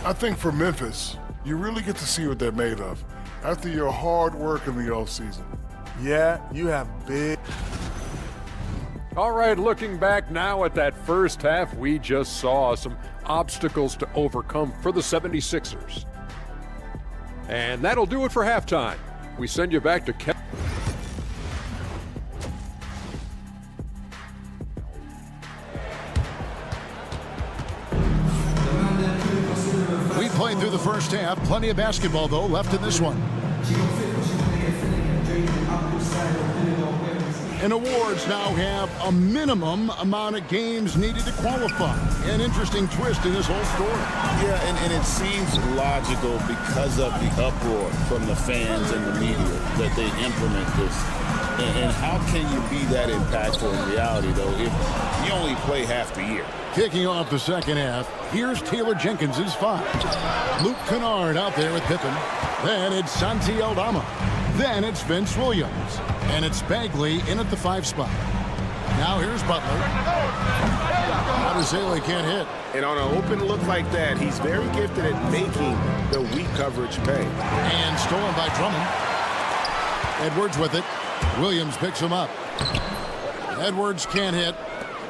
I think for Memphis, you really get to see what they're made of after your hard work in the offseason. Yeah, you have big. All right, looking back now at that first half, we just saw some obstacles to overcome for the 76ers. And that'll do it for halftime. We send you back to Kevin. Midway through the first half, plenty of basketball, though, left in this one. And awards now have a minimum amount of games needed to qualify. An interesting twist in this whole story. Yeah, and it seems logical because of the uproar from the fans and the media that they implement this. And how can you be that impactful in reality, though, if you only play half the year? Kicking off the second half, here's Taylor Jenkins's 5. Luke Kennard out there with Pippen. Then it's Santi Aldama. Then it's Vince Williams. And it's Bagley in at the 5 spot. Now here's Butler. Abusele can't hit. And on an open look like that, he's very gifted at making the weak coverage pay. And stolen by Drummond. Edwards with it. Williams picks him up. Edwards can't hit.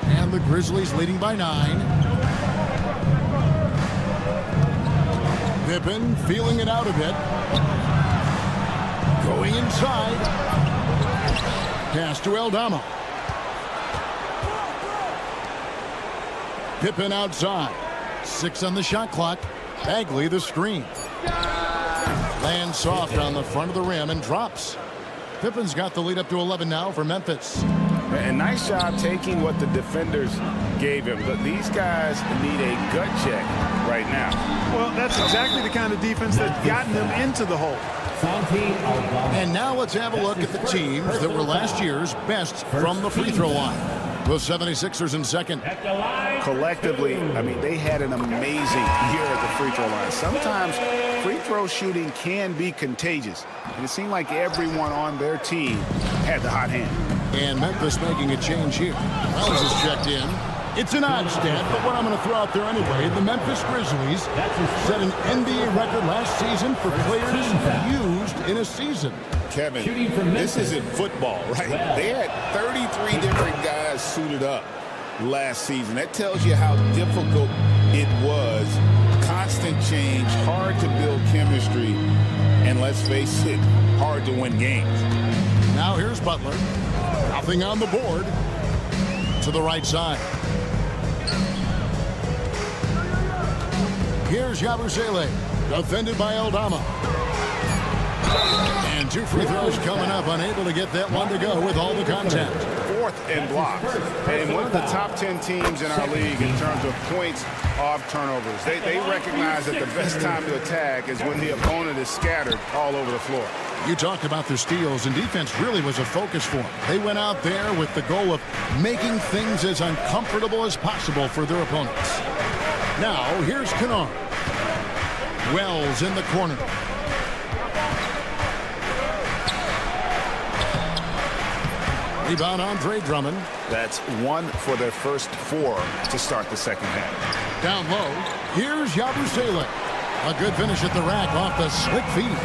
And the Grizzlies leading by 9. Pippen feeling it out a bit. Going inside. Pass to Aldama. Pippen outside. 6 on the shot clock. Bagley the screen. Lands soft on the front of the rim and drops. Pippen's got the lead up to 11 now for Memphis. And nice job taking what the defenders gave him. But these guys need a gut check right now. Well, that's exactly the kind of defense that's gotten them into the hole. And now let's have a look at the teams that were last year's best from the free throw line. The 76ers in second. Collectively, I mean, they had an amazing year at the free throw line. Sometimes free throw shooting can be contagious. And it seemed like everyone on their team had the hot hand. And Memphis making a change here. Wells is checked in. It's an odd stat, but what I'm going to throw out there anyway, the Memphis Grizzlies set an NBA record last season for players used in a season. Kevin, this isn't football, right? They had 33 different guys suited up last season. That tells you how difficult it was. Constant change, hard to build chemistry, and let's face it, hard to win games. Now here's Butler. Nothing on the board. To the right side. Here's Yabusele, defended by Aldama. And 2 free throws coming up, unable to get that one to go with all the contact. 4th and blocks. And one of the top 10 teams in our league in terms of points off turnovers. They recognize that the best time to attack is when the opponent is scattered all over the floor. You talked about their steals, and defense really was a focus for them. They went out there with the goal of making things as uncomfortable as possible for their opponents. Now, here's Kennard. Wells in the corner. Rebound Andre Drummond. That's 1 for their first 4 to start the second half. Down low, here's Yabusele. A good finish at the rack off the slick feed.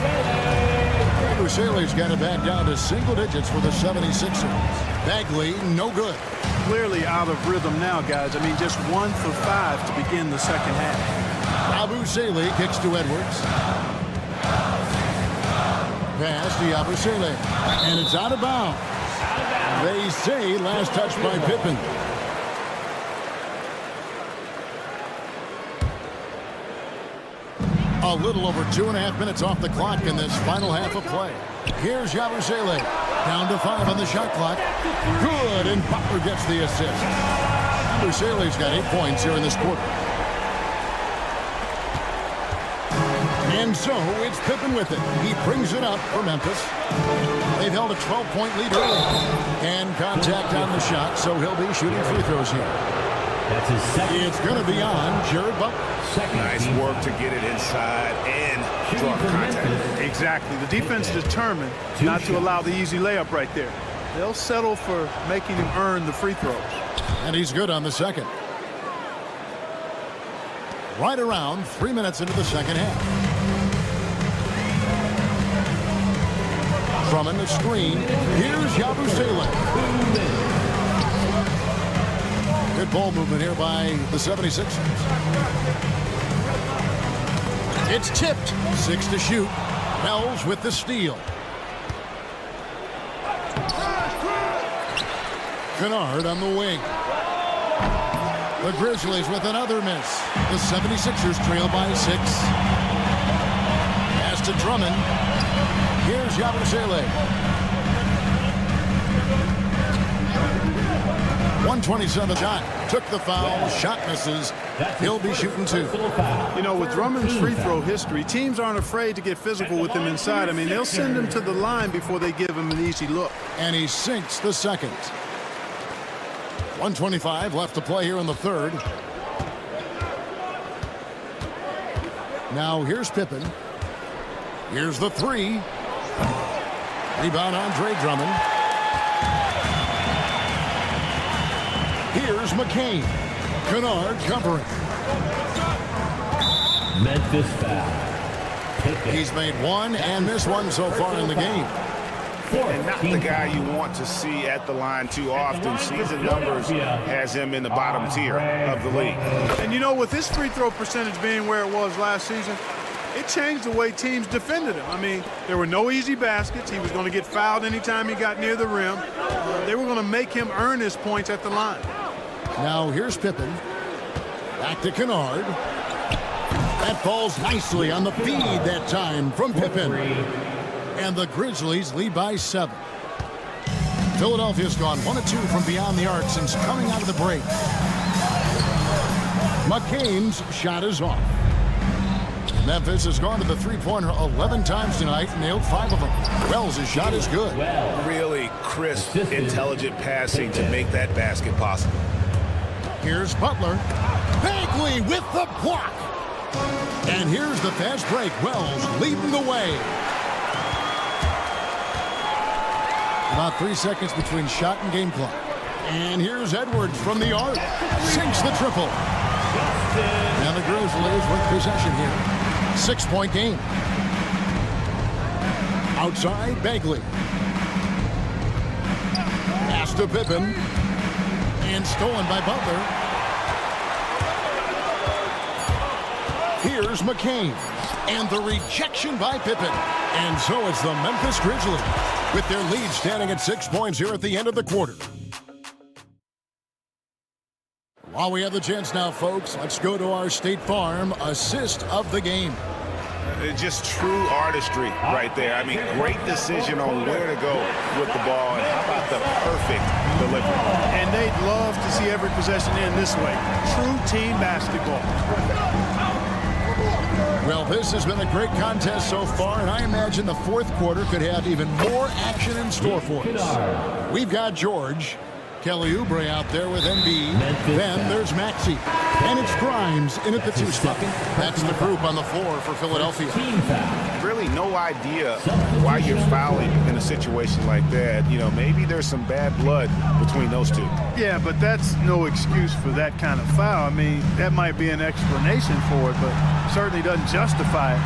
Yabusele's got it back down to single digits for the 76ers. Bagley, no good. Clearly out of rhythm now, guys. I mean, just 1 for 5 to begin the second half. Yabusele kicks to Edwards. Pass to Yabusele. And it's out of bounds. They say last touch by Pippen. A little over 2.5 minutes off the clock in this final half of play. Here's Yabusele. Down to 5 on the shot clock. Good, and Butler gets the assist. Yabusele's got 8 points here in this quarter. And so it's Pippen with it. He brings it up for Memphis. They've held a 12-point lead early. And contact on the shot, so he'll be shooting free throws here. That's his second. It's going to be on Jared Butler. Nice work to get it inside and draw contact. Exactly. The defense is determined not to allow the easy layup right there. They'll settle for making him earn the free throws. And he's good on the second. Right around 3 minutes into the second half. Drummond the screen. Here's Yabusele. Good ball movement here by the 76ers. It's tipped. 6 to shoot. Wells with the steal. Kennard on the wing. The Grizzlies with another miss. The 76ers trail by 6. Pass to Drummond. Here's Yabusele. 127 shot. Took the foul. Shot misses. He'll be shooting 2. You know, with Drummond's free throw history, teams aren't afraid to get physical with him inside. I mean, they'll send him to the line before they give him an easy look. And he sinks the second. 125 left to play here in the third. Now here's Pippen. Here's the 3. Rebound Andre Drummond. Here's McCain. Kennard covering. Memphis foul. He's made 1 and missed 1 so far in the game. And not the guy you want to see at the line too often. Season numbers has him in the bottom tier of the league. And you know, with his free throw percentage being where it was last season, it changed the way teams defended him. I mean, there were no easy baskets. He was going to get fouled anytime he got near the rim. They were going to make him earn his points at the line. Now here's Pippen. Back to Kennard. That falls nicely on the feed that time from Pippen. And the Grizzlies lead by 7. Philadelphia's gone 1 of 2 from beyond the arc since coming out of the break. McCain's shot is off. Memphis has gone to the three-pointer 11 times tonight and nailed 5 of them. Wells' shot is good. Really crisp, intelligent passing to make that basket possible. Here's Butler. Bagley with the block. And here's the fast break. Wells leading the way. About 3 seconds between shot and game clock. And here's Edwards from the arc. Sinks the triple. And the Grizzlies with possession here. 6-point game. Outside, Bagley. Pass to Pippen. And stolen by Butler. Here's McCain. And the rejection by Pippen. And so it's the Memphis Grizzlies with their lead standing at 6 points here at the end of the quarter. While we have the chance now, folks, let's go to our State Farm assist of the game. Just true artistry right there. I mean, great decision on where to go with the ball, and how about the perfect delivery. And they'd love to see every possession end this way. True team basketball. Well, this has been a great contest so far, and I imagine the fourth quarter could have even more action in store for us. We've got George, Kelly Oubre out there with Embiid. Then there's Maxey. And it's Grimes in at the 2 spot. That's the group on the floor for Philadelphia. Really no idea why you're fouling in a situation like that. You know, maybe there's some bad blood between those two. Yeah, but that's no excuse for that kind of foul. I mean, that might be an explanation for it, but certainly doesn't justify it.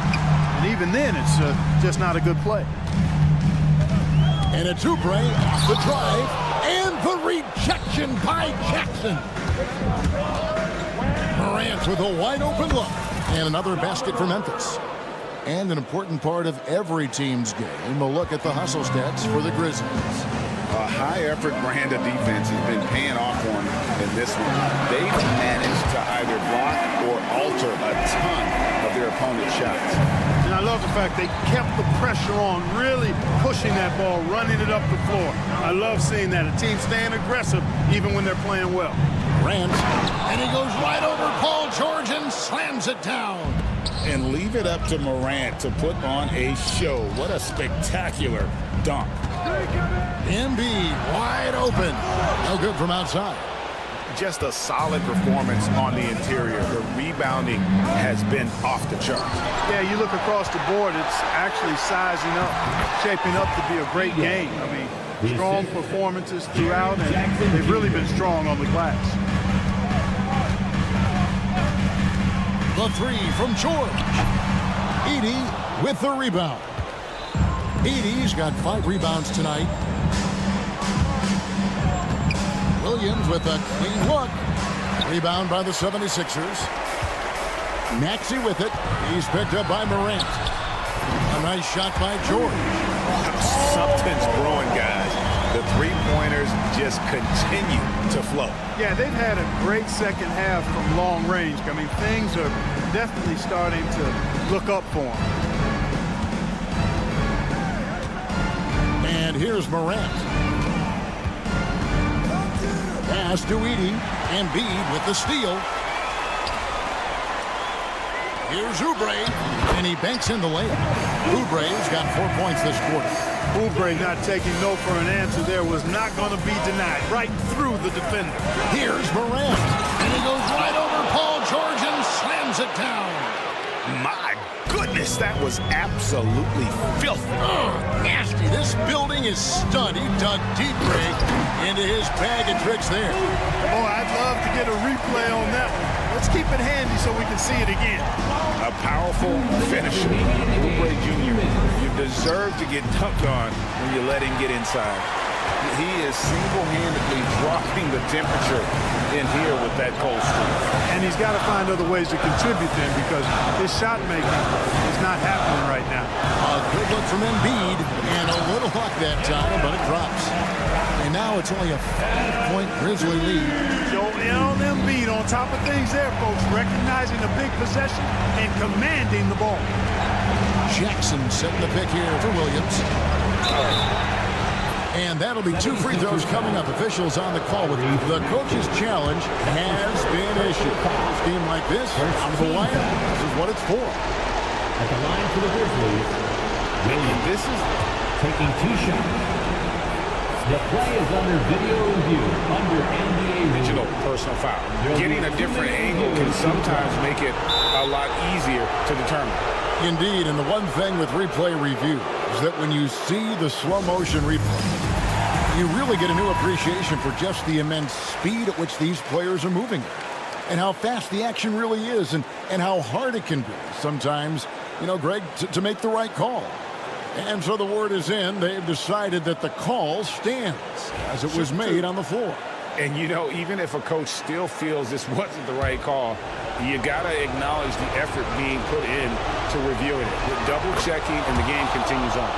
And even then, it's just not a good play. And it's Oubre off the drive. And the rejection by Jackson. Morant with a wide open look. And another basket for Memphis. And an important part of every team's game, a look at the hustle stats for the Grizzlies. A high-effort brand of defense has been paying off on them in this one. They've managed to either block or alter a ton of their opponent's shots. And I love the fact they kept the pressure on, really pushing that ball, running it up the floor. I love seeing that. A team staying aggressive even when they're playing well. Grant, and he goes right over Paul George and slams it down. And leave it up to Morant to put on a show. What a spectacular dunk. Embiid wide open. No good from outside. Just a solid performance on the interior. The rebounding has been off the charts. Yeah, you look across the board, it's actually sizing up, shaping up to be a great game. I mean, strong performances throughout, and they've really been strong on the glass. The 3 from George. Edey with the rebound. Edey's got 5 rebounds tonight. Williams with a clean look. Rebound by the 76ers. Maxey with it. He's picked up by Morant. A nice shot by George. Something's brewing, guys. The three-pointers just continue to flow. Yeah, they've had a great second half from long range. I mean, things are definitely starting to look up for them. And here's Morant. Pass to Edey. Embiid with the steal. Here's Oubre, and he banks in the layup. Oubre's got 4 points this quarter. Oubre not taking no for an answer there was not going to be denied. Right through the defender. Here's Morant, and he goes right over Paul George and slams it down. My goodness, that was absolutely filthy. Oh, nasty. This building is stunned. He dug deep into his bag of tricks there. Oh, I'd love to get a replay on that one. Let's keep it handy so we can see it again. A powerful finisher. Oubre Jr., you deserve to get dunked on when you let him get inside. He is single-handedly dropping the temperature in here with that cold streak. And he's got to find other ways to contribute then because his shot making is not happening right now. A good look from Embiid and a little luck that time, but it drops. And now it's only a 5-point Grizzly lead. Joel Embiid on top of things there, folks, recognizing a big possession and commanding the ball. Jackson setting the pick here for Williams. And that'll be 2 free throws coming up. Officials on the call with the coach's challenge has been issued. A game like this, out of the wire, this is what it's for. At the line for the Grizzlies, This is taking 2 shots. The play is under video review, under NBA Digital personal foul. Getting a different angle can sometimes make it a lot easier to determine. Indeed, and the one thing with replay review is that when you see the slow motion replay, you really get a new appreciation for just the immense speed at which these players are moving and how fast the action really is and how hard it can be sometimes, Greg, to make the right call. And so the word is in. They've decided that the call stands as it was made on the floor. And, even if a coach still feels this wasn't the right call, you got to acknowledge the effort being put in to reviewing it. With double checking, and the game continues on.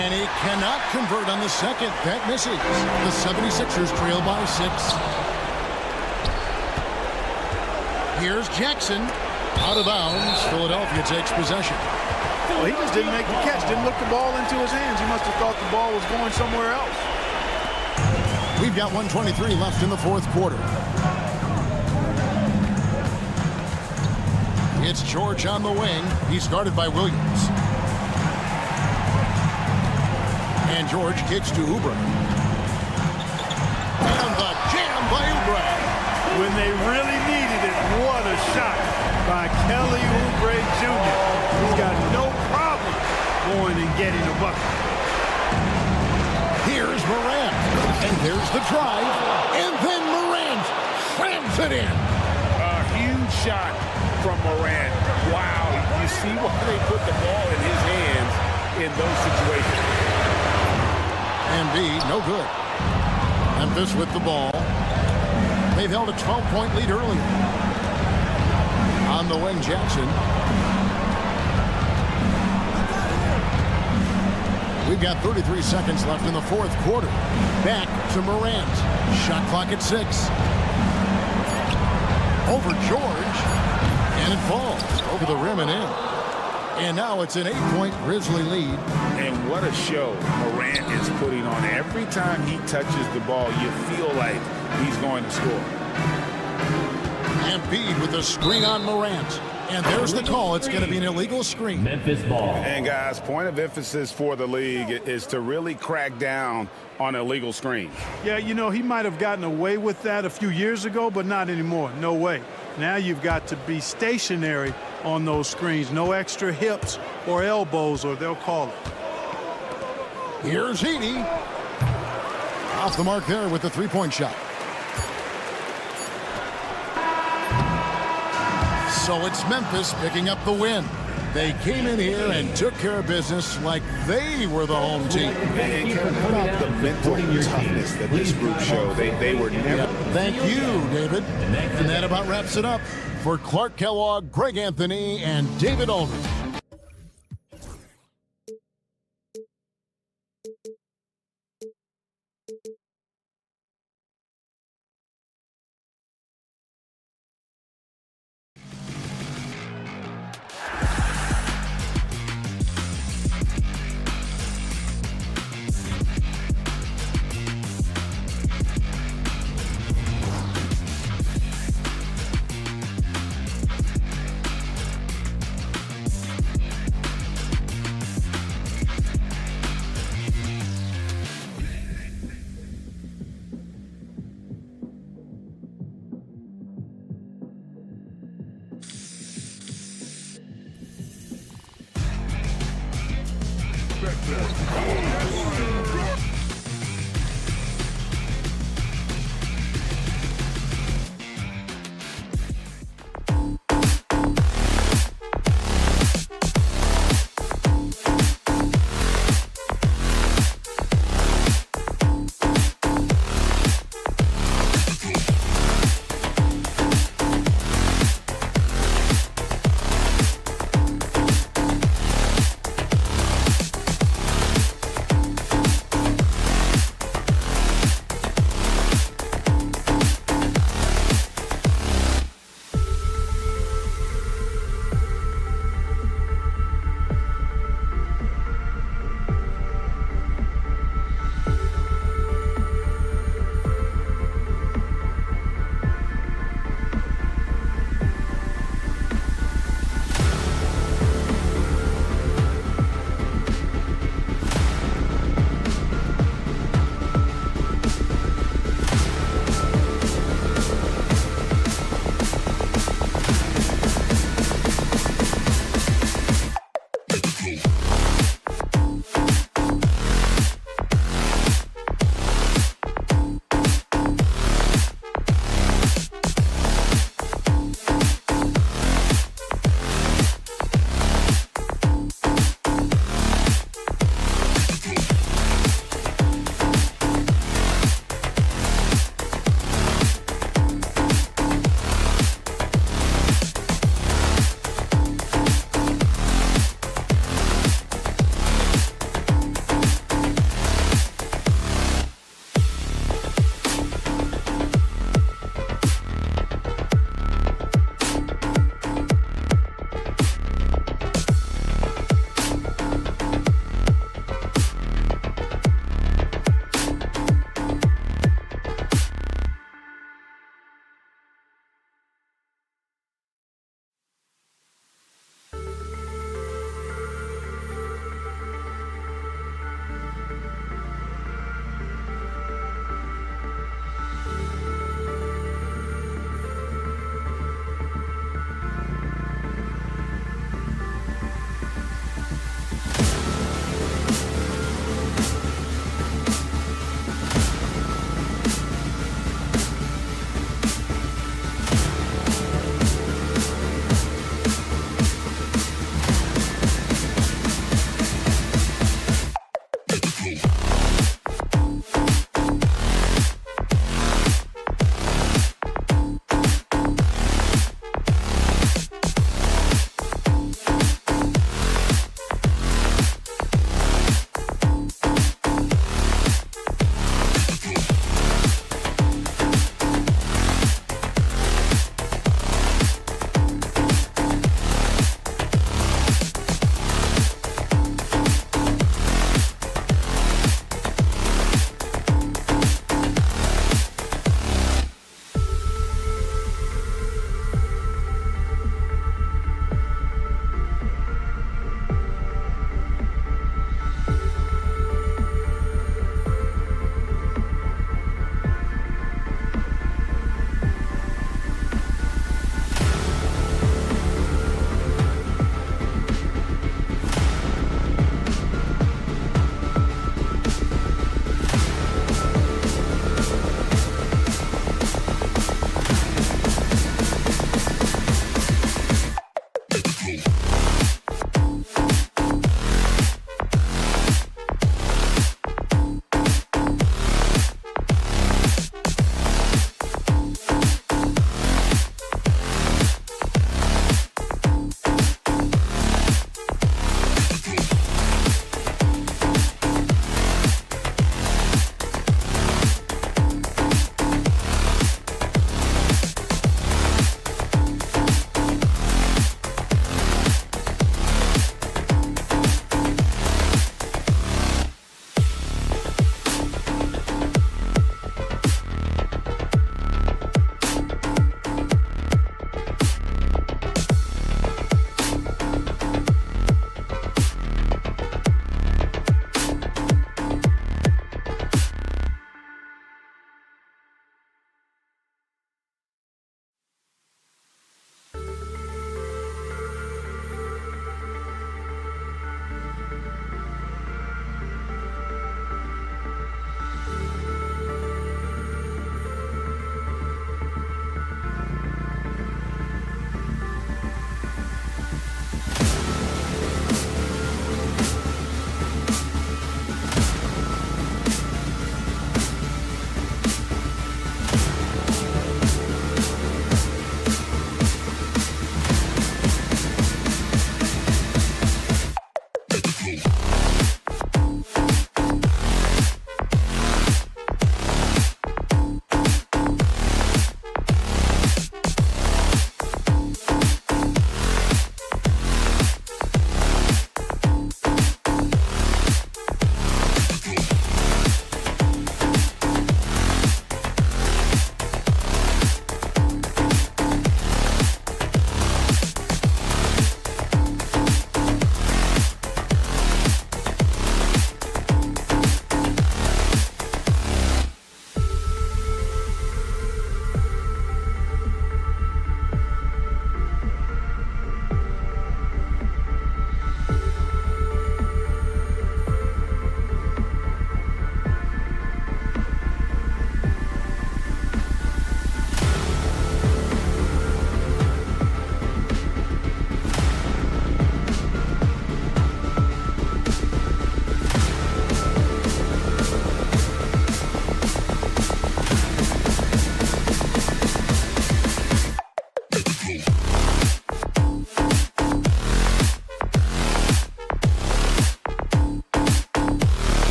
And he cannot convert on the second. That misses. The 76ers trail by 6. Here's Jackson. Out of bounds. Philadelphia takes possession. Well, he just didn't make the catch, didn't look the ball into his hands. He must have thought the ball was going somewhere else. We've got 1:23 left in the fourth quarter. It's George on the wing. He's guarded by Williams. And George kicks to Oubre. And the jam by Oubre. When they really needed it, what a shot by Kelly Oubre Jr. He's got no problem going and getting a bucket. Here's Morant. And there's the drive. And then Morant slams it in. A huge shot from Morant. Wow. You see why they put the ball in his hands in those situations. Embiid, no good. Memphis with the ball. They've held a 12-point lead earlier. On the wing, Jackson. We've got 33 seconds left in the fourth quarter. Back to Morant. Shot clock at 6. Over George. And it falls over the rim and in. And now it's an 8-point Grizzly lead. And what a show Morant is putting on. Every time he touches the ball, you feel like he's going to score. Embiid with the screen on Morant. And there's the call. It's going to be an illegal screen. Memphis ball. And, guys, point of emphasis for the league is to really crack down on illegal screens. Yeah, he might have gotten away with that a few years ago, but not anymore. No way. Now you've got to be stationary on those screens. No extra hips or elbows, or they'll call it. Here's Edey. Off the mark there with the three-point shot. So it's Memphis picking up the win. They came in here and took care of business like they were the home team. And what about the mental toughness that this group showed? They were never... Thank you, David. And that about wraps it up for Clark Kellogg, Greg Anthony, and David Aldridge.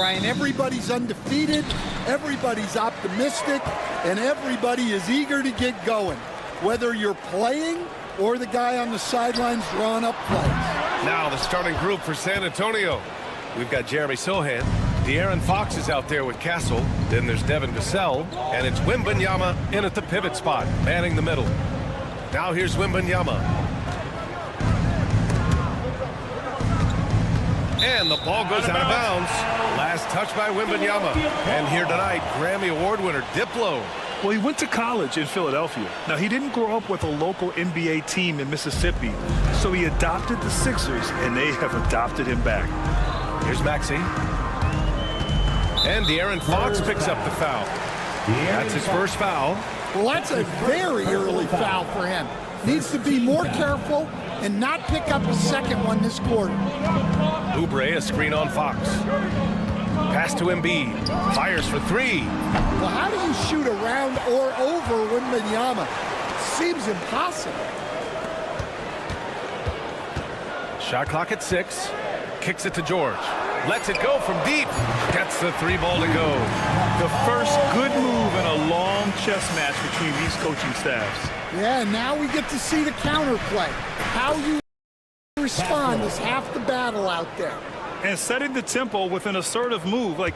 Brian. Everybody's undefeated, everybody's optimistic, and everybody is eager to get going, whether you're playing or the guy on the sidelines drawing up plays. Now the starting group for San Antonio. We've got Jeremy Sohan. De'Aaron Fox is out there with Castle. Then there's Devin Vassell. And it's Wembanyama in at the pivot spot, manning the middle. Now here's Wembanyama. And the ball goes out of bounds. Last touch by Wembanyama. And here tonight, Grammy Award winner Diplo. Well, he went to college in Philadelphia. Now, he didn't grow up with a local NBA team in Mississippi, so he adopted the Sixers, and they have adopted him back. Here's Maxey. And De'Aaron Fox picks up the foul. That's his first foul. Well, that's a very early foul for him. Needs to be more careful and not pick up a second one this quarter. Oubre, a screen on Fox. Pass to Embiid. Fires for three. Well, how do you shoot around or over Wembanyama? Seems impossible. Shot clock at 6. Kicks it to George. Lets it go from deep. Gets the three ball to go. The first good move in a long chess match between these coaching staffs. Yeah, now we get to see the counterplay. How you respond is half the battle out there. And setting the tempo with an assertive move. Like,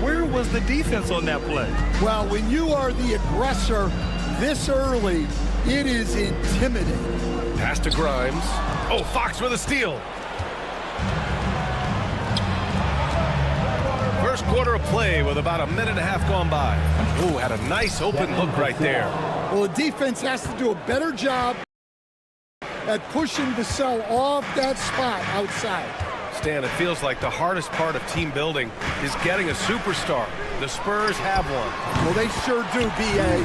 where was the defense on that play? Well, when you are the aggressor this early, it is intimidating. Pass to Grimes. Oh, Fox with a steal. First quarter of play with about a minute and a half gone by. Ooh, had a nice open look right there. Well, the defense has to do a better job at pushing Vassell off that spot outside. Stan, it feels like the hardest part of team building is getting a superstar. The Spurs have one. Well, they sure do, B.A.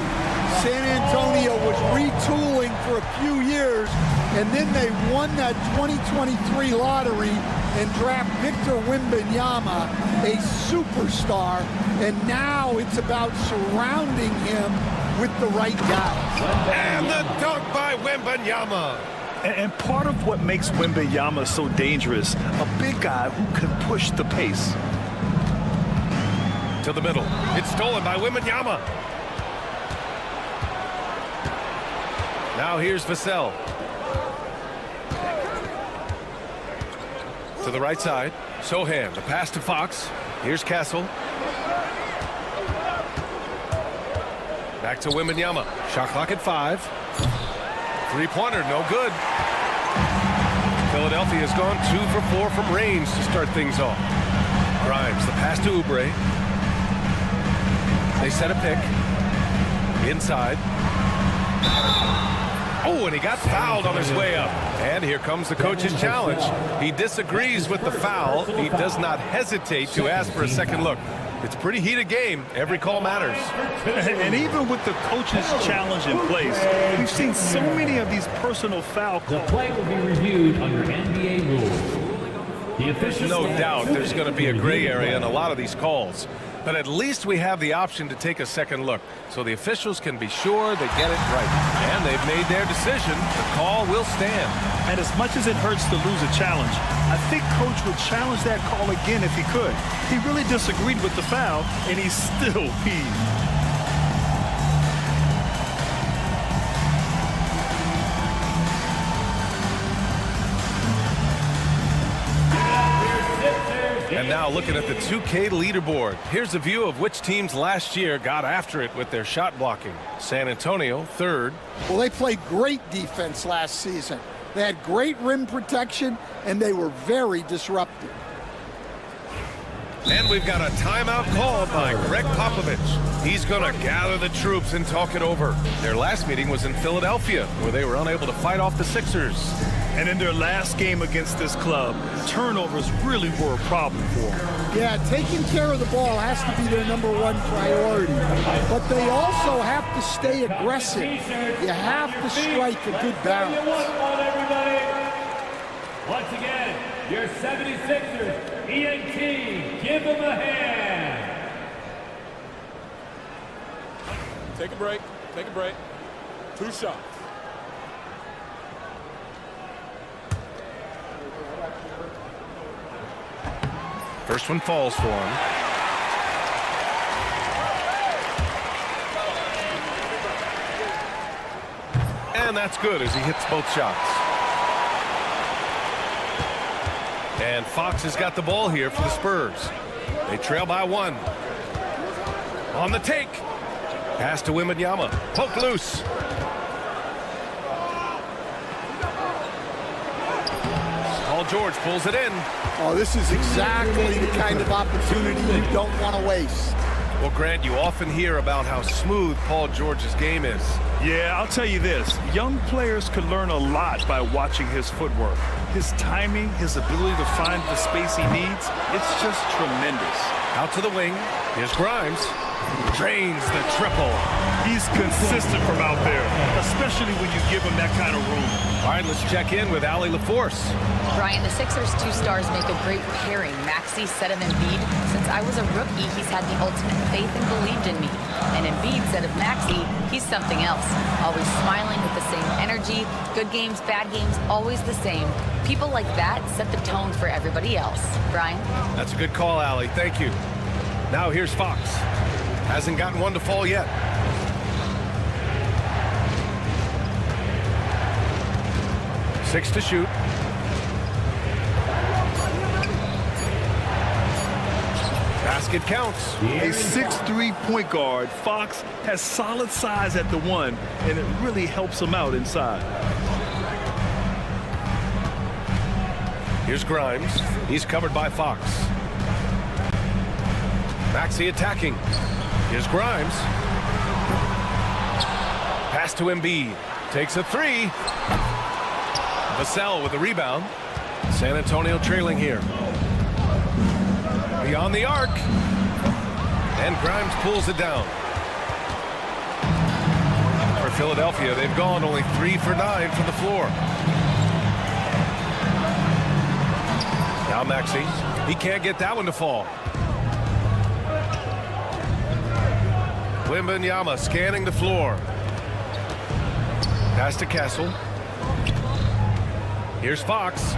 San Antonio was retooling for a few years, and then they won that 2023 lottery and draft Victor Wembanyama, a superstar, and now it's about surrounding him with the right guys. And the dunk by Wembanyama. And part of what makes Wembanyama so dangerous, a big guy who can push the pace. To the middle. It's stolen by Wembanyama. Now here's Vassell. To the right side. Sohan, the pass to Fox. Here's Castle. Back to Wembanyama. Shot clock at 5. Three-pointer, no good. Philadelphia has gone 2 for 4 from range to start things off. Grimes, the pass to Oubre. They set a pick. Inside. Oh, and he got fouled on his way up. And here comes the coach's challenge. He disagrees with the foul. He does not hesitate to ask for a second look. It's a pretty heated game. Every call matters. And even with the coach's challenge in place, we've seen so many of these personal foul calls. The play will be reviewed under NBA rules. The official no doubt there's going to be a gray area in a lot of these calls. But at least we have the option to take a second look, so the officials can be sure they get it right. And they've made their decision. The call will stand. And as much as it hurts to lose a challenge, I think Coach would challenge that call again if he could. He really disagreed with the foul, and he's still peeved. And now looking at the 2K leaderboard. Here's a view of which teams last year got after it with their shot blocking. San Antonio, 3rd. Well, they played great defense last season. They had great rim protection, and they were very disruptive. And we've got a timeout called by Greg Popovich. He's going to gather the troops and talk it over. Their last meeting was in Philadelphia, where they were unable to fight off the Sixers. And in their last game against this club, turnovers really were a problem for them. Yeah, taking care of the ball has to be their #1 priority. But they also have to stay aggressive. You have to strike a good balance. Once again, your 76ers, ENT, give them a hand. Take a break. Take a break. 2 shots. First one falls for him. And that's good as he hits both shots. And Fox has got the ball here for the Spurs. They trail by 1. On the take. Pass to Wembanyama. Poke loose. Paul George pulls it in. Oh, this is exactly the kind of opportunity you don't want to waste. Well, Grant, you often hear about how smooth Paul George's game is. Yeah, I'll tell you this. Young players could learn a lot by watching his footwork. His timing, his ability to find the space he needs, it's just tremendous. Out to the wing. Here's Grimes. Drains the triple. He's consistent from out there, especially when you give him that kind of room. All right, let's check in with Allie LaForce. Brian, the Sixers' 2 stars make a great pairing. Maxey said of Embiid, since I was a rookie, he's had the ultimate faith and believed in me. And Embiid said of Maxey, he's something else. Always smiling with the same energy. Good games, bad games, always the same. People like that set the tone for everybody else. Brian? That's a good call, Allie. Thank you. Now here's Fox. Hasn't gotten one to fall yet. Six to shoot. Basket counts. A 6'3" point guard, Fox has solid size at the 1, and it really helps him out inside. Here's Grimes. He's covered by Fox. Maxey attacking. Here's Grimes. Pass to Embiid. Takes a 3. Vassell with the rebound. San Antonio trailing here. Beyond the arc. And Grimes pulls it down. For Philadelphia, they've gone only 3 for 9 from the floor. Now Maxey. He can't get that one to fall. Wembanyama scanning the floor. Pass to Castle. Here's Fox.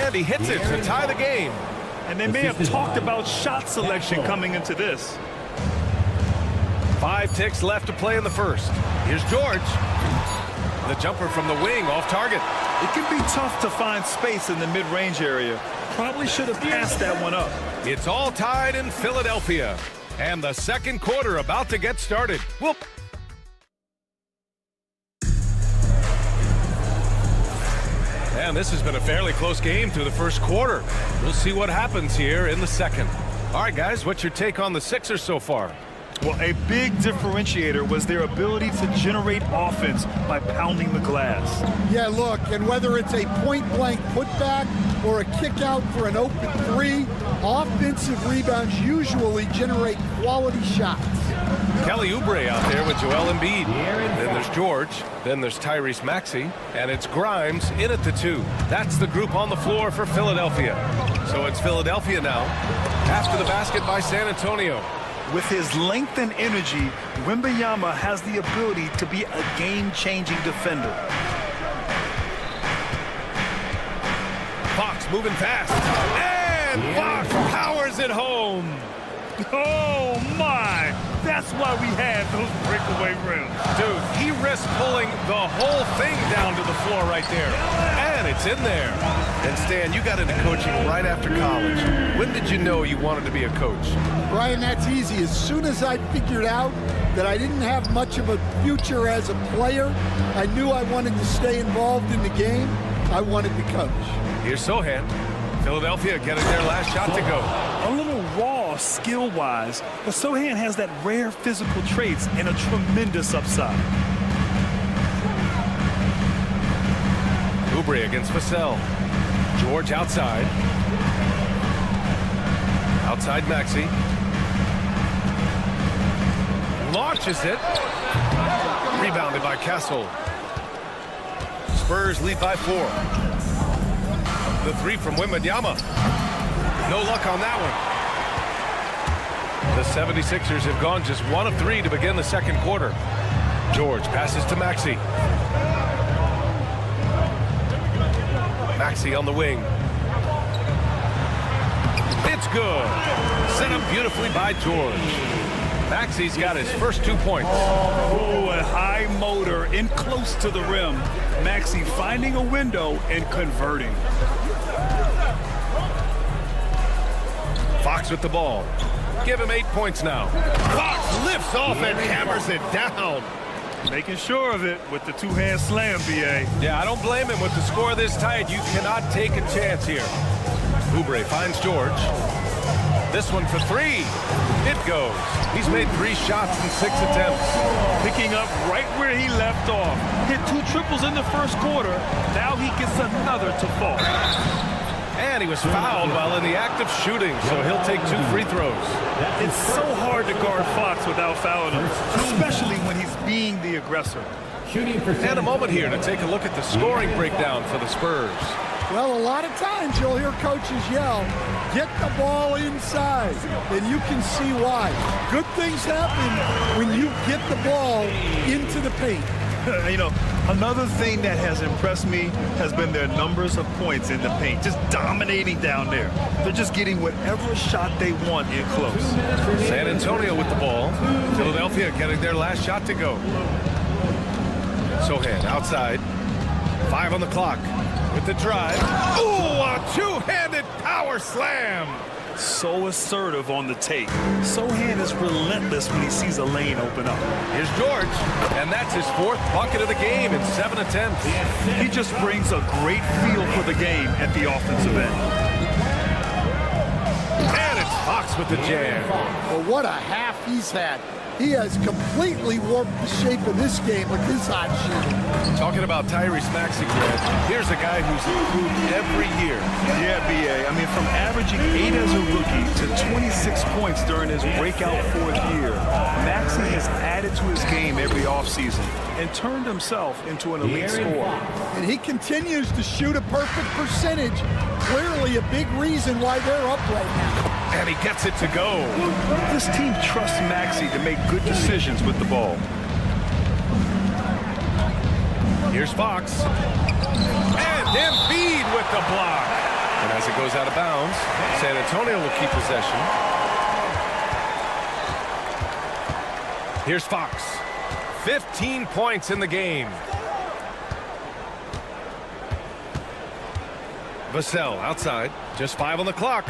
And he hits it to tie the game. And they may have talked about shot selection coming into this. 5 ticks left to play in the first. Here's George. The jumper from the wing off target. It can be tough to find space in the mid-range area. Probably should have passed that one up. It's all tied in Philadelphia. And the second quarter about to get started. Whoop. And this has been a fairly close game through the first quarter. We'll see what happens here in the second. All right, guys, what's your take on the Sixers so far? Well, a big differentiator was their ability to generate offense by pounding the glass. Yeah, look, and whether it's a point-blank putback or a kick out for an open 3, offensive rebounds usually generate quality shots. Kelly Oubre out there with Joel Embiid. Then there's George. Then there's Tyrese Maxey. And it's Grimes in at the 2. That's the group on the floor for Philadelphia. So it's Philadelphia now. After the basket by San Antonio. With his length and energy, Wembanyama has the ability to be a game-changing defender. Fox moving fast. And Fox powers it home. Oh, my! That's why we had those breakaway rims. Dude, he risked pulling the whole thing down to the floor right there. And it's in there. And Stan, you got into coaching right after college. When did you know you wanted to be a coach? Brian, that's easy. As soon as I figured out that I didn't have much of a future as a player, I knew I wanted to stay involved in the game. I wanted to coach. Here's Sohan. Philadelphia getting their last shot to go. A little raw skill-wise, but Sohan has that rare physical traits and a tremendous upside. Oubre against Vassell. George outside. Outside Maxey. Launches it. Rebounded by Castle. Spurs lead by 4. The 3 from Wembanyama. No luck on that one. The 76ers have gone just 1 of 3 to begin the second quarter. George passes to Maxey. Maxey on the wing. It's good. Set up beautifully by George. Maxi's got his first 2 points. Oh, a high motor in close to the rim. Maxi finding a window and converting. Fox with the ball. Give him 8 points now. Fox lifts off and hammers it down. Making sure of it with the two-hand slam, B.A. Yeah, I don't blame him. With the score this tight, you cannot take a chance here. Oubre finds George. This one for 3. It goes. He's made 3 shots in 6 attempts. Picking up right where he left off. Hit 2 triples in the first quarter. Now he gets another to fall. And he was fouled while in the act of shooting, so he'll take 2 free throws. It's so hard to guard Fox without fouling him, especially when he's being the aggressor. And a moment here to take a look at the scoring breakdown for the Spurs. Well, a lot of times you'll hear coaches yell, get the ball inside, and you can see why. Good things happen when you get the ball into the paint. You know, another thing that has impressed me has been their numbers of points in the paint, just dominating down there. They're just getting whatever shot they want in close. San Antonio with the ball. Philadelphia getting their last shot to go. Sohan outside. 5 on the clock. With the drive. Ooh, a 2-handed power slam. So assertive on the take. Sohan is relentless when he sees a lane open up. Here's George, and that's his 4th bucket of the game in 7 attempts. He just brings a great feel for the game at the offensive end. And it's Fox with the jam. Well, what a half he's had. He has completely warped the shape of this game with his hot shooting. Talking about Tyrese Maxey, here's a guy who's improved every year. Yeah, B.A. I mean, from averaging 8 as a rookie to 26 points during his breakout 4th year, Maxey has added to his game every offseason and turned himself into an elite scorer. And he continues to shoot a perfect percentage. Clearly a big reason why they're up right now. And he gets it to go. This team trusts Maxey to make good decisions with the ball. Here's Fox. And Embiid with the block. And as it goes out of bounds, San Antonio will keep possession. Here's Fox. 15 points in the game. Vassell outside. Just 5 on the clock.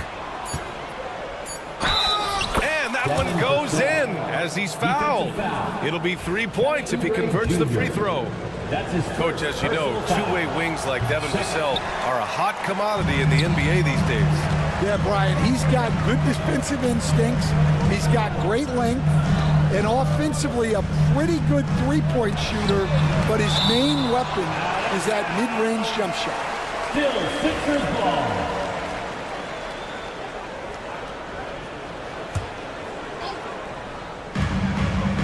And that one goes in as he's fouled. It'll be 3 points if he converts the free throw. Coach, as you know, two-way wings like Devin Vassell are a hot commodity in the NBA these days. Yeah, Brian, he's got good defensive instincts. He's got great length. And offensively, a pretty good three-point shooter. But his main weapon is that mid-range jump shot. Still Sixers ball.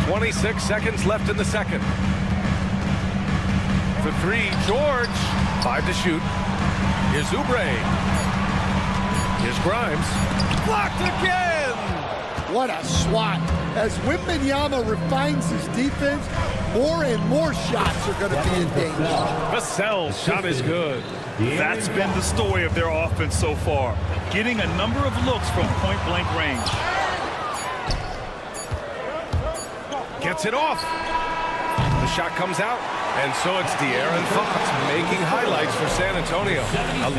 26 seconds left in the second. For 3, George. 5 to shoot. Here's Oubre. Here's Grimes. Blocked again! What a swat. As Wembanyama refines his defense, more and more shots are going to be in danger. Vassell's shot is good. That's been the story of their offense so far. Getting a number of looks from point-blank range. Gets it off. The shot comes out. And so it's De'Aaron Fox making highlights for San Antonio.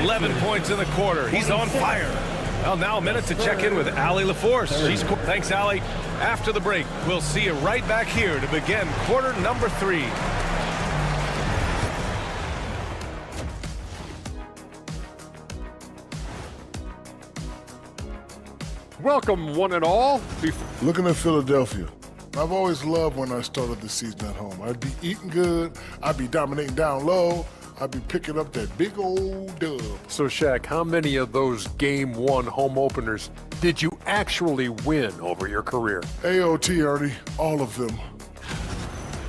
11 points in the quarter. He's on fire. Well, now a minute to check in with Allie LaForce. Thanks, Allie. After the break, we'll see you right back here to begin quarter number 3. Welcome, one and all. Looking at Philadelphia, I've always loved when I started the season at home. I'd be eating good, I'd be dominating down low, I'd be picking up that big old dub. So, Shaq, how many of those Game 1 home openers did you actually win over your career? AOT, Ernie, all of them.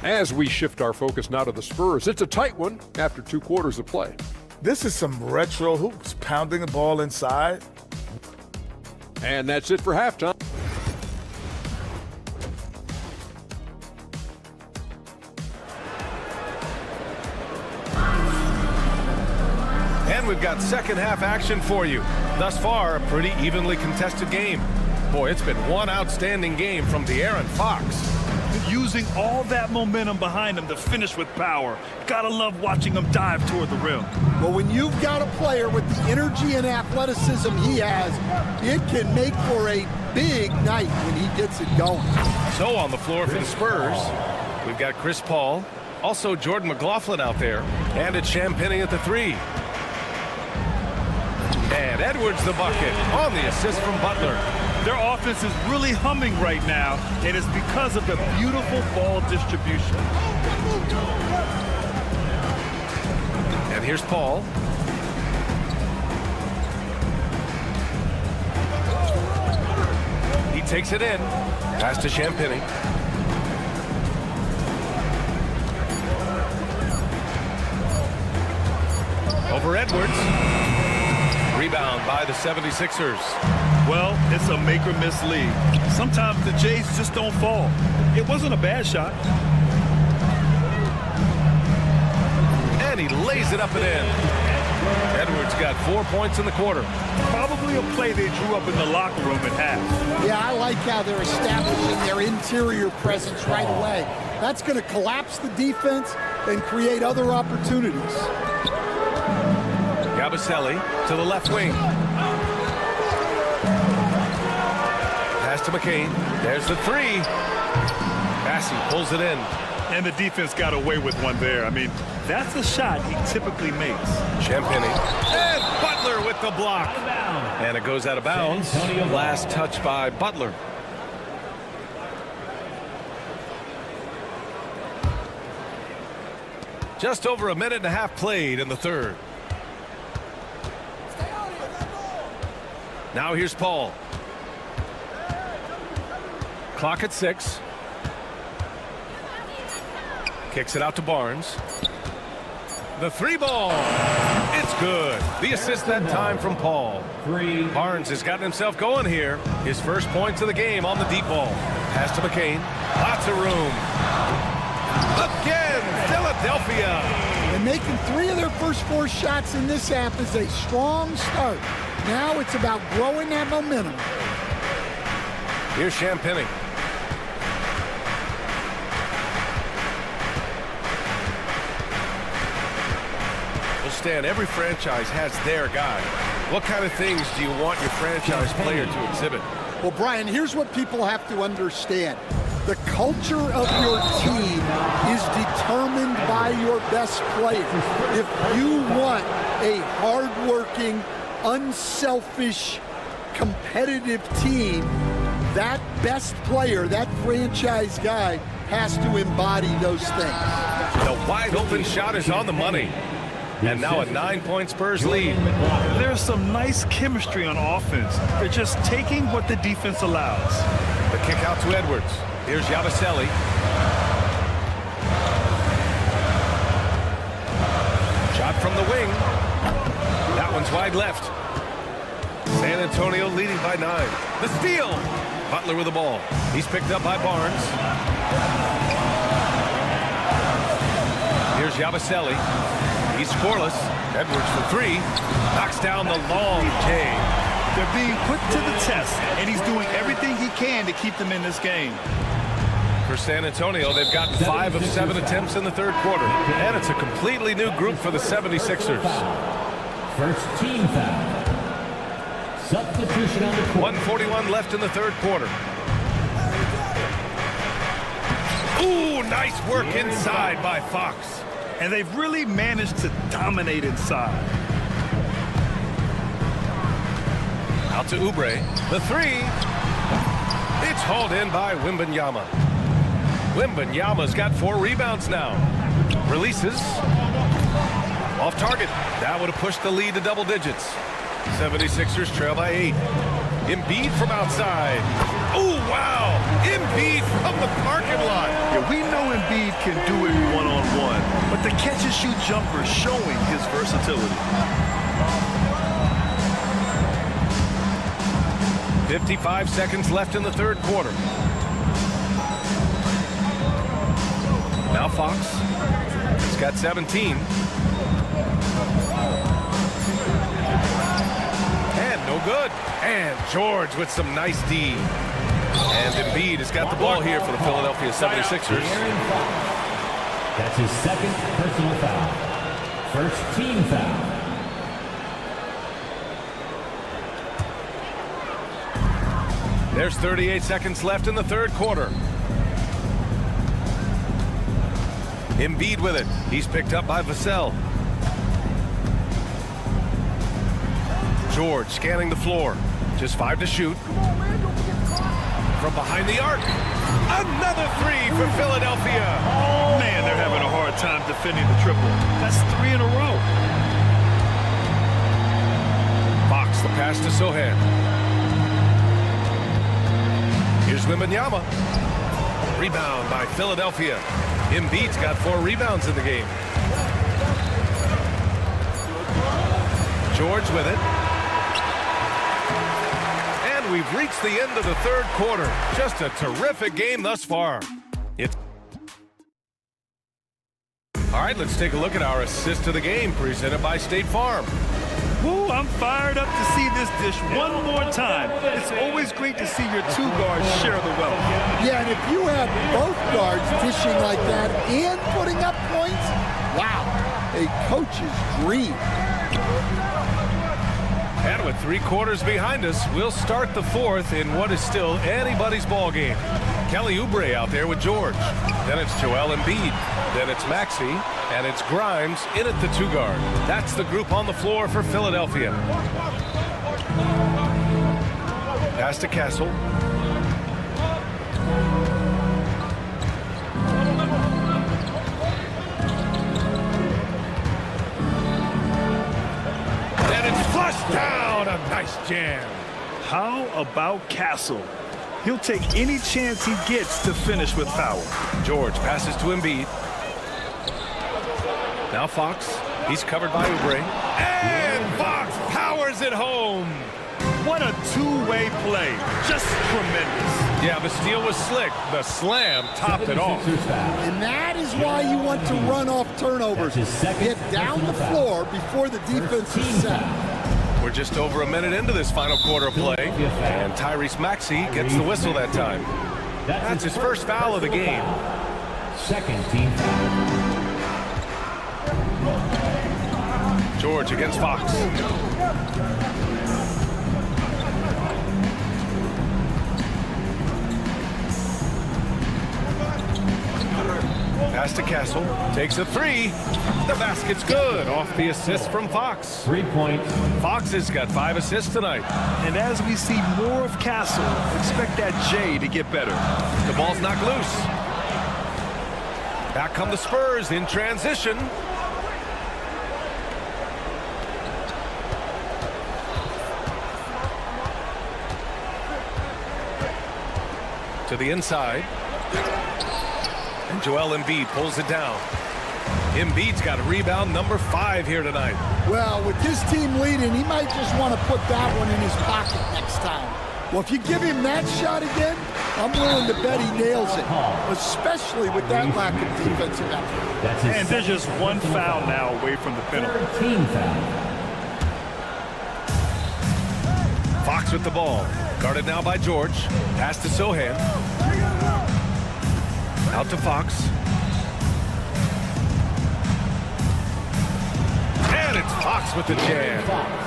As we shift our focus now to the Spurs, it's a tight one after 2 quarters of play. This is some retro hoops, pounding the ball inside. And that's it for halftime. And we've got second half action for you. Thus far, a pretty evenly contested game. Boy, it's been one outstanding game from De'Aaron Fox. Using all that momentum behind him to finish with power. Gotta love watching him dive toward the rim. Well, when you've got a player with the energy and athleticism he has, it can make for a big night when he gets it going. So on the floor for the Spurs, we've got Chris Paul, also Jordan McLaughlin out there, and it's Champagnie at the 3. And Edwards the bucket on the assist from Butler. Their offense is really humming right now, and it's because of the beautiful ball distribution. And here's Paul. He takes it in. Pass to Champagnie. Over Edwards. Rebound by the 76ers. Well, it's a make-or-miss league. Sometimes the Jays just don't fall. It wasn't a bad shot. And he lays it up and in. Edwards got 4 points in the quarter. Probably a play they drew up in the locker room at half. Yeah, I like how they're establishing their interior presence right away. That's going to collapse the defense and create other opportunities. Yabusele to the left wing. Pass to McCain. There's the 3. Bassey pulls it in. And the defense got away with one there. I mean, that's a shot he typically makes. Champagnie. And Butler with the block. And it goes out of bounds. Last touch by Butler. Just over a minute and a half played in the third. Now here's Paul. Clock at 6. Kicks it out to Barnes. The 3 ball. It's good. The assist that time from Paul. Barnes has gotten himself going here. His first points of the game on the deep ball. Pass to McCain. Lots of room. Again, Philadelphia. And making 3 of their first 4 shots in this half is a strong start. Now it's about growing that momentum. Here's Champagnie. Well, Stan, every franchise has their guy. What kind of things do you want your franchise player to exhibit? Well, Brian, here's what people have to understand. The culture of your team is determined by your best player. If you want a hardworking, unselfish, competitive team, that best player, that franchise guy, has to embody those things. The wide open shot is on the money. And now a 9-point Spurs lead. There's some nice chemistry on offense. They're just taking what the defense allows. The kick out to Edwards. Here's Yabusele. Shot from the wing. That one's wide left. San Antonio leading by 9. The steal. Butler with the ball. He's picked up by Barnes. Here's Yabusele. He's scoreless. Edwards for 3. Knocks down the long J. They're being put to the test, and he's doing everything he can to keep them in this game. For San Antonio, they've gotten 5 of 7 attempts in the third quarter. And it's a completely new group for the 76ers. First team foul. Substitution on the court. 1:41 left in the third quarter. Ooh, nice work inside by Fox. And they've really managed to dominate inside. Out to Oubre. The 3. It's hauled in by Wembanyama. Wembanyama's got 4 rebounds now. Releases. Off target. That would have pushed the lead to double digits. 76ers trail by 8. Embiid from outside. Oh, wow. Embiid from the parking lot. Yeah, we know Embiid can do it one-on-one, but the catch-and-shoot jumper is showing his versatility. 55 seconds left in the third quarter. Now Fox. He's got 17. And no good. And George with some nice D. And Embiid has got the ball here for the Philadelphia 76ers. That's his second personal foul. First team foul. There's 38 seconds left in the third quarter. Embiid with it. He's picked up by Vassell. George scanning the floor. Just 5 to shoot. From behind the arc. Another 3 for Philadelphia. Oh, man, they're having a hard time defending the triple. That's 3 in a row. Fox, the pass to Sohan. Here's Wembanyama. Rebound by Philadelphia. Embiid's got 4 rebounds in the game. George with it. And we've reached the end of the third quarter. Just a terrific game thus far. All right, let's take a look at our assist of the game presented by State Farm. Ooh, I'm fired up to see this dish one more time. It's always great to see your 2 guards share the wealth. Yeah, and if you have both guards dishing like that and putting up points, wow, a coach's dream. And with 3 quarters behind us, we'll start the fourth in what is still anybody's ball game. Kelly Oubre out there with George. Then it's Joel Embiid. Then it's Maxey. And it's Grimes in at the 2 guard. That's the group on the floor for Philadelphia. Pass to Castle. And it's flushed down. A nice jam. How about Castle? He'll take any chance he gets to finish with power. George passes to Embiid. Now Fox. He's covered by Oubre. And Fox powers it home. What a 2-way play. Just tremendous. Yeah, the steal was slick. The slam topped it off. And that is why you want to run off turnovers. Get down the floor before the defense is set. We're just over a minute into this final quarter of play. And Tyrese Maxey gets the whistle that time. That's his first foul of the game. Second team foul. George against Fox. Pass to Castle. Takes a 3. The basket's good. Off the assist from Fox. 3 points. Fox has got 5 assists tonight. And as we see more of Castle, expect that J to get better. The ball's knocked loose. Back come the Spurs in transition. To the inside. And Joel Embiid pulls it down. Embiid's got a rebound number 5 here tonight. Well, with this team leading, he might just want to put that one in his pocket next time. Well, if you give him that shot again, I'm willing to bet he nails it, especially with that lack of defensive effort. And there's just 1 foul now away from the penalty. Team foul. Fox with the ball. Guarded now by George. Pass to Sohan. Out to Fox. And it's Fox with the jam.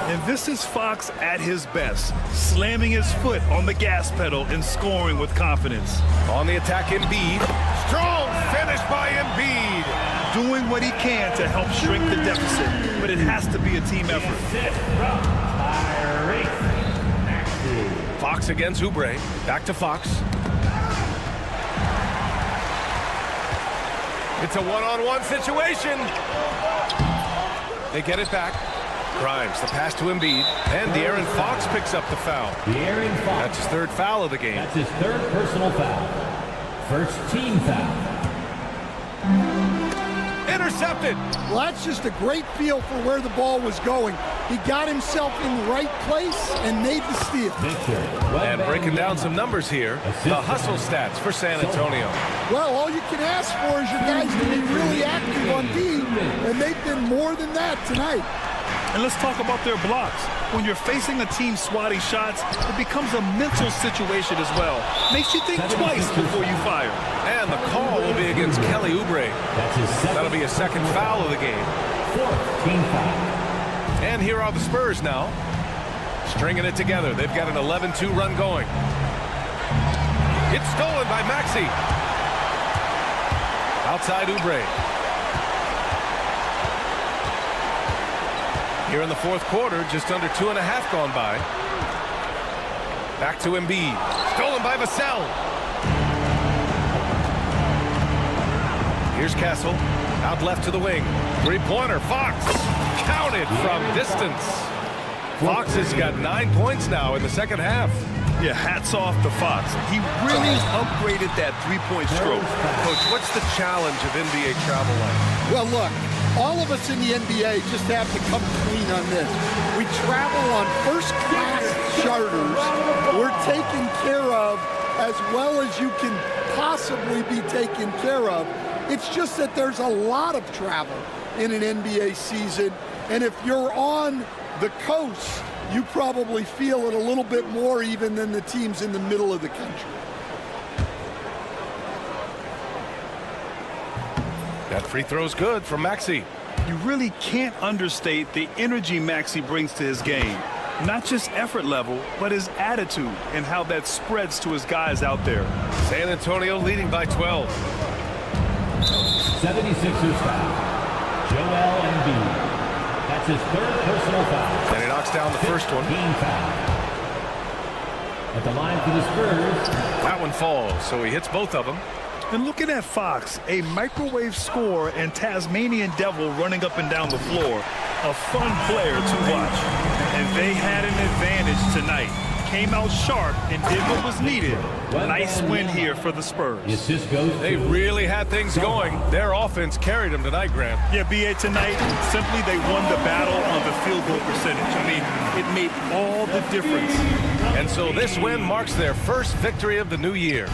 And this is Fox at his best, slamming his foot on the gas pedal and scoring with confidence. On the attack, Embiid. Strong finish by Embiid. Doing what he can to help shrink the deficit, but it has to be a team effort. Fox against Oubre. Back to Fox. It's a one-on-one situation. They get it back. Grimes, the pass to Embiid. And De'Aaron Fox picks up the foul. De'Aaron Fox. That's his 3rd foul of the game. That's his 3rd personal foul. First team foul. Intercepted. Well, that's just a great feel for where the ball was going. He got himself in the right place and made the steal. And breaking down some numbers here, the hustle stats for San Antonio. Well, all you can ask for is your guys to be really active on D, and they've been more than that tonight. And let's talk about their blocks. When you're facing a team swatting shots, it becomes a mental situation as well. Makes you think twice before you fire. And the call will be against Kelly Oubre. That'll be a second foul of the game. And here are the Spurs now, stringing it together. They've got an 11-2 run going. It's stolen by Maxey. Outside Oubre. Here in the fourth quarter, just under 2.5 gone by. Back to Embiid. Stolen by Vassell. Here's Castle. Out left to the wing. Three-pointer. Fox. Counted from distance. Fox has got 9 points now in the second half. Yeah, hats off to Fox. He really upgraded that three-point stroke. Coach, what's the challenge of NBA travel like? Well, look, all of us in the NBA just have to come clean on this. We travel on first-class charters. We're taken care of as well as you can possibly be taken care of. It's just that there's a lot of travel in an NBA season, and if you're on the coast, you probably feel it a little bit more even than the teams in the middle of the country. That free throw's good from Maxey. You really can't understate the energy Maxey brings to his game. Not just effort level, but his attitude and how that spreads to his guys out there. San Antonio leading by 12. 76ers foul. Joel Embiid. That's his third personal foul. And he knocks down the first one. Team foul. At the line for the Spurs. That one falls, so he hits both of them. And looking at Fox, a microwave scorer and Tasmanian devil running up and down the floor. A fun player to watch. And they had an advantage tonight. Came out sharp and did what was needed. Nice win here for the Spurs. They really had things going. Their offense carried them tonight, Grant. Yeah, B.A. tonight, simply they won the battle on the field goal percentage. I mean, it made all the difference. And so this win marks their first victory of the new year.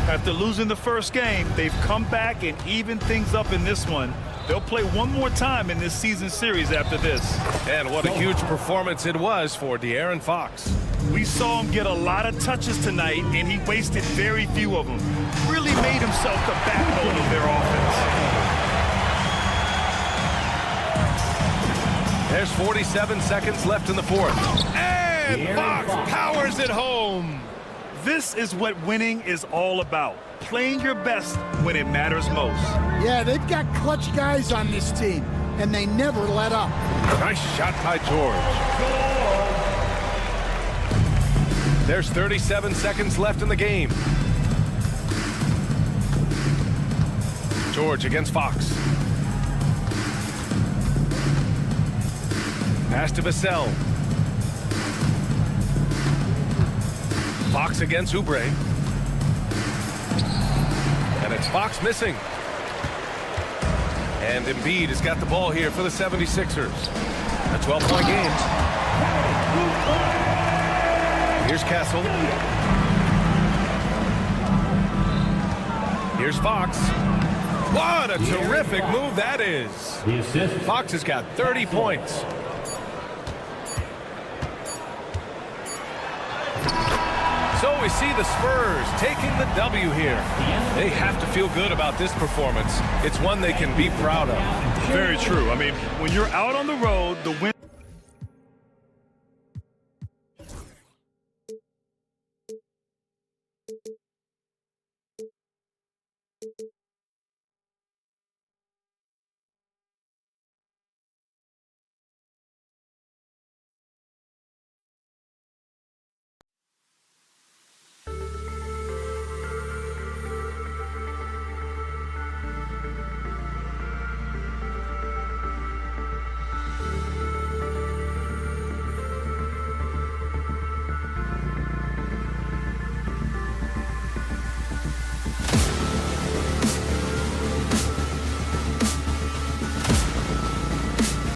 After losing the first game, they've come back and evened things up in this one. They'll play one more time in this season series after this. And what a huge performance it was for De'Aaron Fox. We saw him get a lot of touches tonight, and he wasted very few of them. Really made himself the backbone of their offense. There's 47 seconds left in the fourth. And Fox powers it home. This is what winning is all about. Playing your best when it matters most. Yeah, they've got clutch guys on this team, and they never let up. Nice shot by George. There's 37 seconds left in the game. George against Fox. Pass to Vassell. Fox against Oubre. And it's Fox missing. And Embiid has got the ball here for the 76ers. A 12-point game. Here's Castle. Here's Fox. What a terrific move that is. Fox has got 30 points. So we see the Spurs taking the W here. They have to feel good about this performance. It's one they can be proud of. Very true. I mean, when you're out on the road, the win